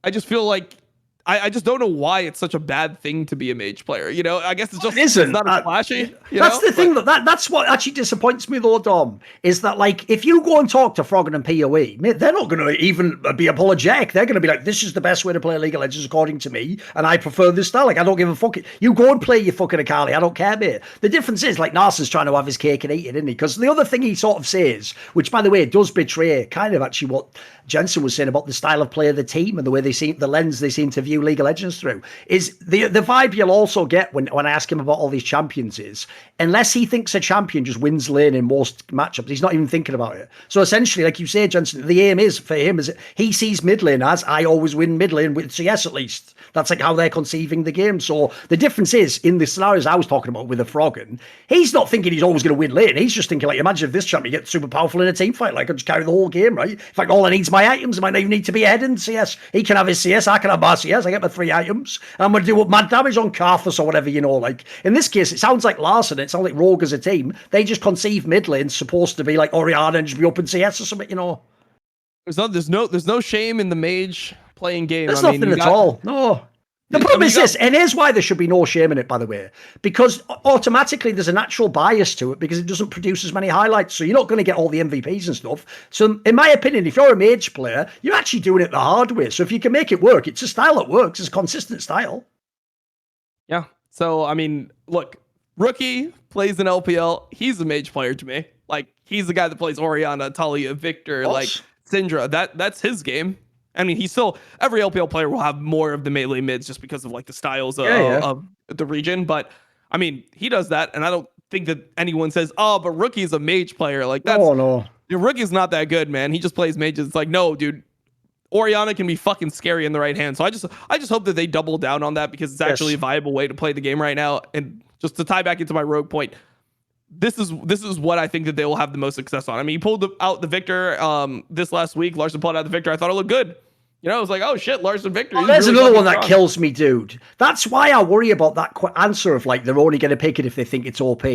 I just feel like I just don't know why it's such a bad thing to be a mage player. You know, I guess it's just it's not as flashy. That's the thing that's what actually disappoints me though, Dom, is that like if you go and talk to Froggen and PoE, they're not going to even be apologetic. They're going to be like, this is the best way to play League of Legends according to me, and I prefer this style. Like, I don't give a fuck. You go and play your fucking Akali. I don't care, mate. The difference is like Narcis's trying to have his cake and eat it, isn't he? Because the other thing he sort of says, which by the way does betray kind of actually what Jensen was saying about the style of play of the team and the way they seem, the lens they seem to view League of Legends through, is the vibe you'll also get when I ask him about all these champions is, unless he thinks a champion just wins lane in most matchups, he's not even thinking about it. So essentially, like you say, Jensen, the aim is for him is he sees mid lane as I always win mid lane with CS at least. That's like how they're conceiving the game. So the difference is in the scenarios I was talking about with the Froggen, he's not thinking he's always going to win lane. He's just thinking like, imagine if this champion gets super powerful in a team fight, like I just carry the whole game, right? In fact, all I need is my items. I might not even need to be ahead in CS. He can have his CS, I can have my CS. I get my 3 items. I'm going to do mad damage on Karthus or whatever, you know. Like in this case, it sounds like Larson. It sounds like Rogue as a team. They just conceive mid lane supposed to be like Orianna and just be up in CS or something, you know. There's no shame in the mage playing game. There's nothing at all. No. The problem is this, and here's why there should be no shame in it, by the way, because automatically there's a natural bias to it because it doesn't produce as many highlights. So you're not going to get all the MVPs and stuff. So in my opinion, if you're a mage player, you're actually doing it the hard way. So if you can make it work, it's a style that works. It's a consistent style. Yeah. So, I mean, look, Rookie plays in LPL. He's a mage player to me. Like, he's the guy that plays Orianna, Talia, Victor, like Syndra. That's his game. I mean, every LPL player will have more of the melee mids just because of like the styles of the region. But I mean, he does that, and I don't think that anyone says, "Oh, but Rookie's a mage player." Like that's no. Rookie's not that good, man. He just plays mages. It's like, no, dude. Orianna can be fucking scary in the right hand. So I just hope that they double down on that because it's actually a viable way to play the game right now. And just to tie back into my rogue point, this is what I think that they will have the most success on. I mean, he pulled out the Victor this last week. Larson pulled out the Victor. I thought it looked good. You know, it was like, oh shit, Larson Victor. Oh, there's really another one that kills me, dude. That's why I worry about that answer of like, they're only going to pick it if they think it's OP.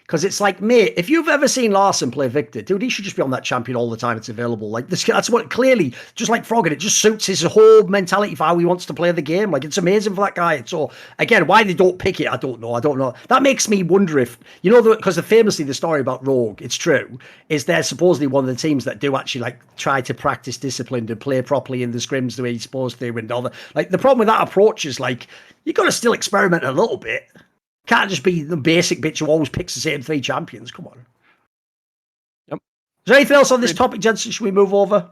Because it's like, mate, if you've ever seen Larson play Victor, dude, he should just be on that champion all the time it's available. Like, that's what clearly, just like Froggen, it just suits his whole mentality for how he wants to play the game. Like, it's amazing for that guy. So, again, why they don't pick it, I don't know. That makes me wonder if, you know, because famously the story about Rogue, it's true, is they're supposedly one of the teams that do actually, like, try to practice discipline to play properly in the scrims the way he's supposed to. And all that. Like, the problem with that approach is, like, you got to still experiment a little bit. Can't just be the basic bitch who always picks the same 3 champions. Come on. Yep. Is there anything else on this topic, Jensen? Should we move over?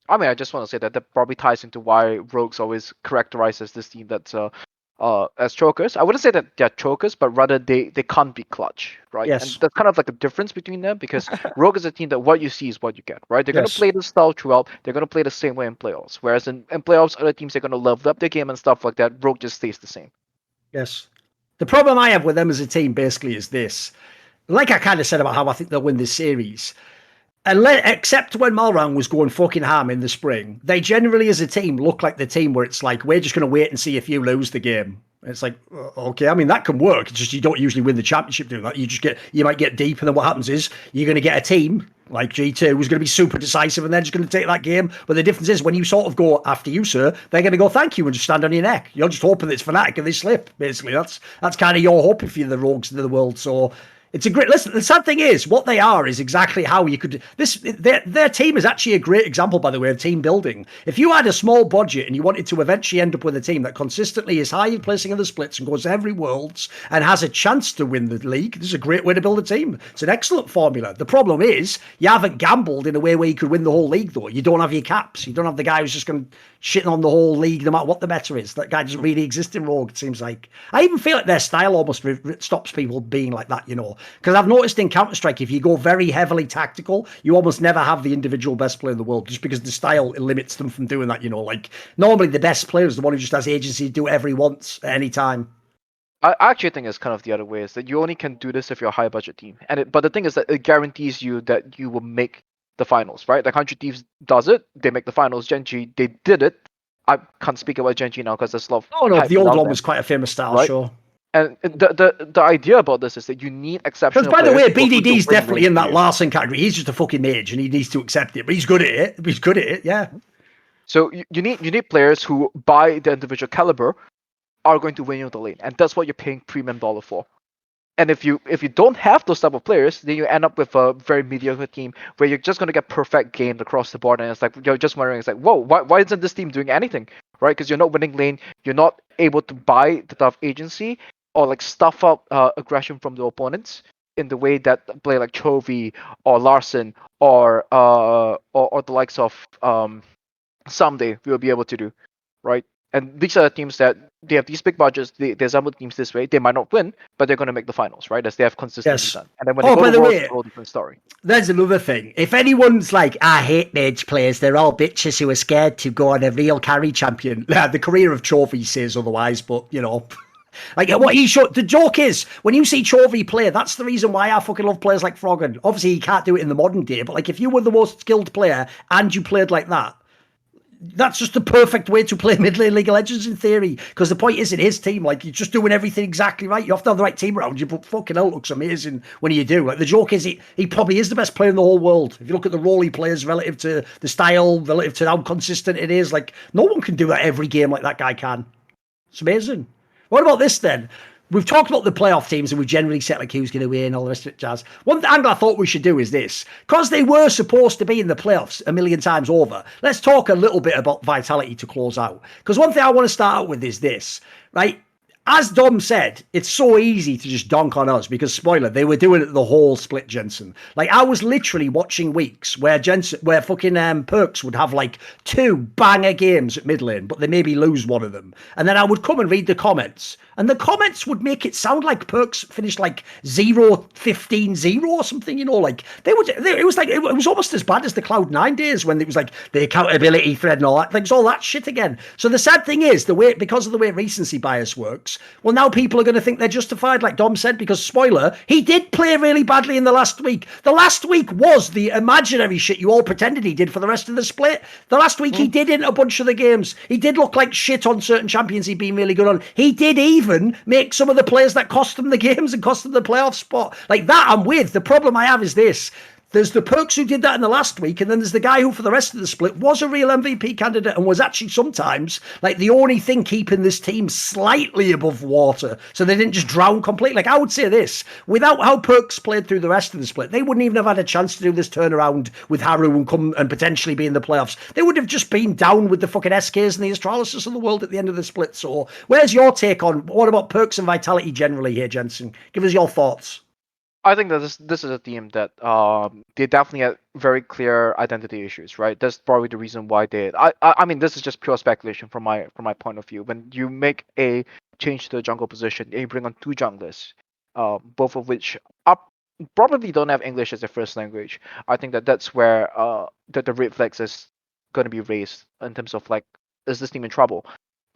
I mean, I just want to say that probably ties into why Rogues always characterized as this team that's as chokers. I wouldn't say that they're chokers, but rather they can't be clutch, right? Yes. And that's kind of like a difference between them because Rogue is a team that what you see is what you get, right? They're going to play the style throughout. They're going to play the same way in playoffs. Whereas in playoffs, other teams are going to level up their game and stuff like that. Rogue just stays the same. Yes. The problem I have with them as a team basically is this. Like I kind of said about how I think they'll win this series. Except when Malrang was going fucking ham in the spring, they generally as a team look like the team where it's like, we're just going to wait and see if you lose the game. It's like, okay, I mean, that can work. It's just you don't usually win the championship doing that. You might get deep, and then what happens is you're going to get a team like G2 who's going to be super decisive, and they're just going to take that game. But the difference is when you sort of go after you, sir, they're going to go thank you and just stand on your neck. You're just hoping that it's Fnatic and they slip. Basically, that's kind of your hope if you're the Rogues of the world. So. It's a great listen. The sad thing is, what they are is exactly how you could. Their team is actually a great example, by the way, of team building. If you had a small budget and you wanted to eventually end up with a team that consistently is high in placing in the splits and goes to every Worlds and has a chance to win the league, this is a great way to build a team. It's an excellent formula. The problem is you haven't gambled in a way where you could win the whole league, though. You don't have your caps. You don't have the guy who's just going to shitting on the whole league, no matter what the meta is. That guy doesn't really exist in Rogue, it seems like. I even feel like their style almost stops people being like that, you know. Because I've noticed in Counter-Strike, if you go very heavily tactical, you almost never have the individual best player in the world, just because the style limits them from doing that, you know. Like, normally the best player is the one who just has agency to do whatever he wants at any time. I actually think it's kind of the other way, is that you only can do this if you're a high-budget team. But the thing is that it guarantees you that you will make the finals, right? Like 100 Thieves does it, they make the finals. Gen.G, they did it. I can't speak about Gen.G now because there's a lot of... Oh no, the old one was quite a famous style, right? Sure. And the idea about this is that you need exceptional players. Because by the way, BDD's win definitely in that Larson category. He's just a fucking mage and he needs to accept it. But he's good at it. Yeah. So you need players who, by the individual caliber, are going to win you the lane, and that's what you're paying premium dollar for. And if you don't have those type of players, then you end up with a very mediocre team where you're just going to get perfect gamed across the board, and it's like you're just wondering, it's like, whoa, why isn't this team doing anything, right? Because you're not winning lane, you're not able to buy the tough agency or like stuff up aggression from the opponents in the way that a player like Chovy or Larson or the likes of Someday will be able to do, right? And these are the teams that they have these big budgets. They assemble teams this way. They might not win, but they're going to make the finals, right? As they have consistently done. And then when they go to Worlds, it's a whole different story. There's another thing. If anyone's like, I hate mage players, they're all bitches who are scared to go on a real carry champion. The career of Chovy says otherwise, but you know. Like what he showed, the joke is when you see Chovy play, that's the reason why I fucking love players like Froggen. Obviously, he can't do it in the modern day, but like if you were the most skilled player and you played like that, that's just the perfect way to play mid-lane League of Legends in theory. Because the point is, in his team, like you're just doing everything exactly right. You have to have the right team around you, but fucking hell, it looks amazing when you do. Like the joke is, he probably is the best player in the whole world. If you look at the role he plays relative to the style, relative to how consistent it is, like no one can do that every game like that guy can. It's amazing. What about this then? We've talked about the playoff teams and we've generally set like who's going to win and all the rest of it, jazz. One angle I thought we should do is this. Because they were supposed to be in the playoffs a million times over, let's talk a little bit about Vitality to close out. Because one thing I want to start out with is this, right? As Dom said, it's so easy to just donk on us because, spoiler, they were doing it the whole split, Jensen. Like, I was literally watching weeks where fucking Perks would have like 2 banger games at mid lane, but they maybe lose one of them. And then I would come and read the comments. And the comments would make it sound like Perks finished like 0-15-0 or something, you know, like it was almost as bad as the Cloud9 days when it was like the accountability thread and all that. Like, it's all that shit again. So the sad thing is, because of the way recency bias works, well, now people are going to think they're justified, like Dom said, because, spoiler, he did play really badly in the last week. The last week was the imaginary shit you all pretended he did for the rest of the split. The last week he did in a bunch of the games. He did look like shit on certain champions he'd been really good on. He did even make some of the players that cost them the games and cost them the playoff spot. Like that I'm with. The problem I have is this. There's the Perks who did that in the last week, and then there's the guy who, for the rest of the split, was a real MVP candidate and was actually sometimes like the only thing keeping this team slightly above water, so they didn't just drown completely. Like, I would say this, without how Perks played through the rest of the split, they wouldn't even have had a chance to do this turnaround with Haru and come and potentially be in the playoffs. They would have just been down with the fucking SKs and the Astralis of the world at the end of the split. So where's your take on what about Perks and Vitality generally here, Jensen? Give us your thoughts. I think that this is a team that they definitely had very clear identity issues, right? That's probably the reason why they. I mean, this is just pure speculation from my point of view. When you make a change to the jungle position, and you bring on 2 junglers, both of which probably don't have English as their first language. I think that's where the red flags is going to be raised in terms of like, is this team in trouble?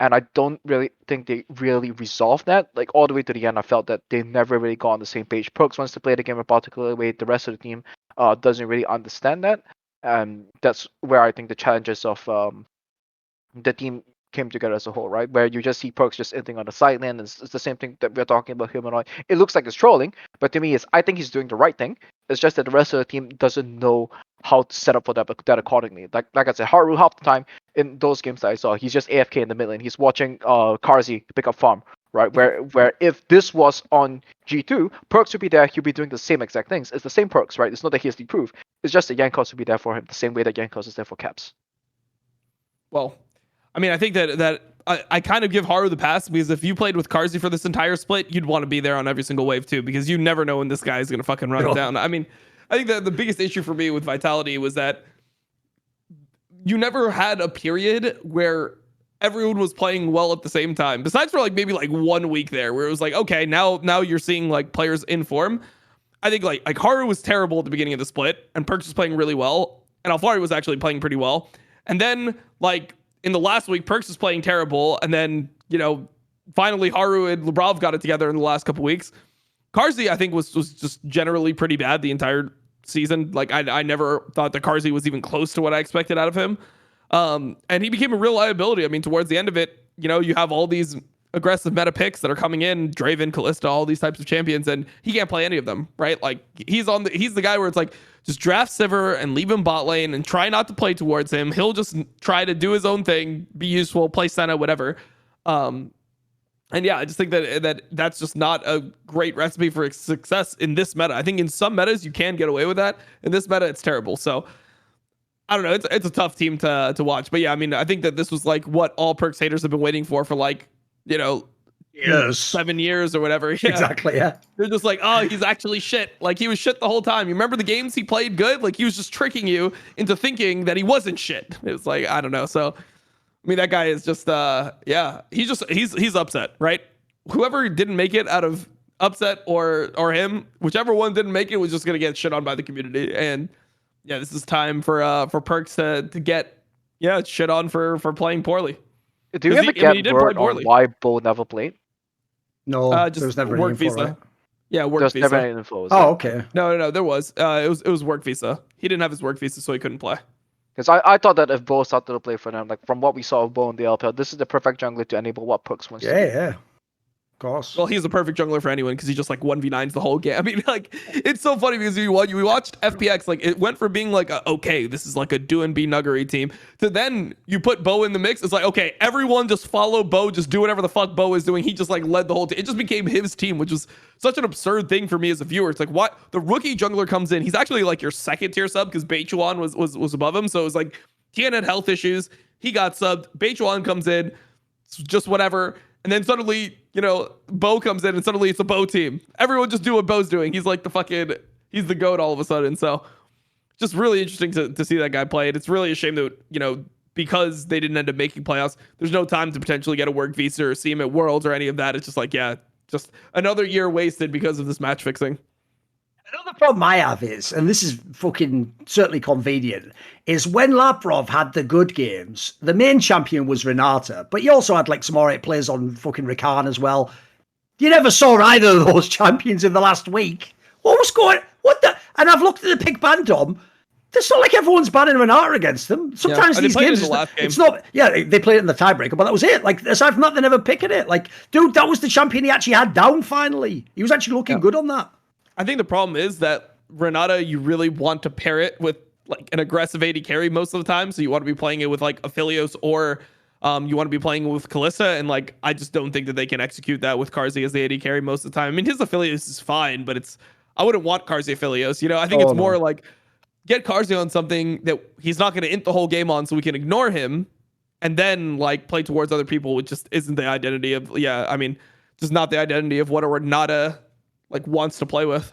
And I don't really think they really resolved that. Like, all the way to the end, I felt that they never really got on the same page. Perks wants to play the game a particular way. The rest of the team doesn't really understand that. And that's where I think the challenges of the team came together as a whole, right? Where you just see Perks just ending on the side lane. It's the same thing that we're talking about Humanoid. It looks like it's trolling, but to me, I think he's doing the right thing. It's just that the rest of the team doesn't know how to set up for that accordingly. Like I said, Haru half the time in those games that I saw, he's just AFK in the mid lane. He's watching Karzi pick up farm, right? Where if this was on G2, Perks would be there, he'd be doing the same exact things. It's the same Perks, right? It's not that he has to improve. It's just that Jankos would be there for him, the same way that Jankos is there for Caps. Well, I mean, I think that I kind of give Haru the pass because if you played with Karzi for this entire split, you'd want to be there on every single wave too, because you never know when this guy is going to fucking run it down. I mean, I think that the biggest issue for me with Vitality was that you never had a period where everyone was playing well at the same time. Besides for like maybe like 1 week there where it was like, okay, now you're seeing like players in form. I think like Haru was terrible at the beginning of the split and Perks was playing really well and Alfari was actually playing pretty well. And then like in the last week, Perks was playing terrible. And then, you know, finally Haru and Lubrov got it together in the last couple weeks. Karzi, I think, was just generally pretty bad the entire season. Like, I never thought that Karzi was even close to what I expected out of him. And he became a real liability. I mean, towards the end of it, you know, you have all these aggressive meta picks that are coming in, Draven, Kalista, all these types of champions, and he can't play any of them, right? Like, he's the guy where it's like, just draft Sivir and leave him bot lane and try not to play towards him. He'll just try to do his own thing, be useful, play Senna, whatever. And yeah, I just think that's just not a great recipe for success in this meta. I think in some metas you can get away with that. In this meta, it's terrible. So I don't know. It's a tough team to watch. But yeah, I mean, I think that this was like what all Perks haters have been waiting for like, you know, years, 7 years or whatever. Yeah. Exactly. Yeah. They're just like, oh, he's actually shit. Like, he was shit the whole time. You remember the games he played good? Like, he was just tricking you into thinking that he wasn't shit. It was like, I don't know. So I mean, that guy is just, yeah, he's upset, right? Whoever didn't make it out of upset or him, whichever one didn't make it was just gonna get shit on by the community. And yeah, this is time for Perks to get shit on for playing poorly. Do you ever get word on why Bo never played? No, just there was never work any info, visa. right? Yeah, work There's visa. never any info. Oh, okay. No, there was. It was work visa. He didn't have his work visa, so he couldn't play. Because I thought that if Bo started to play for them, like from what we saw of Bo in the LPL, this is the perfect jungler to enable what Perks wants to do. Yeah. Of course. Well, he's the perfect jungler for anyone because he just like 1v9s the whole game. I mean, like, it's so funny because we watched FPX, like, it went from being like, okay, this is like a do and be nuggery team, to then you put Bo in the mix. It's like, okay, everyone just follow Bo, just do whatever the fuck Bo is doing. He just like led the whole team. It just became his team, which was such an absurd thing for me as a viewer. It's like, what? The rookie jungler comes in. He's actually like your second tier sub because Beichuan was above him. So it was like, Qian had health issues. He got subbed. Beichuan comes in. It's just whatever. And then suddenly, you know, Bo comes in and suddenly it's a Bo team. Everyone just do what Bo's doing. He's like he's the GOAT all of a sudden. So just really interesting to see that guy play. And it's really a shame that, you know, because they didn't end up making playoffs, there's no time to potentially get a work visa or see him at Worlds or any of that. It's just like, yeah, just another year wasted because of this match fixing. Another problem I have is, and this is fucking certainly convenient, is when Lavrov had the good games, the main champion was Renata, but you also had like some alright players on fucking Rakan as well. You never saw either of those champions in the last week. What the? And I've looked at the pick ban, Dom. It's not like everyone's banning Renata against them. Sometimes these games, it's not. Yeah, they played it in the tiebreaker, but that was it. Like, aside from that, they never picking it. Like, dude, that was the champion he actually had down finally. He was actually looking good on that. I think the problem is that Renata, you really want to pair it with like an aggressive AD carry most of the time. So you want to be playing it with like Aphelios or you want to be playing with Kalista. And like, I just don't think that they can execute that with Carzzy as the AD carry most of the time. I mean, his Aphelios is fine, but I wouldn't want Carzzy Aphelios. You know, I think it's more like get Carzzy on something that he's not going to int the whole game on so we can ignore him and then like play towards other people, which just isn't the identity of, just not the identity of what a Renata like wants to play with.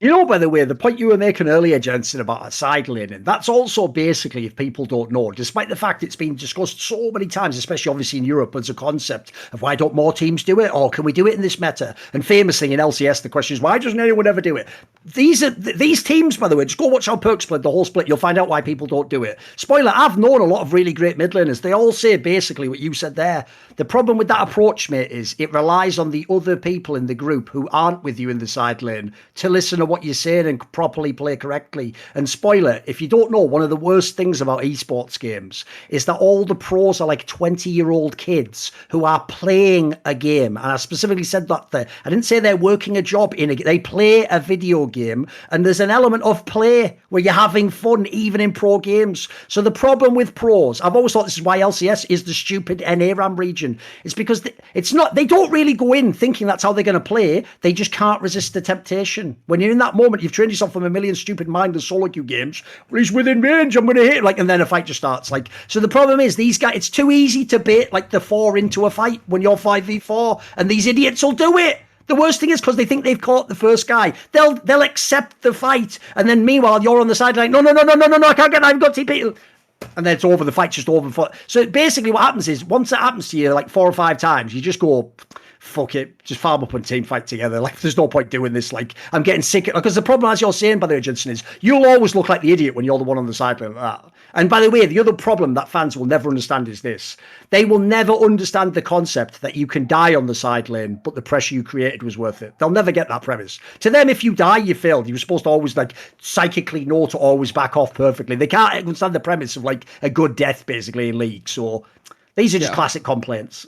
You know, by the way, the point you were making earlier, Jensen, about a side laning, that's also basically, if people don't know, despite the fact it's been discussed so many times, especially obviously in Europe, as a concept of why don't more teams do it, or can we do it in this meta? And famously in LCS, the question is, why doesn't anyone ever do it? These teams, by the way, just go watch our perk split, the whole split, you'll find out why people don't do it. Spoiler, I've known a lot of really great mid laners. They all say basically what you said there. The problem with that approach, mate, is it relies on the other people in the group who aren't with you in the side lane to listen to what you're saying and properly play correctly. And spoiler, if you don't know, one of the worst things about esports games is that all the pros are like 20-year-old kids who are playing a game. And I specifically said that there. I didn't say they're working a job in it. They play a video game, and there's an element of play where you're having fun even in pro games. So the problem with pros, I've always thought this is why LCS is the stupid NA-RAM region. It's because they don't really go in thinking that's how they're going to play. They just can't resist the temptation. When you're in that moment, you've trained yourself from a million stupid mindless solo queue games. Well, he's within range, I'm going to hit, like, and then a fight just starts. Like, so the problem is these guys, it's too easy to bait like the 4 into a fight when you're 5v4, and these idiots will do it. The worst thing is because they think they've caught the first guy. They'll accept the fight, and then meanwhile you're on the sideline. No, I can't get. I've got TP. And then it's over. The fight's just over. So basically, what happens is once it happens to you like 4 or 5 times, you just go, fuck it, just farm up and team fight together. Like, there's no point doing this. Like, I'm getting sick. Because the problem, as you're saying, by the way, Jensen, is you'll always look like the idiot when you're the one on the sideline like that. And by the way, the other problem that fans will never understand is this. They will never understand the concept that you can die on the side lane, but the pressure you created was worth it. They'll never get that premise. To them, if you die, you failed. You were supposed to always, like, psychically know to always back off perfectly. They can't understand the premise of, like, a good death, basically, in League. So these are just classic complaints.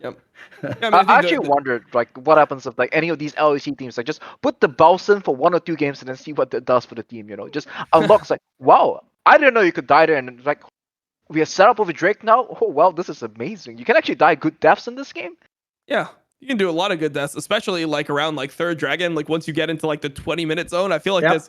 Yep. Yeah, I actually wondered, like, what happens if, like, any of these LEC teams, like, just put the Bowson for 1 or 2 games and then see what that does for the team, you know? Just unlocks, like, wow, I didn't know you could die there, and, like, we are set up with a Drake now? Oh, well, this is amazing. You can actually die good deaths in this game? Yeah, you can do a lot of good deaths, especially, like, around, like, 3rd Dragon. Like, once you get into, like, the 20-minute zone, I feel like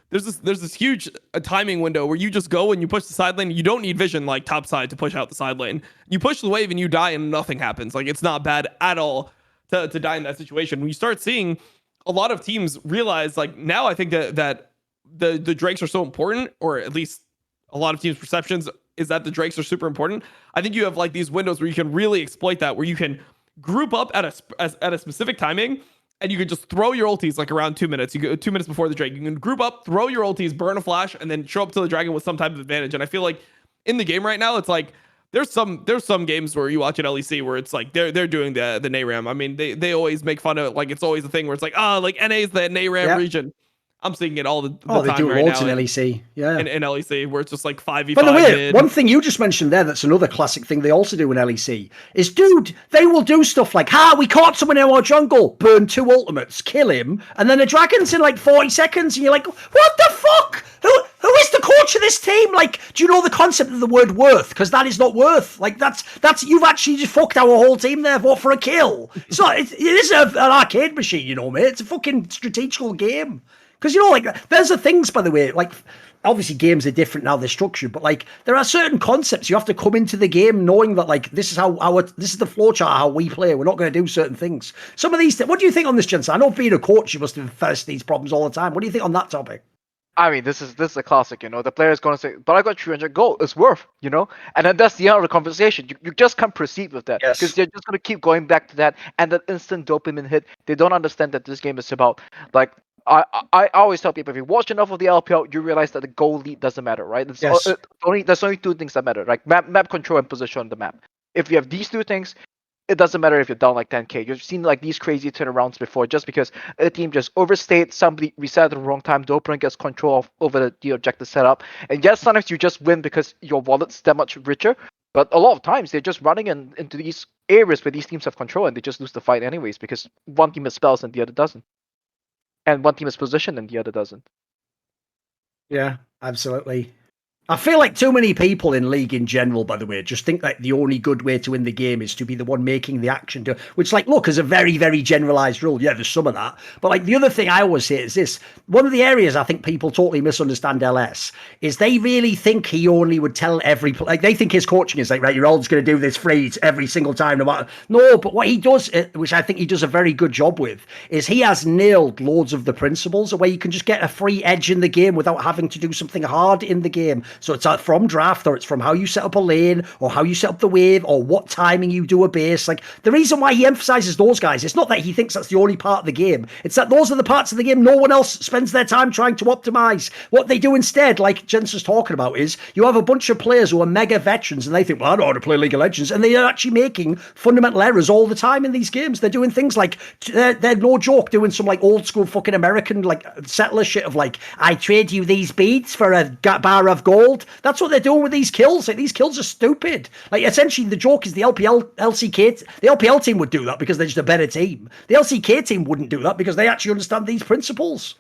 there's this huge timing window where you just go and you push the side lane. You don't need vision like top side to push out the side lane. You push the wave and you die and nothing happens. Like, it's not bad at all to die in that situation. When you start seeing a lot of teams realize, like, now I think that the Drakes are so important, or at least a lot of teams' perceptions is that the Drakes are super important. I think you have like these windows where you can really exploit that, where you can group up at a specific timing. And you can just throw your ultis like around 2 minutes. You go 2 minutes before the Drake. You can group up, throw your ultis, burn a flash, and then show up to the dragon with some type of advantage. And I feel like in the game right now, it's like there's some games where you watch at LEC where it's like they're doing the NARAM. I mean, they always make fun of it. Like, it's always a thing where it's like, like NA is the NARAM region. I'm seeing it all the they time do right loads now in LEC. Yeah. In LEC, where it's just like 5v5 By the way, mid. one thing you just mentioned there that's another classic thing they also do in LEC is, dude, they will do stuff like, we caught someone in our jungle, burn 2 ultimates, kill him, and then the dragon's in like 40 seconds, and you're like, what the fuck? Who is the coach of this team? Like, do you know the concept of the word worth? Because that is not worth. Like, that's you've actually just fucked our whole team there for a kill. It's not, it is an arcade machine, you know, mate. It's a fucking strategical game. Because, you know, like, there's the things, by the way, like, obviously games are different now, they're structured, but, like, there are certain concepts you have to come into the game knowing that, like, this is this is the flowchart how we play. We're not going to do certain things. Some of these, what do you think on this, Jensen? I know being a coach, you must have faced these problems all the time. What do you think on that topic? I mean, this is a classic, you know. The player is going to say, but I got 300 gold, it's worth, you know? And then that's the end of the conversation. You just can't proceed with that. Yes. Because they're just going to keep going back to that. And that instant dopamine hit, they don't understand that this game is about, like, I always tell people, if you watch enough of the LPL, you realize that the goal lead doesn't matter, right? Yes. There's only 2 things that matter, like map control and position on the map. If you have these 2 things, it doesn't matter if you're down like 10k. You've seen like these crazy turnarounds before just because a team just overstayed, somebody reset at the wrong time, the opponent gets control over the objective setup. And yes, sometimes you just win because your wallet's that much richer. But a lot of times they're just running into these areas where these teams have control and they just lose the fight anyways because one team has spells and the other doesn't. And one team has position and the other doesn't. Yeah, absolutely. I feel like too many people in League in general, by the way, just think that the only good way to win the game is to be the one making the action. Which, like, look, is a very, very generalized rule. Yeah, there's some of that. But, like, the other thing I always say is this. One of the areas I think people totally misunderstand LS is they really think he only would tell like, they think his coaching is like, right, you're all just going to do this free every single time, no matter. No, but what he does, which I think he does a very good job with, is he has nailed loads of the principles where you can just get a free edge in the game without having to do something hard in the game. So it's from draft, or it's from how you set up a lane, or how you set up the wave, or what timing you do a base. Like, the reason why he emphasizes those guys, it's not that he thinks that's the only part of the game. It's that those are the parts of the game no one else spends their time trying to optimize. What they do instead, like Jensen's talking about, is you have a bunch of players who are mega veterans, and they think, well, I know how to play League of Legends, and they are actually making fundamental errors all the time in these games. They're doing things like, they're no joke, doing some like old school fucking American like settler shit of like, I trade you these beads for a bar of gold. That's what they're doing with these kills. Like, these kills are stupid. Like, essentially, the joke is the LPL team would do that because they're just a better team. The LCK team wouldn't do that because they actually understand these principles.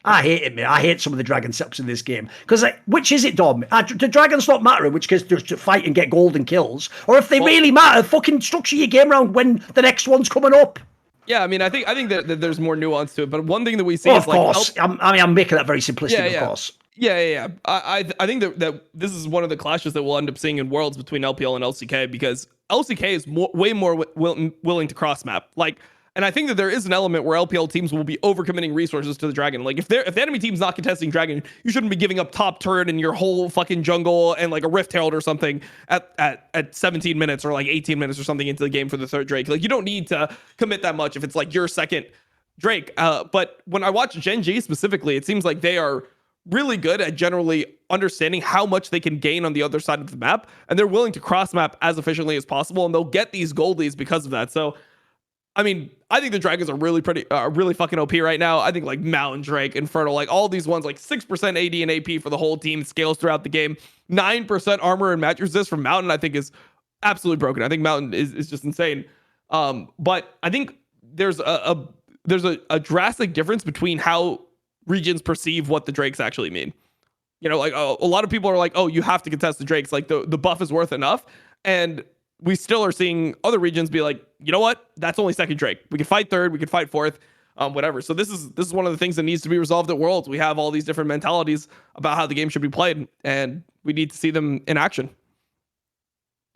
I hate it, man. I hate some of the dragon setups in this game. Because, like, which is it, Dom? Do dragons not matter, in which case just to fight and get golden kills? Or if they really matter, fucking structure your game around when the next one's coming up. Yeah, I mean, I think that there's more nuance to it. But one thing that we see is, of course, I'm making that very simplistic, of course. Yeah. I think that this is one of the clashes that we'll end up seeing in Worlds between LPL and LCK, because LCK is way more willing to cross map. Like, and I think that there is an element where LPL teams will be overcommitting resources to the Dragon. Like, if the enemy team's not contesting Dragon, you shouldn't be giving up top turret and your whole fucking jungle and like a Rift Herald or something at 17 minutes or like 18 minutes or something into the game for the third Drake. Like, you don't need to commit that much if it's like your second Drake. But when I watch Gen G specifically, it seems like they are really good at generally understanding how much they can gain on the other side of the map, and they're willing to cross map as efficiently as possible, and they'll get these goldies because of that. So, I mean, I think the Dragons are really fucking OP right now. I think like Mountain Drake, Infernal, like all these ones, like 6% AD and AP for the whole team, scales throughout the game. 9% armor and match resist from Mountain, I think, is absolutely broken. I think Mountain is just insane. But I think there's a drastic difference between how regions perceive what the Drakes actually mean. You know, like, a lot of people are like, oh, you have to contest the Drakes, like the buff is worth enough. And we still are seeing other regions be like, you know what, that's only second Drake, we can fight third, we can fight fourth, whatever. So this is one of the things that needs to be resolved at Worlds. We have all these different mentalities about how the game should be played, and we need to see them in action.